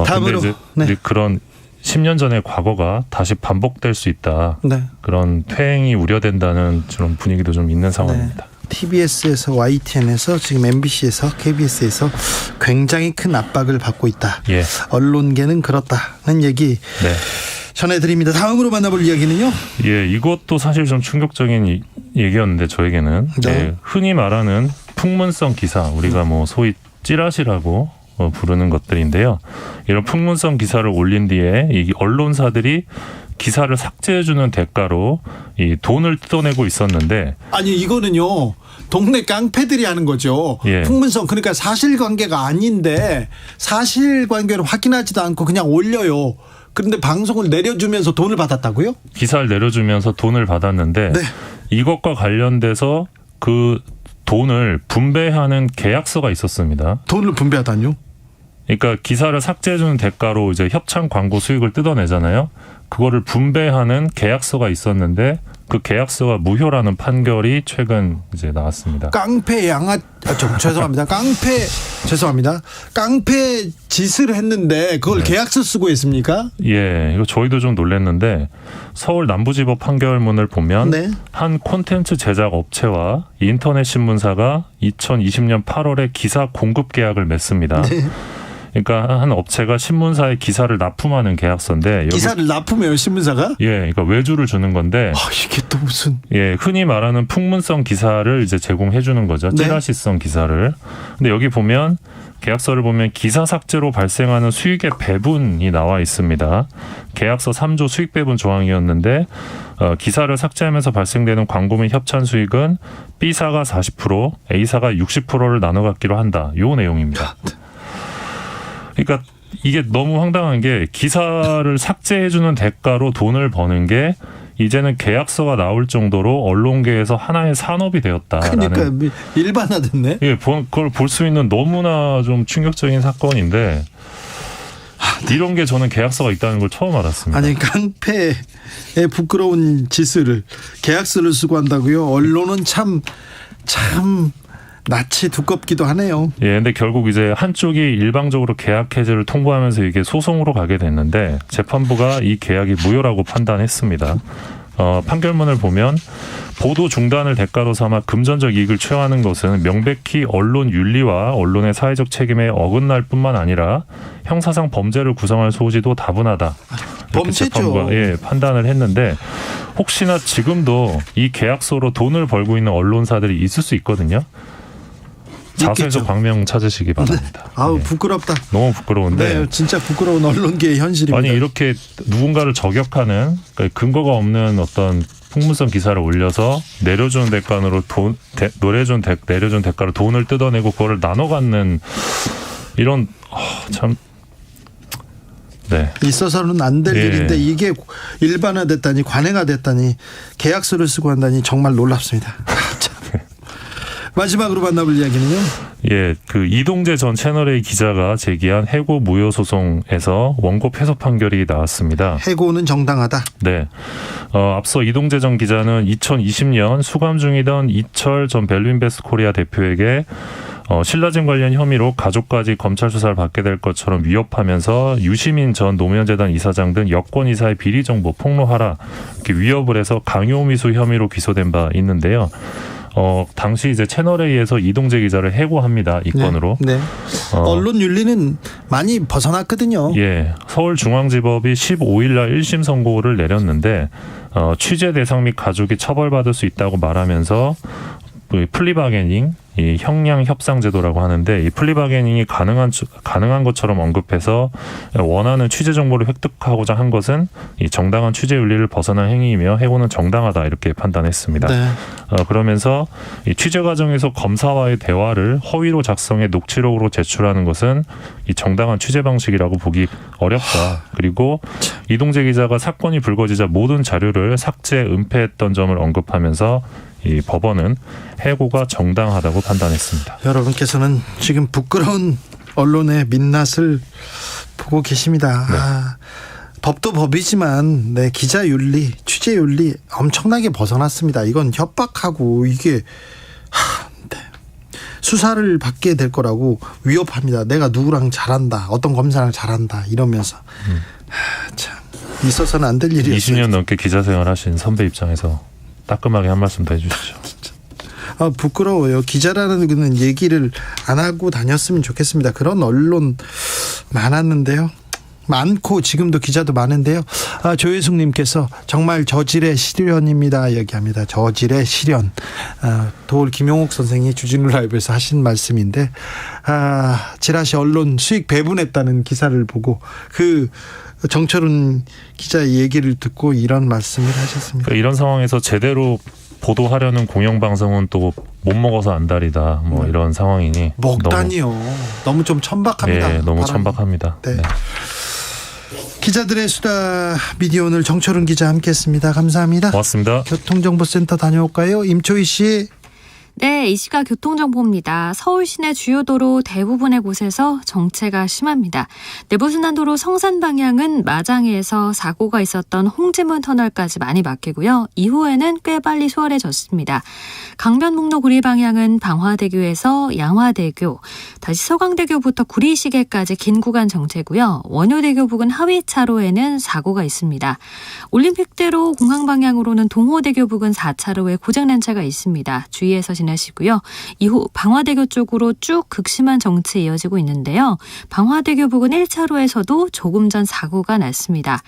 다음으로 근데 이제 그런 10년 전의 과거가 다시 반복될 수 있다. 네. 그런 퇴행이 우려된다는 좀 분위기도 좀 있는 상황입니다. TBS에서 YTN에서 지금 MBC에서 KBS에서 굉장히 큰 압박을 받고 있다. 예. 언론계는 그렇다는 얘기 네. 전해드립니다. 다음으로 만나볼 이야기는요. 예, 이것도 사실 좀 충격적인 얘기였는데 저에게는 네. 예, 흔히 말하는 풍문성 기사, 우리가 뭐 소위 찌라시라고 부르는 것들인데요. 이런 풍문성 기사를 올린 뒤에 이 언론사들이 기사를 삭제해주는 대가로 이 돈을 뜯어내고 있었는데, 아니 이거는요 동네 깡패들이 하는 거죠. 예. 풍문성, 그러니까 사실관계가 아닌데 사실관계를 확인하지도 않고 그냥 올려요. 그런데 방송을 내려주면서 돈을 받았다고요? 기사를 내려주면서 돈을 받았는데 네. 이것과 관련돼서 그 돈을 분배하는 계약서가 있었습니다. 돈을 분배하다뇨? 그러니까 기사를 삭제해주는 대가로 이제 협찬 광고 수익을 뜯어내잖아요. 그거를 분배하는 계약서가 있었는데 그 계약서가 무효라는 판결이 최근 이제 나왔습니다. 깡패 죄송합니다. 깡패 짓을 했는데 그걸 계약서 쓰고 했습니까? 예, 이거 저희도 좀 놀랐는데 서울 남부지법 판결문을 보면 한 콘텐츠 제작 업체와 인터넷 신문사가 2020년 8월에 기사 공급 계약을 맺습니다. 그러니까 한 업체가 신문사에 기사를 납품하는 계약서인데 기사를 납품해요, 신문사가? 예, 그러니까 외주를 주는 건데 이게 또 무슨 흔히 말하는 풍문성 기사를 이제 제공해 주는 거죠. 찌라시성 기사를. 근데 여기 보면 계약서를 보면 기사 삭제로 발생하는 수익의 배분이 나와 있습니다. 계약서 3조 수익 배분 조항이었는데 기사를 삭제하면서 발생되는 광고 및 협찬 수익은 B사가 40%, A사가 60%를 나눠 갖기로 한다. 요 내용입니다. 그러니까 이게 너무 황당한 게 기사를 삭제해주는 대가로 돈을 버는 게 이제는 계약서가 나올 정도로 언론계에서 하나의 산업이 되었다라는. 그러니까 일반화됐네. 예, 그걸 볼 수 있는 너무나 좀 충격적인 사건인데 이런 게 저는 계약서가 있다는 걸 처음 알았습니다. 아니 깡패의 부끄러운 짓을 계약서를 쓰고 한다고요? 언론은 참 낯이 두껍기도 하네요. 예, 근데 결국 이제 한쪽이 일방적으로 계약 해지를 통보하면서 이게 소송으로 가게 됐는데 재판부가 이 계약이 무효라고 판단했습니다. 판결문을 보면 보도 중단을 대가로 삼아 금전적 이익을 취하는 것은 명백히 언론 윤리와 언론의 사회적 책임에 어긋날 뿐만 아니라 형사상 범죄를 구성할 소지도 다분하다. 이렇게 재판부가 판단을 했는데 혹시나 지금도 이 계약서로 돈을 벌고 있는 언론사들이 있을 수 있거든요. 자수해서 광명 찾으시기 바랍니다. 아우 부끄럽다. 너무 부끄러운데. 네, 진짜 부끄러운 언론계의 현실입니다. 아니 이렇게 누군가를 저격하는 그러니까 근거가 없는 어떤 풍문성 기사를 올려서 내려준 대가로 내려준 대가로 돈을 뜯어내고 그거를 나눠 갖는 이런 참. 네. 있어서는 안 될 일인데 이게 일반화됐다니 관행화됐다니 계약서를 쓰고 한다니 정말 놀랍습니다. 마지막으로 만나볼 이야기는요. 예, 그 이동재 전 채널A 기자가 제기한 해고 무효 소송에서 원고 패소 판결이 나왔습니다. 해고는 정당하다. 네. 앞서 이동재 전 기자는 2020년 수감 중이던 이철 전 벨류인베스트 코리아 대표에게 신라진 관련 혐의로 가족까지 검찰 수사를 받게 될 것처럼 위협하면서 유시민 전 노무현재단 이사장 등 여권 이사의 비리 정보 폭로하라 이렇게 위협을 해서 강요미수 혐의로 기소된 바 있는데요. 당시 이제 채널A에서 이동재 기자를 해고합니다. 이 건으로. 네. 언론 윤리는 많이 벗어났거든요. 예. 서울중앙지법이 15일 날 1심 선고를 내렸는데 취재 대상 및 가족이 처벌받을 수 있다고 말하면서 플리바게닝, 이 형량 협상 제도라고 하는데 이 플리바게닝이 가능한 것처럼 언급해서 원하는 취재 정보를 획득하고자 한 것은 이 정당한 취재 윤리를 벗어난 행위이며 해고는 정당하다 이렇게 판단했습니다. 네. 그러면서 이 취재 과정에서 검사와의 대화를 허위로 작성해 녹취록으로 제출하는 것은 이 정당한 취재 방식이라고 보기 어렵다. 그리고 이동재 기자가 사건이 불거지자 모든 자료를 삭제, 은폐했던 점을 언급하면서 이 법원은 해고가 정당하다고 판단했습니다. 여러분께서는 지금 부끄러운 언론의 민낯을 보고 계십니다. 네. 법도 법이지만 기자 윤리, 취재 윤리 엄청나게 벗어났습니다. 이건 협박하고 이게 수사를 받게 될 거라고 위협합니다. 내가 누구랑 잘한다, 어떤 검사랑 잘한다 이러면서 참 있어서는 안 될 일이었어요. 20년 넘게 기자 생활하신 선배 입장에서 따끔하게 한 말씀 더 해주시죠. 부끄러워요. 기자라는 그는 얘기를 안 하고 다녔으면 좋겠습니다. 그런 언론 많았는데요. 많고 지금도 기자도 많은데요. 조혜숙님께서 정말 저질의 시련입니다 얘기합니다. 저질의 시련. 도올 김용옥 선생이 주진우 라이브에서 하신 말씀인데 지라시 언론 수익 배분했다는 기사를 보고 그 정철훈 기자의 얘기를 듣고 이런 말씀을 하셨습니다. 그러니까 이런 상황에서 제대로 보도하려는 공영방송은 또 못 먹어서 안달이다 이런 상황이니 먹다니요. 너무 좀 천박합니다. 네, 너무 천박합니다. 네. 기자들의 수다 미디어 오늘 정철훈 기자 함께했습니다. 감사합니다. 고맙습니다. 교통정보센터 다녀올까요? 임초희 씨. 네, 이 시각 교통정보입니다. 서울 시내 주요 도로 대부분의 곳에서 정체가 심합니다. 내부순환도로 성산 방향은 마장에서 사고가 있었던 홍지문 터널까지 많이 막히고요. 이후에는 꽤 빨리 수월해졌습니다. 강변북로 구리 방향은 방화대교에서 양화대교, 다시 서강대교부터 구리시계까지 긴 구간 정체고요. 원효대교 부근 하위 차로에는 사고가 있습니다. 올림픽대로 공항 방향으로는 동호대교 부근 4차로에 고장난 차가 있습니다. 주의해서 지나시고요. 이후 방화대교 쪽으로 쭉 극심한 정체 이어지고 있는데요. 방화대교 부근 1차로에서도 조금 전 사고가 났습니다.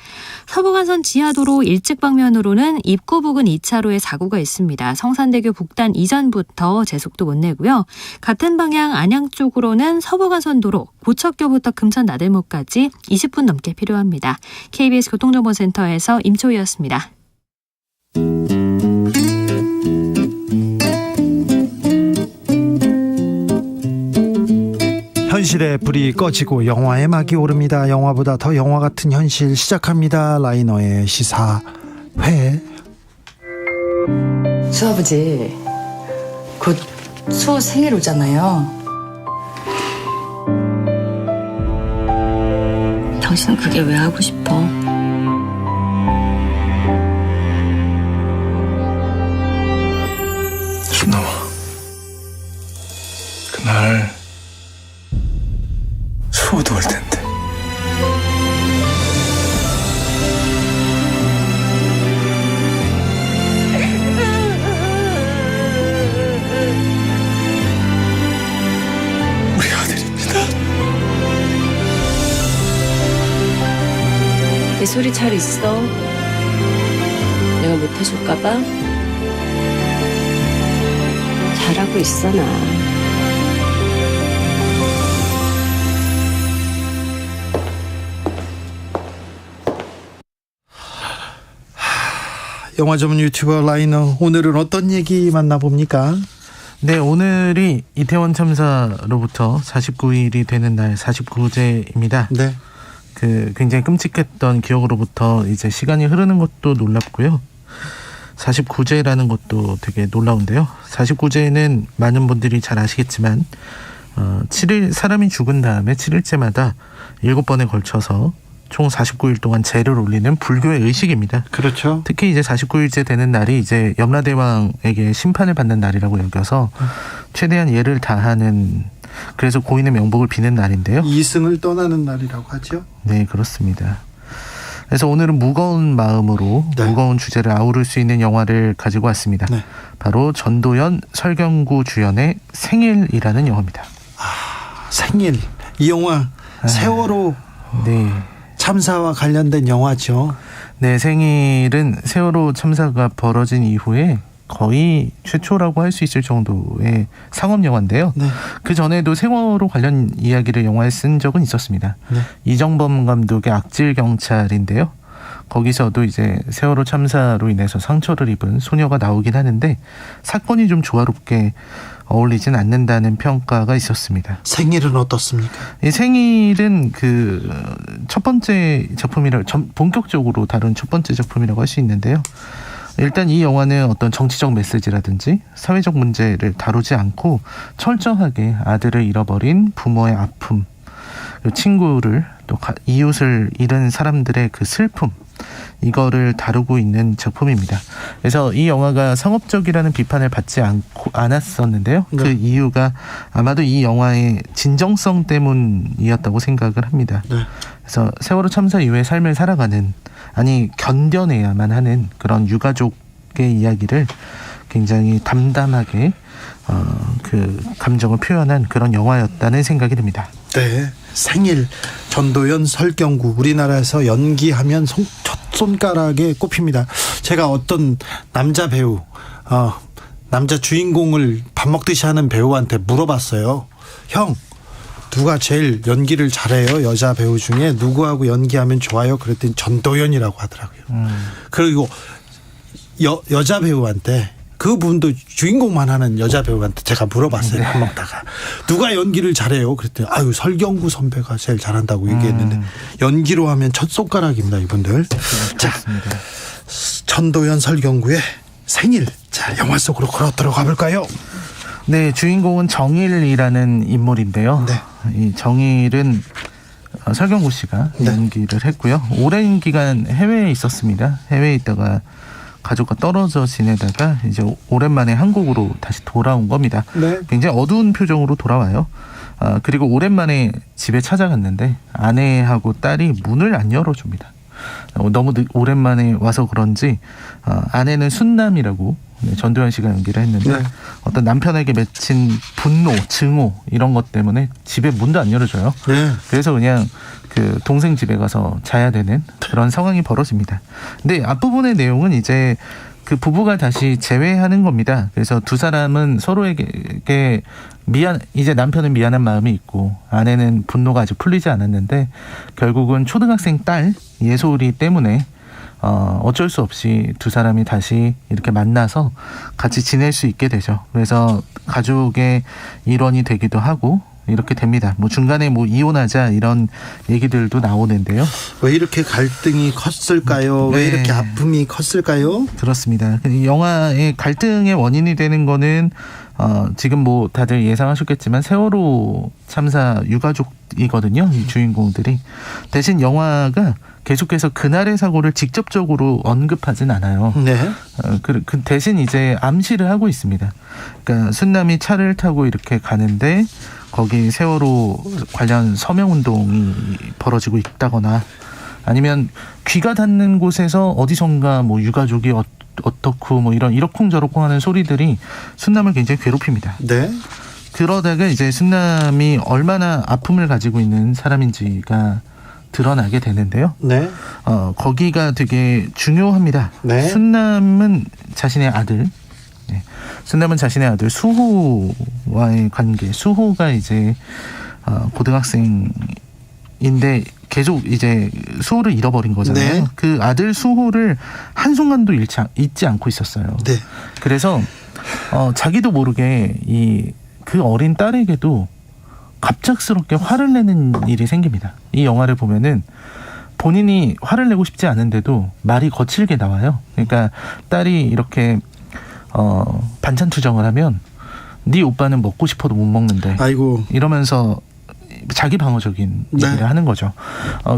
서부간선 지하도로 일찍 방면으로는 입구 부근 2차로에 사고가 있습니다. 성산대교 북단 이전부터 제속도 못 내고요. 같은 방향 안양 쪽으로는 서부간선 도로 고척교부터 금천 나들목까지 20분 넘게 필요합니다. KBS 교통정보센터에서 임초희였습니다. 현실의 불이 꺼지고 영화의 막이 오릅니다. 영화보다 더 영화 같은 현실 시작합니다. 라이너의 시사회. 수아버지, 곧 수호 생일 오잖아요. 당신은 그게 왜 하고 싶어? 준호아, 그날 수호도 올 텐데. 우리 아들입니다. 내 소리 잘 있어. 내가 못해줄까봐? 잘하고 있어, 나. 영화 전문 유튜버 라이너, 오늘은 어떤 얘기 만나봅니까? 네, 오늘이 이태원 참사로부터 49일이 되는 날 49제입니다. 네. 굉장히 끔찍했던 기억으로부터 이제 시간이 흐르는 것도 놀랍고요. 49제라는 것도 되게 놀라운데요. 49제는 많은 분들이 잘 아시겠지만 7일 사람이 죽은 다음에 7일째마다 7번에 걸쳐서 총 49일 동안 제를 올리는 불교의 의식입니다. 그렇죠. 특히 이제 49일째 되는 날이 이제 염라대왕에게 심판을 받는 날이라고 여겨서 최대한 예를 다하는, 그래서 고인의 명복을 비는 날인데요. 이승을 떠나는 날이라고 하죠. 네, 그렇습니다. 그래서 오늘은 무거운 마음으로 무거운 주제를 아우를 수 있는 영화를 가지고 왔습니다. 바로 전도연, 설경구 주연의 생일이라는 영화입니다. 생일. 이 영화 세월호 참사와 관련된 영화죠. 네, 생일은 세월호 참사가 벌어진 이후에 거의 최초라고 할 수 있을 정도의 상업 영화인데요. 네. 그 전에도 세월호 관련 이야기를 영화에 쓴 적은 있었습니다. 네. 이정범 감독의 악질 경찰인데요. 거기서도 이제 세월호 참사로 인해서 상처를 입은 소녀가 나오긴 하는데 사건이 좀 조화롭게 어울리진 않는다는 평가가 있었습니다. 생일은 어떻습니까? 이 생일은 그 첫 번째 작품이라 본격적으로 다룬 첫 번째 작품이라고 할 수 있는데요. 일단 이 영화는 어떤 정치적 메시지라든지 사회적 문제를 다루지 않고 철저하게 아들을 잃어버린 부모의 아픔, 친구를 또 이웃을 잃은 사람들의 그 슬픔, 이거를 다루고 있는 작품입니다. 그래서 이 영화가 상업적이라는 비판을 받지 않았었는데요. 네. 그 이유가 아마도 이 영화의 진정성 때문이었다고 생각을 합니다. 네. 그래서 세월호 참사 이후의 삶을 살아가는, 아니 견뎌내야만 하는 그런 유가족의 이야기를 굉장히 담담하게 그 감정을 표현한 그런 영화였다는 생각이 듭니다. 네, 생일, 전도연, 설경구, 우리나라에서 연기하면 첫 손가락에 꼽힙니다. 제가 어떤 남자 배우, 남자 주인공을 밥 먹듯이 하는 배우한테 물어봤어요. 형, 누가 제일 연기를 잘해요? 여자 배우 중에 누구하고 연기하면 좋아요? 그랬더니 전도연이라고 하더라고요. 그리고 여자 배우한테, 그분도 주인공만 하는 여자 배우한테 제가 물어봤어요. 밥 먹다가 누가 연기를 잘해요? 그랬더니 아유, 설경구 선배가 제일 잘한다고 얘기했는데 연기로 하면 첫 손가락입니다, 이분들. 자, 전도연, 설경구의 생일. 자, 영화 속으로 걸어 들어가 볼까요? 네, 주인공은 정일이라는 인물인데요. 네. 이 정일은 설경구 씨가 연기를 했고요. 오랜 기간 해외에 있었습니다. 해외에 있다가 가족과 떨어져 지내다가 이제 오랜만에 한국으로 다시 돌아온 겁니다. 네. 굉장히 어두운 표정으로 돌아와요. 그리고 오랜만에 집에 찾아갔는데 아내하고 딸이 문을 안 열어줍니다. 너무 오랜만에 와서 그런지 아내는 순남이라고 전도연 씨가 연기를 했는데 네. 어떤 남편에게 맺힌 분노, 증오 이런 것 때문에 집에 문도 안 열어줘요. 네. 그래서 그냥 그 동생 집에 가서 자야 되는 그런 상황이 벌어집니다. 근데 앞부분의 내용은 이제 그 부부가 다시 재회하는 겁니다. 그래서 두 사람은 서로에게 이제 남편은 미안한 마음이 있고 아내는 분노가 아직 풀리지 않았는데 결국은 초등학생 딸 예솔이 때문에 어쩔 수 없이 두 사람이 다시 이렇게 만나서 같이 지낼 수 있게 되죠. 그래서 가족의 일원이 되기도 하고 이렇게 됩니다. 뭐 중간에 뭐 이혼하자 이런 얘기들도 나오는데요. 왜 이렇게 갈등이 컸을까요? 네. 왜 이렇게 아픔이 컸을까요? 그렇습니다. 이 영화의 갈등의 원인이 되는 거는 지금 뭐 다들 예상하셨겠지만 세월호 참사 유가족이거든요. 이 주인공들이. 대신 영화가 계속해서 그날의 사고를 직접적으로 언급하진 않아요. 네. 그 대신 이제 암시를 하고 있습니다. 그러니까 순남이 차를 타고 이렇게 가는데 거기 세월호 관련 서명운동이 벌어지고 있다거나 아니면 귀가 닿는 곳에서 어디선가 뭐 유가족이 어떻고 뭐 이런 이러쿵저러쿵 하는 소리들이 순남을 굉장히 괴롭힙니다. 네. 그러다가 이제 순남이 얼마나 아픔을 가지고 있는 사람인지가 드러나게 되는데요. 네. 거기가 되게 중요합니다. 네. 순남은 자신의 아들, 순남은 자신의 아들 수호와의 관계, 수호가 이제 고등학생인데 계속 이제 수호를 잃어버린 거잖아요. 네. 그 아들 수호를 한순간도 잊지 않고 있었어요. 네. 그래서 자기도 모르게 그 어린 딸에게도 갑작스럽게 화를 내는 일이 생깁니다. 이 영화를 보면은 본인이 화를 내고 싶지 않은데도 말이 거칠게 나와요. 그러니까 딸이 이렇게 반찬 투정을 하면 네 오빠는 먹고 싶어도 못 먹는데 아이고 이러면서 자기 방어적인 얘기를 네. 하는 거죠.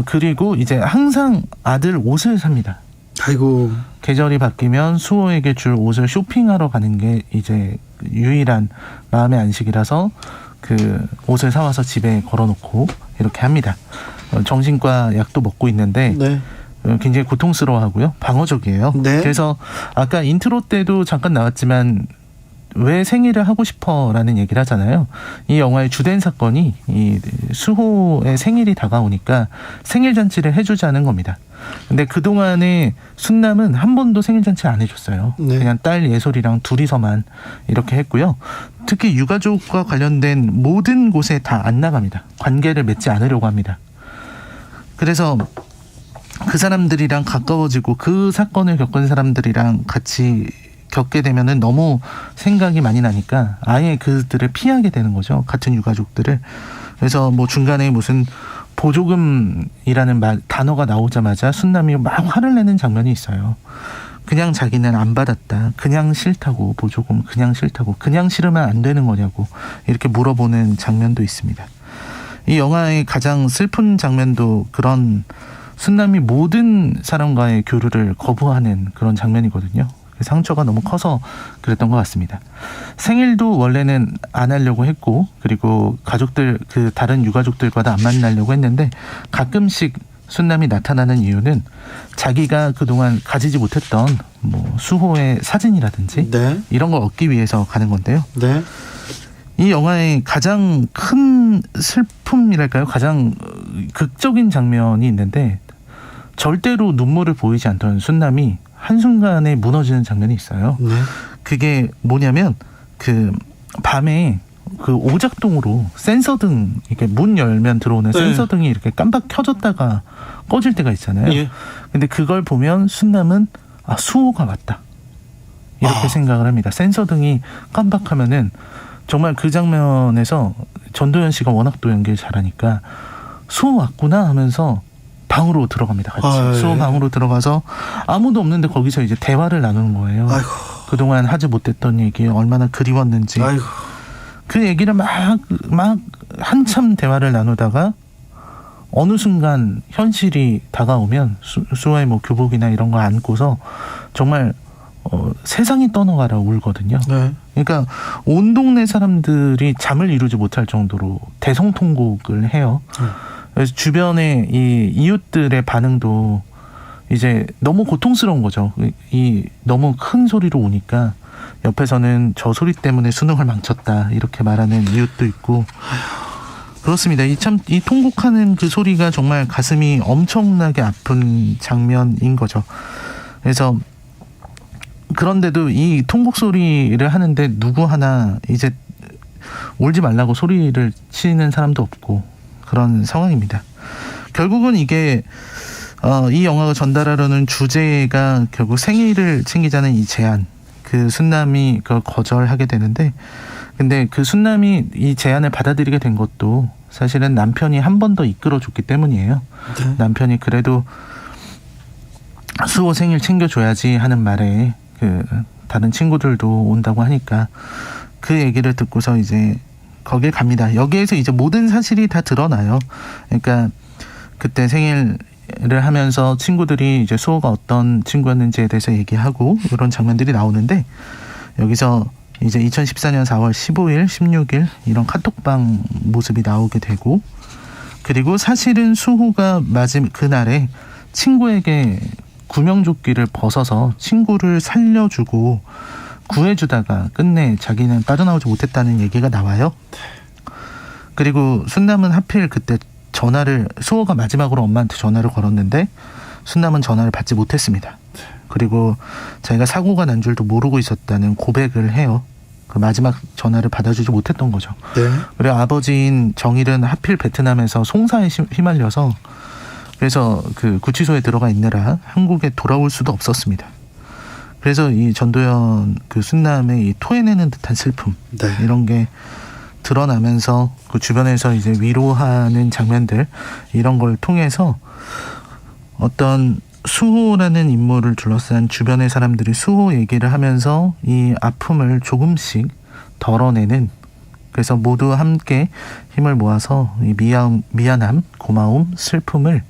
그리고 이제 항상 아들 옷을 삽니다. 아이고. 계절이 바뀌면 수호에게 줄 옷을 쇼핑하러 가는 게 이제 유일한 마음의 안식이라서 그 옷을 사와서 집에 걸어놓고 이렇게 합니다. 정신과 약도 먹고 있는데 네. 굉장히 고통스러워하고요. 방어적이에요. 네. 그래서 아까 인트로 때도 잠깐 나왔지만 왜 생일을 하고 싶어라는 얘기를 하잖아요. 이 영화의 주된 사건이 이 수호의 생일이 다가오니까 생일 잔치를 해주자는 겁니다. 근데 그동안에 순남은 한 번도 생일잔치 안 해줬어요. 네. 그냥 딸 예솔이랑 둘이서만 이렇게 했고요. 특히 유가족과 관련된 모든 곳에 다 안 나갑니다. 관계를 맺지 않으려고 합니다. 그래서 그 사람들이랑 가까워지고 그 사건을 겪은 사람들이랑 같이 겪게 되면은 너무 생각이 많이 나니까 아예 그들을 피하게 되는 거죠. 같은 유가족들을. 그래서 뭐 중간에 무슨 보조금이라는 단어가 나오자마자 순남이 막 화를 내는 장면이 있어요. 그냥 자기는 안 받았다. 그냥 싫다고, 보조금 그냥 싫다고. 그냥 싫으면 안 되는 거냐고 이렇게 물어보는 장면도 있습니다. 이 영화의 가장 슬픈 장면도 그런 순남이 모든 사람과의 교류를 거부하는 그런 장면이거든요. 상처가 너무 커서 그랬던 것 같습니다. 생일도 원래는 안 하려고 했고, 그리고 가족들, 그 다른 유가족들과도 안 만나려고 했는데 가끔씩 순남이 나타나는 이유는 자기가 그동안 가지지 못했던 뭐 수호의 사진이라든지 네. 이런 걸 얻기 위해서 가는 건데요. 네. 이 영화의 가장 큰 슬픔이랄까요? 가장 극적인 장면이 있는데 절대로 눈물을 보이지 않던 순남이 한순간에 무너지는 장면이 있어요. 네. 그게 뭐냐면 그 밤에 그 오작동으로 센서등 이렇게 문 열면 들어오는 네. 센서등이 이렇게 깜빡 켜졌다가 꺼질 때가 있잖아요. 예. 근데 그걸 보면 순남은 아 수호가 왔다 이렇게 생각을 합니다. 센서등이 깜빡하면은 정말 그 장면에서 전도연 씨가 워낙 또 연기를 잘하니까 수호 왔구나 하면서 방으로 들어갑니다. 같이. 수호 방으로 들어가서 아무도 없는데 거기서 이제 대화를 나누는 거예요. 아이고. 그동안 하지 못했던 얘기, 얼마나 그리웠는지. 아이고. 그 얘기를 막 한참 대화를 나누다가 어느 순간 현실이 다가오면 수호의 뭐 교복이나 이런 거 안고서 정말 세상이 떠나가라 울거든요. 네. 그러니까 온 동네 사람들이 잠을 이루지 못할 정도로 대성통곡을 해요. 그래서 주변에 이 이웃들의 반응도 이제 너무 고통스러운 거죠. 이 너무 큰 소리로 우니까 옆에서는 저 소리 때문에 수능을 망쳤다 이렇게 말하는 이웃도 있고 그렇습니다. 이 통곡하는 그 소리가 정말 가슴이 엄청나게 아픈 장면인 거죠. 그래서 그런데도 이 통곡 소리를 하는데 누구 하나 이제 울지 말라고 소리를 치는 사람도 없고 그런 상황입니다. 결국은 이게 이 영화가 전달하려는 주제가 결국 생일을 챙기자는 이 제안, 그 순남이 그걸 거절하게 되는데, 근데 그 순남이 이 제안을 받아들이게 된 것도 사실은 남편이 한 번 더 이끌어줬기 때문이에요. 네. 남편이 그래도 수호 생일 챙겨줘야지 하는 말에 그 다른 친구들도 온다고 하니까 그 얘기를 듣고서 이제 거길 갑니다. 여기에서 이제 모든 사실이 다 드러나요. 그러니까 그때 생일을 하면서 친구들이 이제 수호가 어떤 친구였는지에 대해서 얘기하고 이런 장면들이 나오는데 여기서 이제 2014년 4월 15일, 16일 이런 카톡방 모습이 나오게 되고 그리고 사실은 수호가 맞은 그날에 친구에게 구명조끼를 벗어서 친구를 살려주고 구해주다가 끝내 자기는 빠져나오지 못했다는 얘기가 나와요. 그리고 순남은 하필 그때 전화를 수호가 마지막으로 엄마한테 전화를 걸었는데 순남은 전화를 받지 못했습니다. 그리고 자기가 사고가 난 줄도 모르고 있었다는 고백을 해요. 그 마지막 전화를 받아주지 못했던 거죠. 네. 그리고 아버지인 정일은 하필 베트남에서 송사에 휘말려서 그래서 그 구치소에 들어가 있느라 한국에 돌아올 수도 없었습니다. 그래서 이 전도연 그 순남의 이 토해내는 듯한 슬픔 네. 이런 게 드러나면서 그 주변에서 이제 위로하는 장면들 이런 걸 통해서 어떤 수호라는 인물을 둘러싼 주변의 사람들이 수호 얘기를 하면서 이 아픔을 조금씩 덜어내는 그래서 모두 함께 힘을 모아서 이 미안함, 고마움, 슬픔을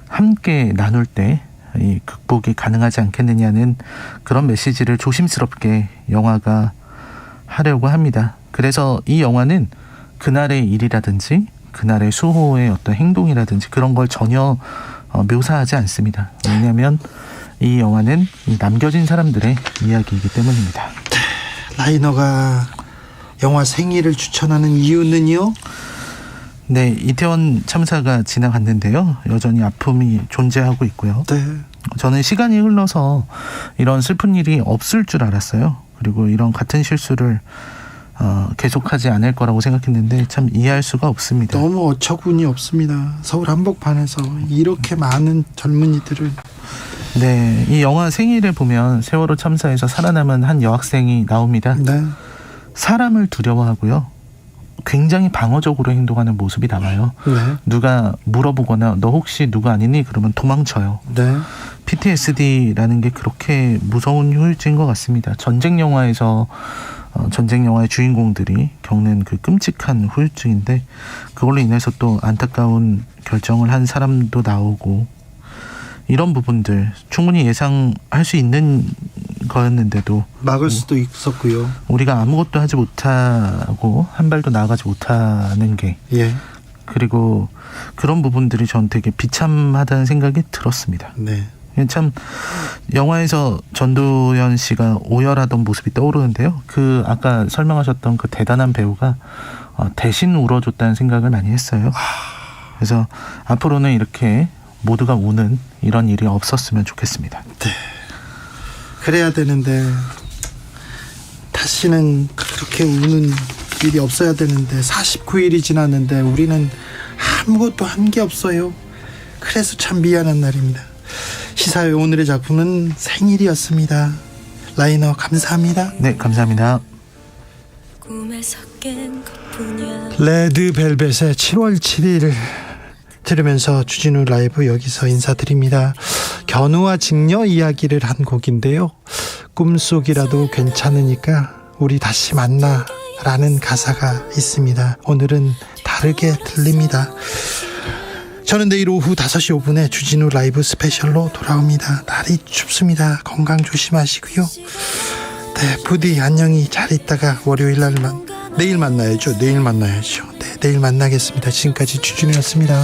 함께 나눌 때 이 극복이 가능하지 않겠느냐는 그런 메시지를 조심스럽게 영화가 하려고 합니다. 그래서 이 영화는 그날의 일이라든지 그날의 수호의 어떤 행동이라든지 그런 걸 전혀 묘사하지 않습니다. 왜냐하면 이 영화는 이 남겨진 사람들의 이야기이기 때문입니다. 라이너가 영화 생일을 추천하는 이유는요? 네, 이태원 참사가 지나갔는데요. 여전히 아픔이 존재하고 있고요. 네. 저는 시간이 흘러서 이런 슬픈 일이 없을 줄 알았어요. 그리고 이런 같은 실수를 계속하지 않을 거라고 생각했는데 참 이해할 수가 없습니다. 너무 어처구니 없습니다. 서울 한복판에서 이렇게 많은 젊은이들을. 네, 이 영화 생일을 보면 세월호 참사에서 살아남은 한 여학생이 나옵니다. 네. 사람을 두려워하고요. 굉장히 방어적으로 행동하는 모습이 나와요. 네. 누가 물어보거나 너 혹시 누구 아니니? 그러면 도망쳐요. 네. PTSD라는 게 그렇게 무서운 후유증인 것 같습니다. 전쟁 영화의 주인공들이 겪는 그 끔찍한 후유증인데 그걸로 인해서 또 안타까운 결정을 한 사람도 나오고 이런 부분들 충분히 예상할 수 있는 거였는데도 막을 수도 있었고요. 우리가 아무것도 하지 못하고 한 발도 나아가지 못하는 게 예. 그리고 그런 부분들이 전 되게 비참하다는 생각이 들었습니다. 네. 참 영화에서 전도연 씨가 오열하던 모습이 떠오르는데요. 그 아까 설명하셨던 그 대단한 배우가 대신 울어줬다는 생각을 많이 했어요. 그래서 앞으로는 이렇게 모두가 우는 이런 일이 없었으면 좋겠습니다. 네. 그래야 되는데 다시는 그렇게 우는 일이 없어야 되는데 49일이 지났는데 우리는 아무것도 한 게 없어요. 그래서 참 미안한 날입니다. 시사회 오늘의 작품은 생일이었습니다. 라이너 감사합니다. 네, 감사합니다. 레드벨벳의 7월 7일 들으면서 주진우 라이브 여기서 인사드립니다. 견우와 직녀 이야기를 한 곡인데요. 꿈속이라도 괜찮으니까 우리 다시 만나 라는 가사가 있습니다. 오늘은 다르게 들립니다. 저는 내일 오후 5시 5분에 주진우 라이브 스페셜로 돌아옵니다. 날이 춥습니다. 건강 조심하시고요. 네, 부디 안녕히 잘 있다가 월요일 날만 내일 만나야죠. 내일 만나야죠. 네, 내일 만나겠습니다. 지금까지 주진우였습니다.